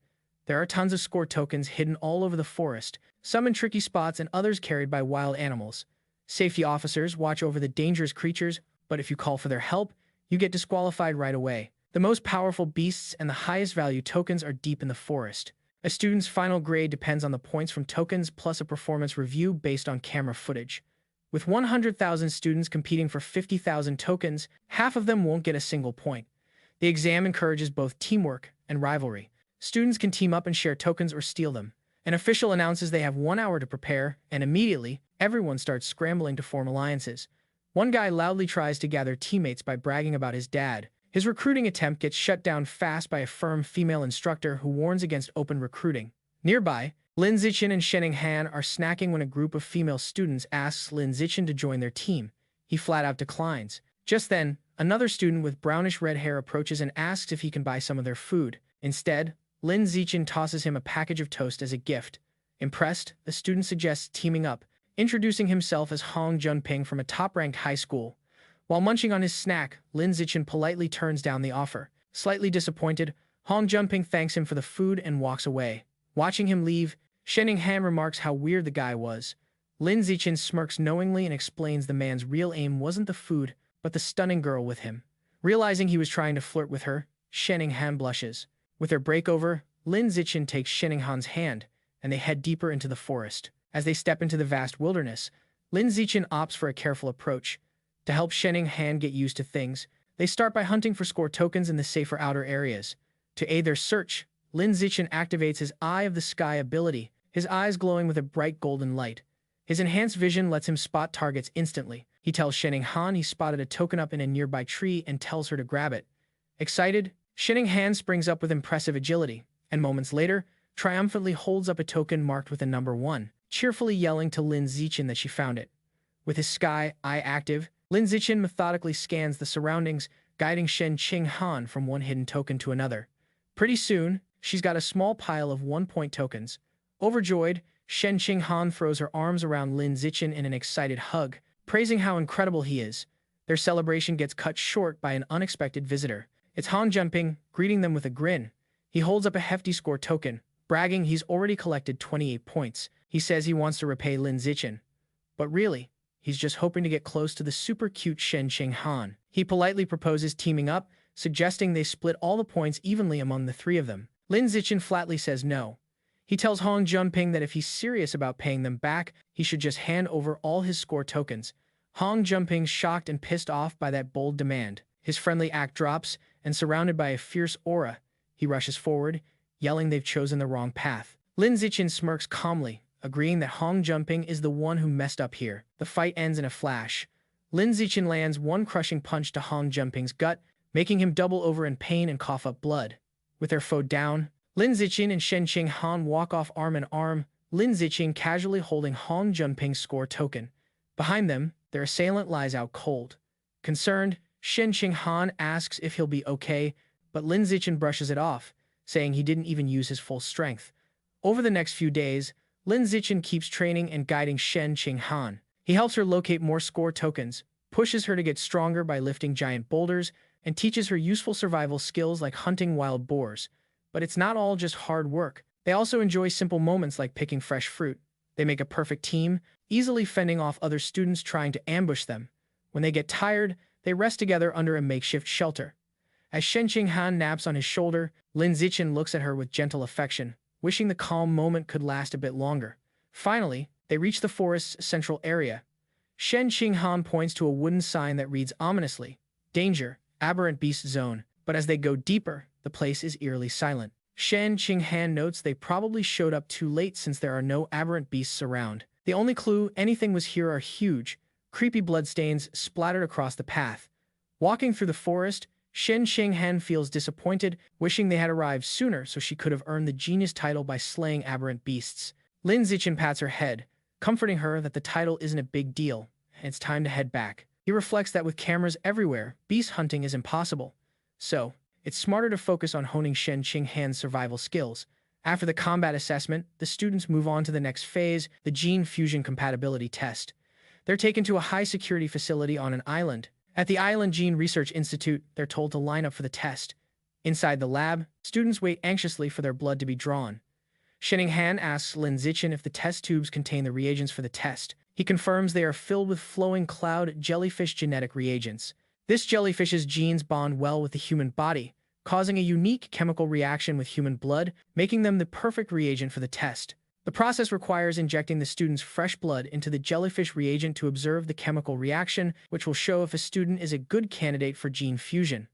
There are tons of score tokens hidden all over the forest, some in tricky spots and others carried by wild animals. Safety officers watch over the dangerous creatures, but if you call for their help, you get disqualified right away. The most powerful beasts and the highest value tokens are deep in the forest. A student's final grade depends on the points from tokens plus a performance review based on camera footage. With 100,000 students competing for 50,000 tokens, half of them won't get a single point. The exam encourages both teamwork and rivalry. Students can team up and share tokens or steal them. An official announces they have 1 hour to prepare, and immediately, everyone starts scrambling to form alliances. One guy loudly tries to gather teammates by bragging about his dad. His recruiting attempt gets shut down fast by a firm female instructor who warns against open recruiting. Nearby, Lin Zichin and Shanghai Han are snacking when a group of female students asks Lin Zichin to join their team. He flat out declines. Just then, another student with brownish-red hair approaches and asks if he can buy some of their food. Instead, Lin Zichin tosses him a package of toast as a gift. Impressed, the student suggests teaming up, introducing himself as Hong Junping from a top-ranked high school. While munching on his snack, Lin Zichin politely turns down the offer. Slightly disappointed, Hong Junping thanks him for the food and walks away. Watching him leave, Shanghai Han remarks how weird the guy was. Lin Zichin smirks knowingly and explains the man's real aim wasn't the food, but the stunning girl with him. Realizing he was trying to flirt with her, Shanghai Han blushes. With their break over, Lin Zichin takes Shanghai Han's hand, and they head deeper into the forest. As they step into the vast wilderness, Lin Zichin opts for a careful approach. To help Shanghai Han get used to things, they start by hunting for score tokens in the safer outer areas. To aid their search, Lin Zichin activates his Eye of the Sky ability, his eyes glowing with a bright golden light. His enhanced vision lets him spot targets instantly. He tells Shanghai Han he spotted a token up in a nearby tree and tells her to grab it. Excited, Shanghai Han springs up with impressive agility, and moments later, triumphantly holds up a token marked with a number 1, cheerfully yelling to Lin Zichin that she found it. With his Sky Eye active, Lin Zichin methodically scans the surroundings, guiding Shanghai Han from one hidden token to another. Pretty soon, she's got a small pile of 1-point tokens. Overjoyed, Shanghai Han throws her arms around Lin Zichin in an excited hug, praising how incredible he is. Their celebration gets cut short by an unexpected visitor. It's Hong Junping, greeting them with a grin. He holds up a hefty score token, bragging he's already collected 28 points. He says he wants to repay Lin Zichin. But really, he's just hoping to get close to the super cute Shanghai Han. He politely proposes teaming up, suggesting they split all the points evenly among the three of them. Lin Zichin flatly says no. He tells Hong Junping that if he's serious about paying them back, he should just hand over all his score tokens. Hong Junping's shocked and pissed off by that bold demand. His friendly act drops, and surrounded by a fierce aura, he rushes forward, yelling they've chosen the wrong path. Lin Zichin smirks calmly, agreeing that Hong Junping is the one who messed up here. The fight ends in a flash. Lin Zichin lands one crushing punch to Hong Junping's gut, making him double over in pain and cough up blood. With their foe down, Lin Zichin and Shanghai Han walk off arm in arm, Lin Zichin casually holding Hong Junping's score token. Behind them, their assailant lies out cold. Concerned, Shanghai Han asks if he'll be okay, but Lin Zichin brushes it off, saying he didn't even use his full strength. Over the next few days, Lin Zichin keeps training and guiding Shanghai Han. He helps her locate more score tokens, pushes her to get stronger by lifting giant boulders, and teaches her useful survival skills like hunting wild boars. But it's not all just hard work. They also enjoy simple moments like picking fresh fruit. They make a perfect team, easily fending off other students trying to ambush them. When they get tired, they rest together under a makeshift shelter. As Shanghai Han naps on his shoulder, Lin Zichin looks at her with gentle affection, wishing the calm moment could last a bit longer. Finally, they reach the forest's central area. Shen Qinghan points to a wooden sign that reads ominously, "Danger, Aberrant Beast Zone," but as they go deeper, the place is eerily silent. Shen Qinghan notes they probably showed up too late since there are no aberrant beasts around. The only clue anything was here are huge, creepy bloodstains splattered across the path. Walking through the forest, Shen Qinghan feels disappointed, wishing they had arrived sooner so she could have earned the genius title by slaying aberrant beasts. Lin Zichin pats her head, comforting her that the title isn't a big deal, and it's time to head back. He reflects that with cameras everywhere, beast hunting is impossible. So, it's smarter to focus on honing Shen Qinghan's survival skills. After the combat assessment, the students move on to the next phase, the gene fusion compatibility test. They're taken to a high-security facility on an island. At the Island Gene Research Institute, they're told to line up for the test. Inside the lab, students wait anxiously for their blood to be drawn. Qinghan asks Lin Zichin if the test tubes contain the reagents for the test. He confirms they are filled with flowing cloud jellyfish genetic reagents. This jellyfish's genes bond well with the human body, causing a unique chemical reaction with human blood, making them the perfect reagent for the test. The process requires injecting the student's fresh blood into the jellyfish reagent to observe the chemical reaction, which will show if a student is a good candidate for gene fusion.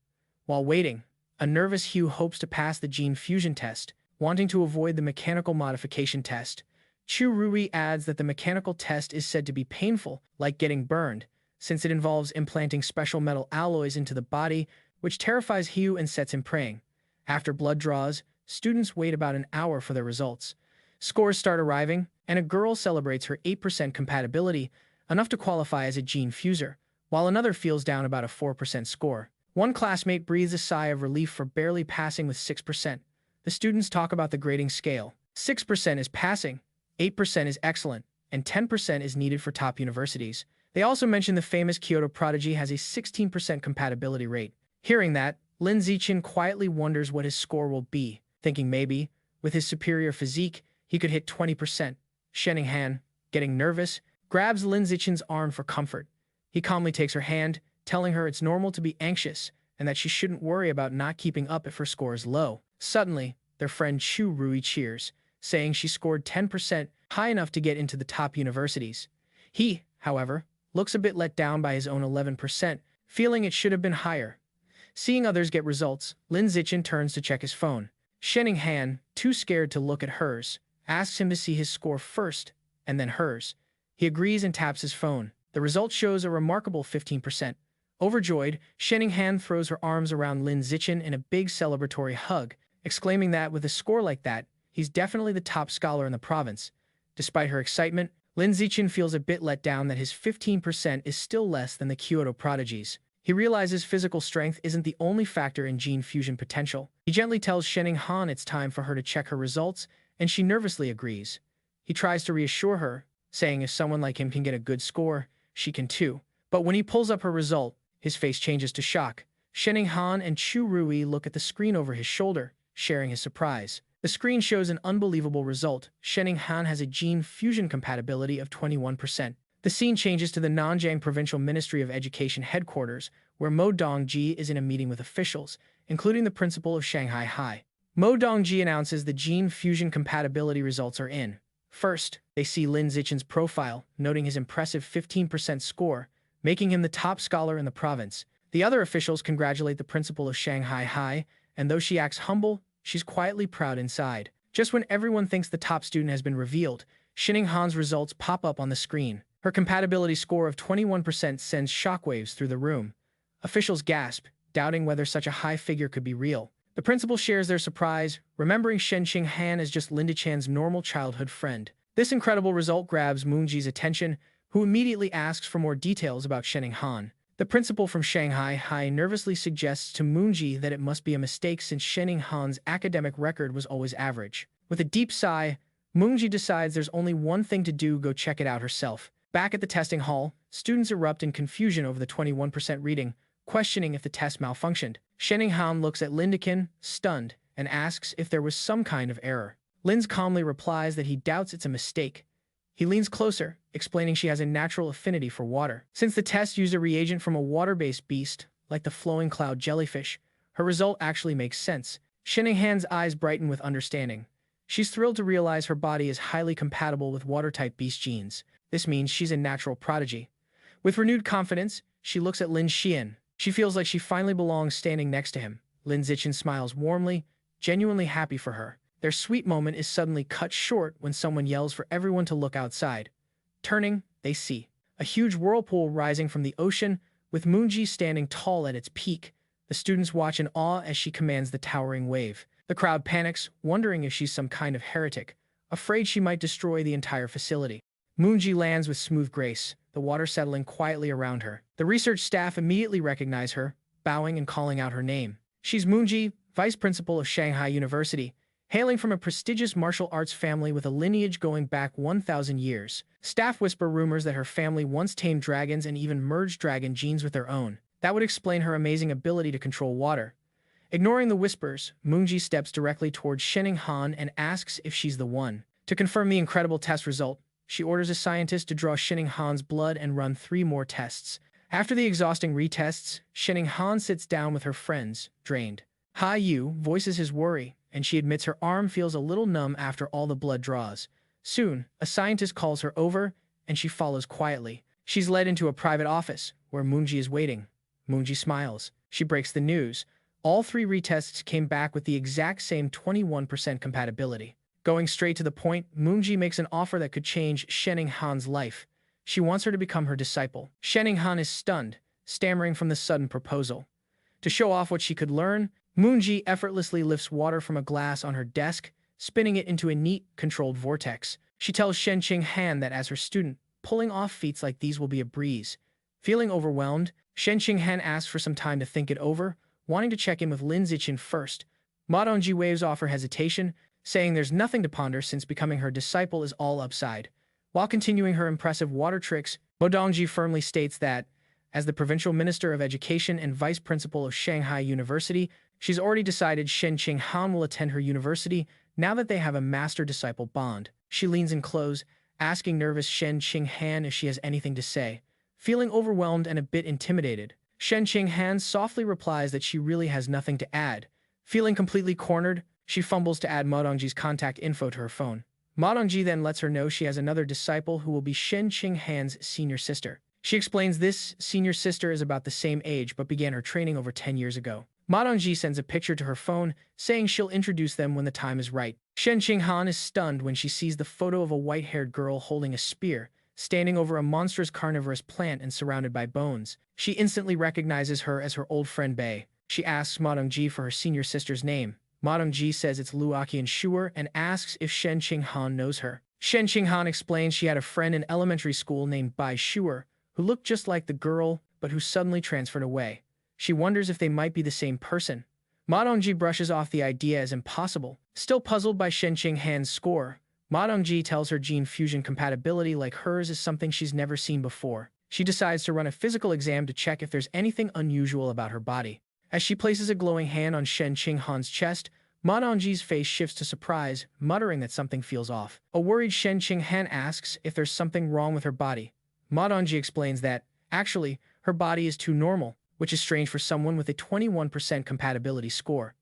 While waiting, a nervous Hugh hopes to pass the gene fusion test, wanting to avoid the mechanical modification test. Chu Rui adds that the mechanical test is said to be painful, like getting burned, since it involves implanting special metal alloys into the body, which terrifies Hugh and sets him praying. After blood draws, students wait about an hour for their results. Scores start arriving, and a girl celebrates her 8% compatibility, enough to qualify as a gene fuser, while another feels down about a 4% score. One classmate breathes a sigh of relief for barely passing with 6%. The students talk about the grading scale. 6% is passing, 8% is excellent, and 10% is needed for top universities. They also mention the famous Kyoto prodigy has a 16% compatibility rate. Hearing that, Lin Zichin quietly wonders what his score will be, thinking maybe, with his superior physique, he could hit 20%. Qinghan, getting nervous, grabs Lin Zichin's arm for comfort. He calmly takes her hand, telling her it's normal to be anxious and that she shouldn't worry about not keeping up if her score is low. Suddenly, their friend Chu Rui cheers, saying she scored 10%, high enough to get into the top universities. He, however, looks a bit let down by his own 11%, feeling it should have been higher. Seeing others get results, Lin Zichin turns to check his phone. Qinghan, too scared to look at hers, asks him to see his score first, and then hers. He agrees and taps his phone. The result shows a remarkable 15%. Overjoyed, Qinghan throws her arms around Lin Zichin in a big celebratory hug, exclaiming that with a score like that, he's definitely the top scholar in the province. Despite her excitement, Lin Zichin feels a bit let down that his 15% is still less than the Kyoto prodigies. He realizes physical strength isn't the only factor in gene fusion potential. He gently tells Qinghan it's time for her to check her results, and she nervously agrees. He tries to reassure her, saying if someone like him can get a good score, she can too. But when he pulls up her result, his face changes to shock. Qinghan and Chu Rui look at the screen over his shoulder, sharing his surprise. The screen shows an unbelievable result. Qinghan has a gene fusion compatibility of 21%. The scene changes to the Nanjing Provincial Ministry of Education headquarters, where Mo Dongji is in a meeting with officials, including the principal of Shanghai High. Mo Dongji announces the gene fusion compatibility results are in. First, they see Lin Zichin's profile, noting his impressive 15% score, making him the top scholar in the province. The other officials congratulate the principal of Shanghai High, and though she acts humble, she's quietly proud inside. Just when everyone thinks the top student has been revealed, Qinghan's results pop up on the screen. Her compatibility score of 21% sends shockwaves through the room. Officials gasp, doubting whether such a high figure could be real. The principal shares their surprise, remembering Shen Qinghan as just Linda Chan's normal childhood friend. This incredible result grabs Moonji's attention, who immediately asks for more details about Qinghan. The principal from Shanghai High nervously suggests to Moonji that it must be a mistake since Qinghan's academic record was always average. With a deep sigh, Moonji decides there's only one thing to do: go check it out herself. Back at the testing hall, students erupt in confusion over the 21% reading, questioning if the test malfunctioned. Qinghan looks at Lin Zichin, stunned, and asks if there was some kind of error. Lin calmly replies that he doubts it's a mistake. He leans closer, explaining she has a natural affinity for water. Since the test used a reagent from a water-based beast, like the flowing cloud jellyfish, her result actually makes sense. Qinghan's eyes brighten with understanding. She's thrilled to realize her body is highly compatible with water-type beast genes. This means she's a natural prodigy. With renewed confidence, she looks at Lin Zichin. She feels like she finally belongs standing next to him. Lin Zichin smiles warmly, genuinely happy for her. Their sweet moment is suddenly cut short when someone yells for everyone to look outside. Turning, they see a huge whirlpool rising from the ocean, with Moonji standing tall at its peak. The students watch in awe as she commands the towering wave. The crowd panics, wondering if she's some kind of heretic, afraid she might destroy the entire facility. Moonji lands with smooth grace, the water settling quietly around her. The research staff immediately recognize her, bowing and calling out her name. She's Moonji, vice principal of Shanghai University, hailing from a prestigious martial arts family with a lineage going back 1,000 years. Staff whisper rumors that her family once tamed dragons and even merged dragon genes with their own. That would explain her amazing ability to control water. Ignoring the whispers, Moonji steps directly towards Shening Han and asks if she's the one. To confirm the incredible test result, she orders a scientist to draw Shening Han's blood and run 3 more tests. After the exhausting retests, Shening Han sits down with her friends, drained. Ha Yu voices his worry, and she admits her arm feels a little numb after all the blood draws. Soon, a scientist calls her over, and she follows quietly. She's led into a private office, where Moonji is waiting. Moonji smiles. She breaks the news. All 3 retests came back with the exact same 21% compatibility. Going straight to the point, Moonji makes an offer that could change Shening Han's life. She wants her to become her disciple. Shening Han is stunned, stammering from the sudden proposal. To show off what she could learn, Moonji effortlessly lifts water from a glass on her desk, spinning it into a neat, controlled vortex. She tells Shening Han that as her student, pulling off feats like these will be a breeze. Feeling overwhelmed, Shening Han asks for some time to think it over, wanting to check in with Lin Zichin first. Ma Dongji waves off her hesitation, saying there's nothing to ponder since becoming her disciple is all upside. While continuing her impressive water tricks, Ma Dongji firmly states that, as the provincial minister of education and vice principal of Shanghai University, she's already decided Shening Han will attend her university now that they have a master-disciple bond. She leans in close, asking nervous Shening Han if she has anything to say. Feeling overwhelmed and a bit intimidated, Shening Han softly replies that she really has nothing to add. Feeling completely cornered, she fumbles to add Ma Dongji's contact info to her phone. Ma Dongji then lets her know she has another disciple who will be Shening Han's senior sister. She explains this senior sister is about the same age but began her training over 10 years ago. Ma Dongji sends a picture to her phone, saying she'll introduce them when the time is right. Shening Han is stunned when she sees the photo of a white-haired girl holding a spear, standing over a monstrous carnivorous plant and surrounded by bones. She instantly recognizes her as her old friend Bei. She asks Ma Dongji for her senior sister's name. Ma Dongji says it's Luoqian Shuer and asks if Shening Han knows her. Shening Han explains she had a friend in elementary school named Bai Shuer, who looked just like the girl, but who suddenly transferred away. She wonders if they might be the same person. Ma Dongji brushes off the idea as impossible. Still puzzled by Shening Han's score, Ma Dongji tells her gene fusion compatibility like hers is something she's never seen before. She decides to run a physical exam to check if there's anything unusual about her body. As she places a glowing hand on Shening Han's chest, Ma Dongji's face shifts to surprise, muttering that something feels off. A worried Shening Han asks if there's something wrong with her body. Ma Dongji explains that, actually, her body is too normal, which is strange for someone with a 21% compatibility score.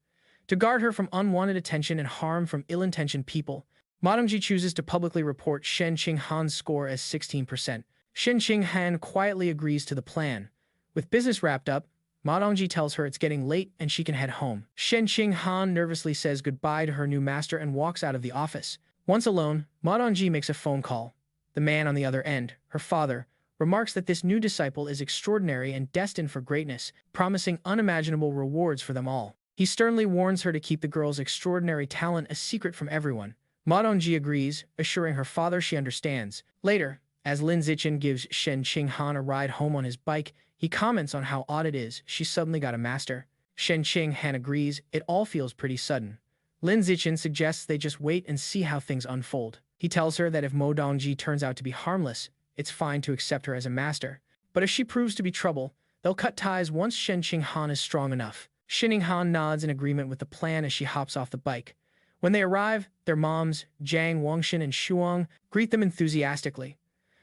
To guard her from unwanted attention and harm from ill-intentioned people, Ma Dongji chooses to publicly report Shening Han's score as 16%. Shening Han quietly agrees to the plan. With business wrapped up, Ma Dongji tells her it's getting late and she can head home. Shening Han nervously says goodbye to her new master and walks out of the office. Once alone, Ma Dongji makes a phone call. The man on the other end, her father, remarks that this new disciple is extraordinary and destined for greatness, promising unimaginable rewards for them all. He sternly warns her to keep the girl's extraordinary talent a secret from everyone. Ma Dongji agrees, assuring her father she understands. Later, as Lin Zichin gives Shening Han a ride home on his bike, he comments on how odd it is she suddenly got a master. Shening Han agrees, it all feels pretty sudden. Lin Zichin suggests they just wait and see how things unfold. He tells her that if Ma Dongji turns out to be harmless, it's fine to accept her as a master. But if she proves to be trouble, they'll cut ties once Shening Han is strong enough. Shening Han nods in agreement with the plan as she hops off the bike. When they arrive, their moms, Jiang Wangshan and Shuang, greet them enthusiastically.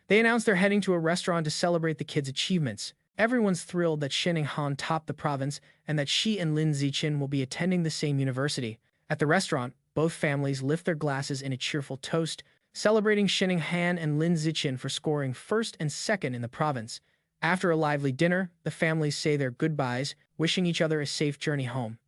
They announce they're heading to a restaurant to celebrate the kids' achievements. Everyone's thrilled that Shening Han topped the province and that she and Lin Zichin will be attending the same university. At the restaurant, both families lift their glasses in a cheerful toast, celebrating Shanghai and Lin Zichin for scoring first and second in the province. After a lively dinner, the families say their goodbyes, wishing each other a safe journey home.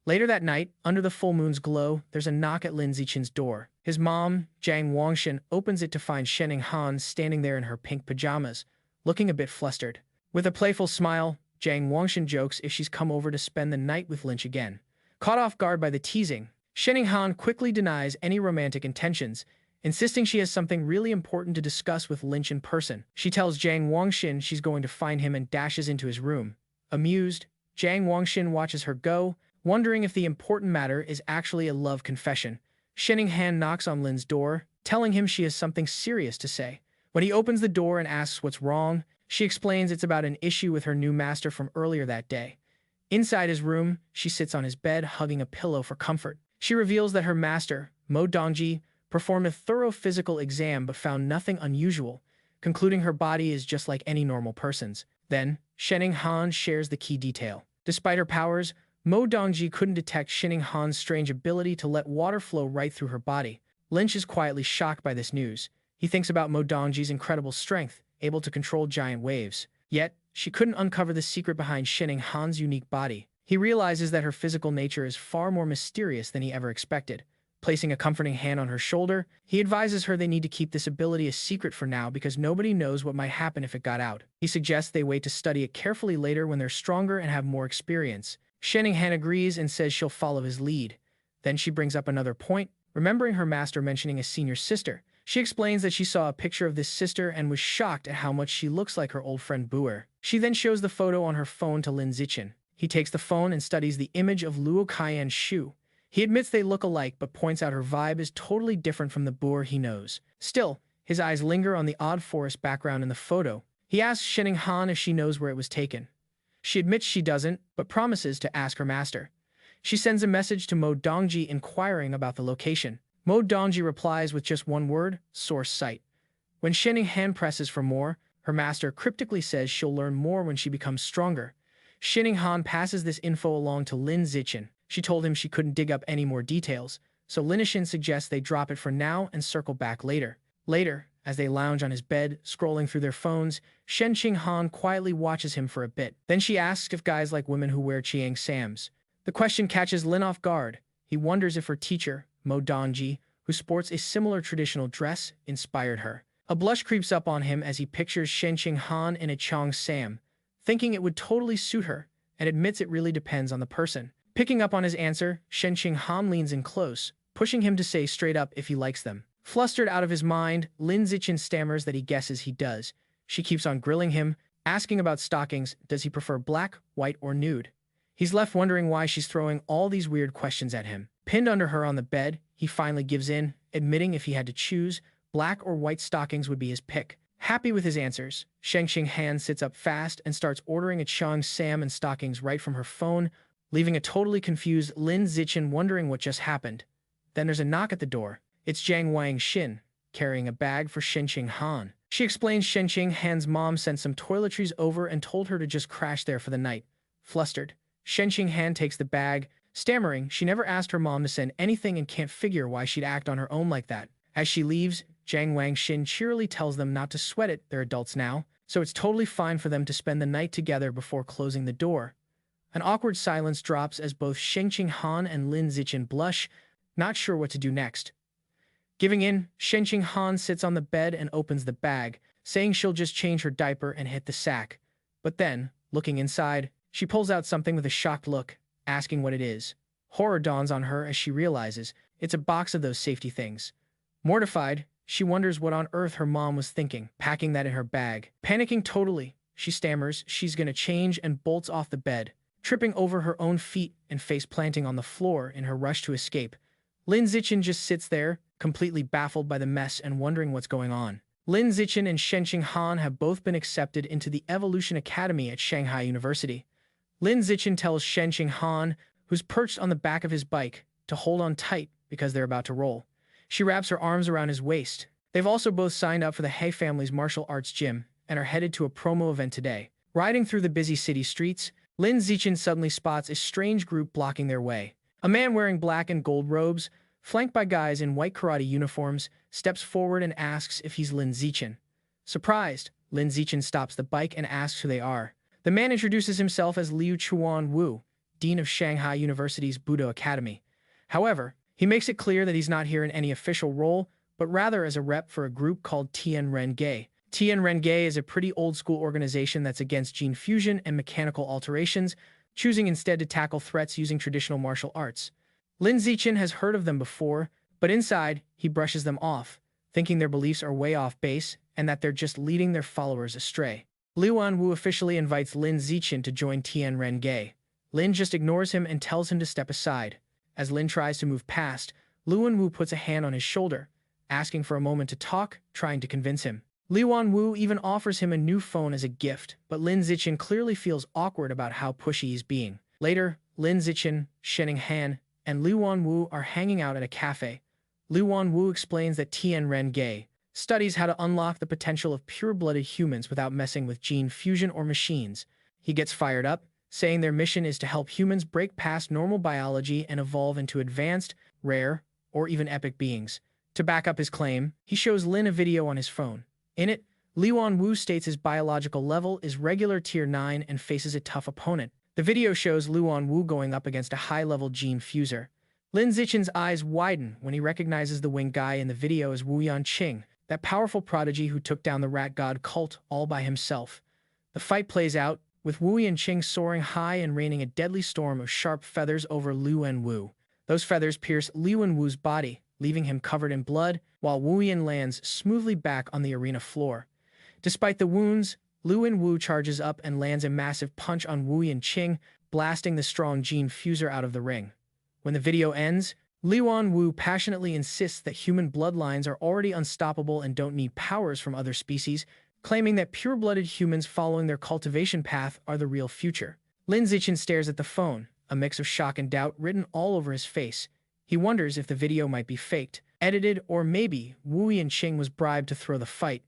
Later that night, under the full moon's glow, there's a knock at Lin Zichin's door. His mom, Jiang Wangshan, opens it to find Shanghai standing there in her pink pajamas, looking a bit flustered. With a playful smile, Jiang Wangshan jokes if she's come over to spend the night with Lynch again. Caught off guard by the teasing, Shanghai quickly denies any romantic intentions, insisting she has something really important to discuss with Lynch in person. She tells Jiang Wangshan she's going to find him and dashes into his room. Amused, Jiang Wangshan watches her go, wondering if the important matter is actually a love confession. Shanghai knocks on Lin's door, telling him she has something serious to say. When he opens the door and asks what's wrong, she explains it's about an issue with her new master from earlier that day. Inside his room, she sits on his bed, hugging a pillow for comfort. She reveals that her master, Mo Dongji, performed a thorough physical exam but found nothing unusual, concluding her body is just like any normal person's. Then, Shanghai shares the key detail. Despite her powers, Mo Dongji couldn't detect Shanghai's strange ability to let water flow right through her body. Lynch is quietly shocked by this news. He thinks about Mo Dongji's incredible strength, able to control giant waves. Yet, she couldn't uncover the secret behind Shanghai's unique body. He realizes that her physical nature is far more mysterious than he ever expected. Placing a comforting hand on her shoulder, he advises her they need to keep this ability a secret for now because nobody knows what might happen if it got out. He suggests they wait to study it carefully later when they're stronger and have more experience. Shanghai agrees and says she'll follow his lead. Then she brings up another point, remembering her master mentioning a senior sister. She explains that she saw a picture of this sister and was shocked at how much she looks like her old friend Buer. She then shows the photo on her phone to Lin Zichin. He takes the phone and studies the image of Luo Kaiyan's shoe. He admits they look alike but points out her vibe is totally different from the Buer he knows. Still, his eyes linger on the odd forest background in the photo. He asks Shanghai if she knows where it was taken. She admits she doesn't, but promises to ask her master. She sends a message to Mo Dongji inquiring about the location. Mo Dongji replies with just one word, source site. When Shanghai presses for more, her master cryptically says she'll learn more when she becomes stronger. Shanghai passes this info along to Lin Zichin. She told him she couldn't dig up any more details, so Lin Zichin suggests they drop it for now and circle back later. Later, as they lounge on his bed, scrolling through their phones, Shanghai quietly watches him for a bit. Then she asks if guys like women who wear Chiang Sams. The question catches Lin off guard. He wonders if her teacher, Mo Dongji, who sports a similar traditional dress, inspired her. A blush creeps up on him as he pictures Shanghai in a Chang Sam, thinking it would totally suit her, and admits it really depends on the person. Picking up on his answer, Shanghai leans in close, pushing him to say straight up if he likes them. Flustered out of his mind, Lin Zichin stammers that he guesses he does. She keeps on grilling him, asking about stockings. Does he prefer black, white, or nude? He's left wondering why she's throwing all these weird questions at him. Pinned under her on the bed, he finally gives in, admitting if he had to choose, black or white stockings would be his pick. Happy with his answers, Shanghai sits up fast and starts ordering a Chang Sam and stockings right from her phone, leaving a totally confused Lin Zichin wondering what just happened. Then there's a knock at the door. It's Jiang Wangshan, carrying a bag for Shanghai. She explains Shanghai's mom sent some toiletries over and told her to just crash there for the night. Flustered, Shanghai takes the bag, stammering she never asked her mom to send anything and can't figure why she'd act on her own like that. As she leaves, Jiang Wangshan cheerily tells them not to sweat it, they're adults now, so it's totally fine for them to spend the night together before closing the door. An awkward silence drops as both Shanghai and Lin Zichin blush, not sure what to do next. Giving in, Shanghai sits on the bed and opens the bag, saying she'll just change her diaper and hit the sack. But then, looking inside, she pulls out something with a shocked look, asking what it is. Horror dawns on her as she realizes it's a box of those safety things. Mortified, she wonders what on earth her mom was thinking, packing that in her bag. Panicking totally, she stammers she's gonna change and bolts off the bed, tripping over her own feet and face planting on the floor in her rush to escape. Lin Zichin just sits there, completely baffled by the mess and wondering what's going on. Lin Zichin and Shanghai have both been accepted into the Evolution Academy at Shanghai University. Lin Zichin tells Shanghai, who's perched on the back of his bike, to hold on tight because they're about to roll. She wraps her arms around his waist. They've also both signed up for the He family's martial arts gym and are headed to a promo event today. Riding through the busy city streets, Lin Zichin suddenly spots a strange group blocking their way. A man wearing black and gold robes, flanked by guys in white karate uniforms, steps forward and asks if he's Lin Zichin. Surprised, Lin Zichin stops the bike and asks who they are. The man introduces himself as Liu Chuan-Wu, Dean of Shanghai University's Budo Academy. However, he makes it clear that he's not here in any official role, but rather as a rep for a group called Tianren-Ge. Tianren-Ge is a pretty old-school organization that's against gene fusion and mechanical alterations, choosing instead to tackle threats using traditional martial arts. Lin Zichin has heard of them before, but inside, he brushes them off, thinking their beliefs are way off base and that they're just leading their followers astray. Liu Anwu officially invites Lin Zichin to join Tianren-Ge. Lin just ignores him and tells him to step aside. As Lin tries to move past, Liu Anwu puts a hand on his shoulder, asking for a moment to talk, trying to convince him. Liu Anwu even offers him a new phone as a gift, but Lin Zichin clearly feels awkward about how pushy he's being. Later, Lin Zichin, Shenning Han, and Liu Anwu are hanging out at a cafe. Liu Anwu explains that Tianren-Ge studies how to unlock the potential of pure-blooded humans without messing with gene fusion or machines. He gets fired up, saying their mission is to help humans break past normal biology and evolve into advanced, rare, or even epic beings. To back up his claim, he shows Lin a video on his phone. In it, Liu Anwu states his biological level is regular tier 9 and faces a tough opponent. The video shows Liu Anwu going up against a high-level gene fuser. Lin Zichin's eyes widen when he recognizes the winged guy in the video as Wu Yanqing, that powerful prodigy who took down the rat god cult all by himself. The fight plays out, with Wu Yanqing soaring high and raining a deadly storm of sharp feathers over Liu Anwu. Those feathers pierce Liu Anwu's body, leaving him covered in blood, while Wu Yan lands smoothly back on the arena floor. Despite the wounds, Liu Anwu charges up and lands a massive punch on Wu Yanqing, blasting the strong gene fuser out of the ring. When the video ends, Liu Anwu passionately insists that human bloodlines are already unstoppable and don't need powers from other species, claiming that pure-blooded humans following their cultivation path are the real future. Lin Zichin stares at the phone, a mix of shock and doubt written all over his face. He wonders if the video might be faked, edited, or maybe Wu Yanqing was bribed to throw the fight.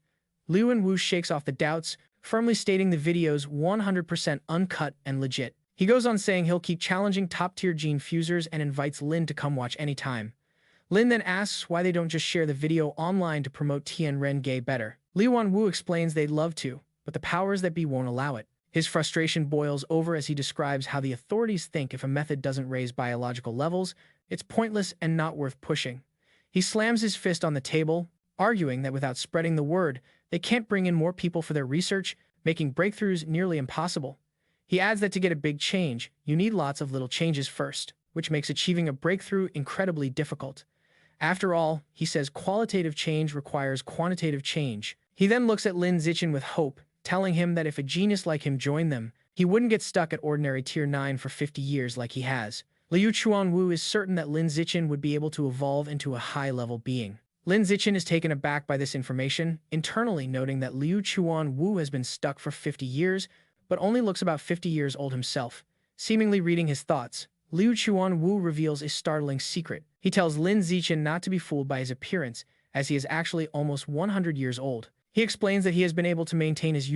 Liu Anwu shakes off the doubts, firmly stating the video's 100% uncut and legit. He goes on saying he'll keep challenging top-tier gene fusers and invites Lin to come watch anytime. Lin then asks why they don't just share the video online to promote Tianren-Ge better. Liu Anwu explains they'd love to, but the powers that be won't allow it. His frustration boils over as he describes how the authorities think if a method doesn't raise biological levels, it's pointless and not worth pushing. He slams his fist on the table, arguing that without spreading the word, they can't bring in more people for their research, making breakthroughs nearly impossible. He adds that to get a big change, you need lots of little changes first, which makes achieving a breakthrough incredibly difficult. After all, he says qualitative change requires quantitative change. He then looks at Lin Zichin with hope, telling him that if a genius like him joined them, he wouldn't get stuck at ordinary tier 9 for 50 years like he has. Liu Chuanwu is certain that Lin Zichin would be able to evolve into a high-level being. Lin Zichin is taken aback by this information, internally noting that Liu Chuanwu has been stuck for 50 years, but only looks about 50 years old himself. Seemingly reading his thoughts, Liu Chuanwu reveals a startling secret. He tells Lin Zichin not to be fooled by his appearance, as he is actually almost 100 years old. He explains that he has been able to maintain his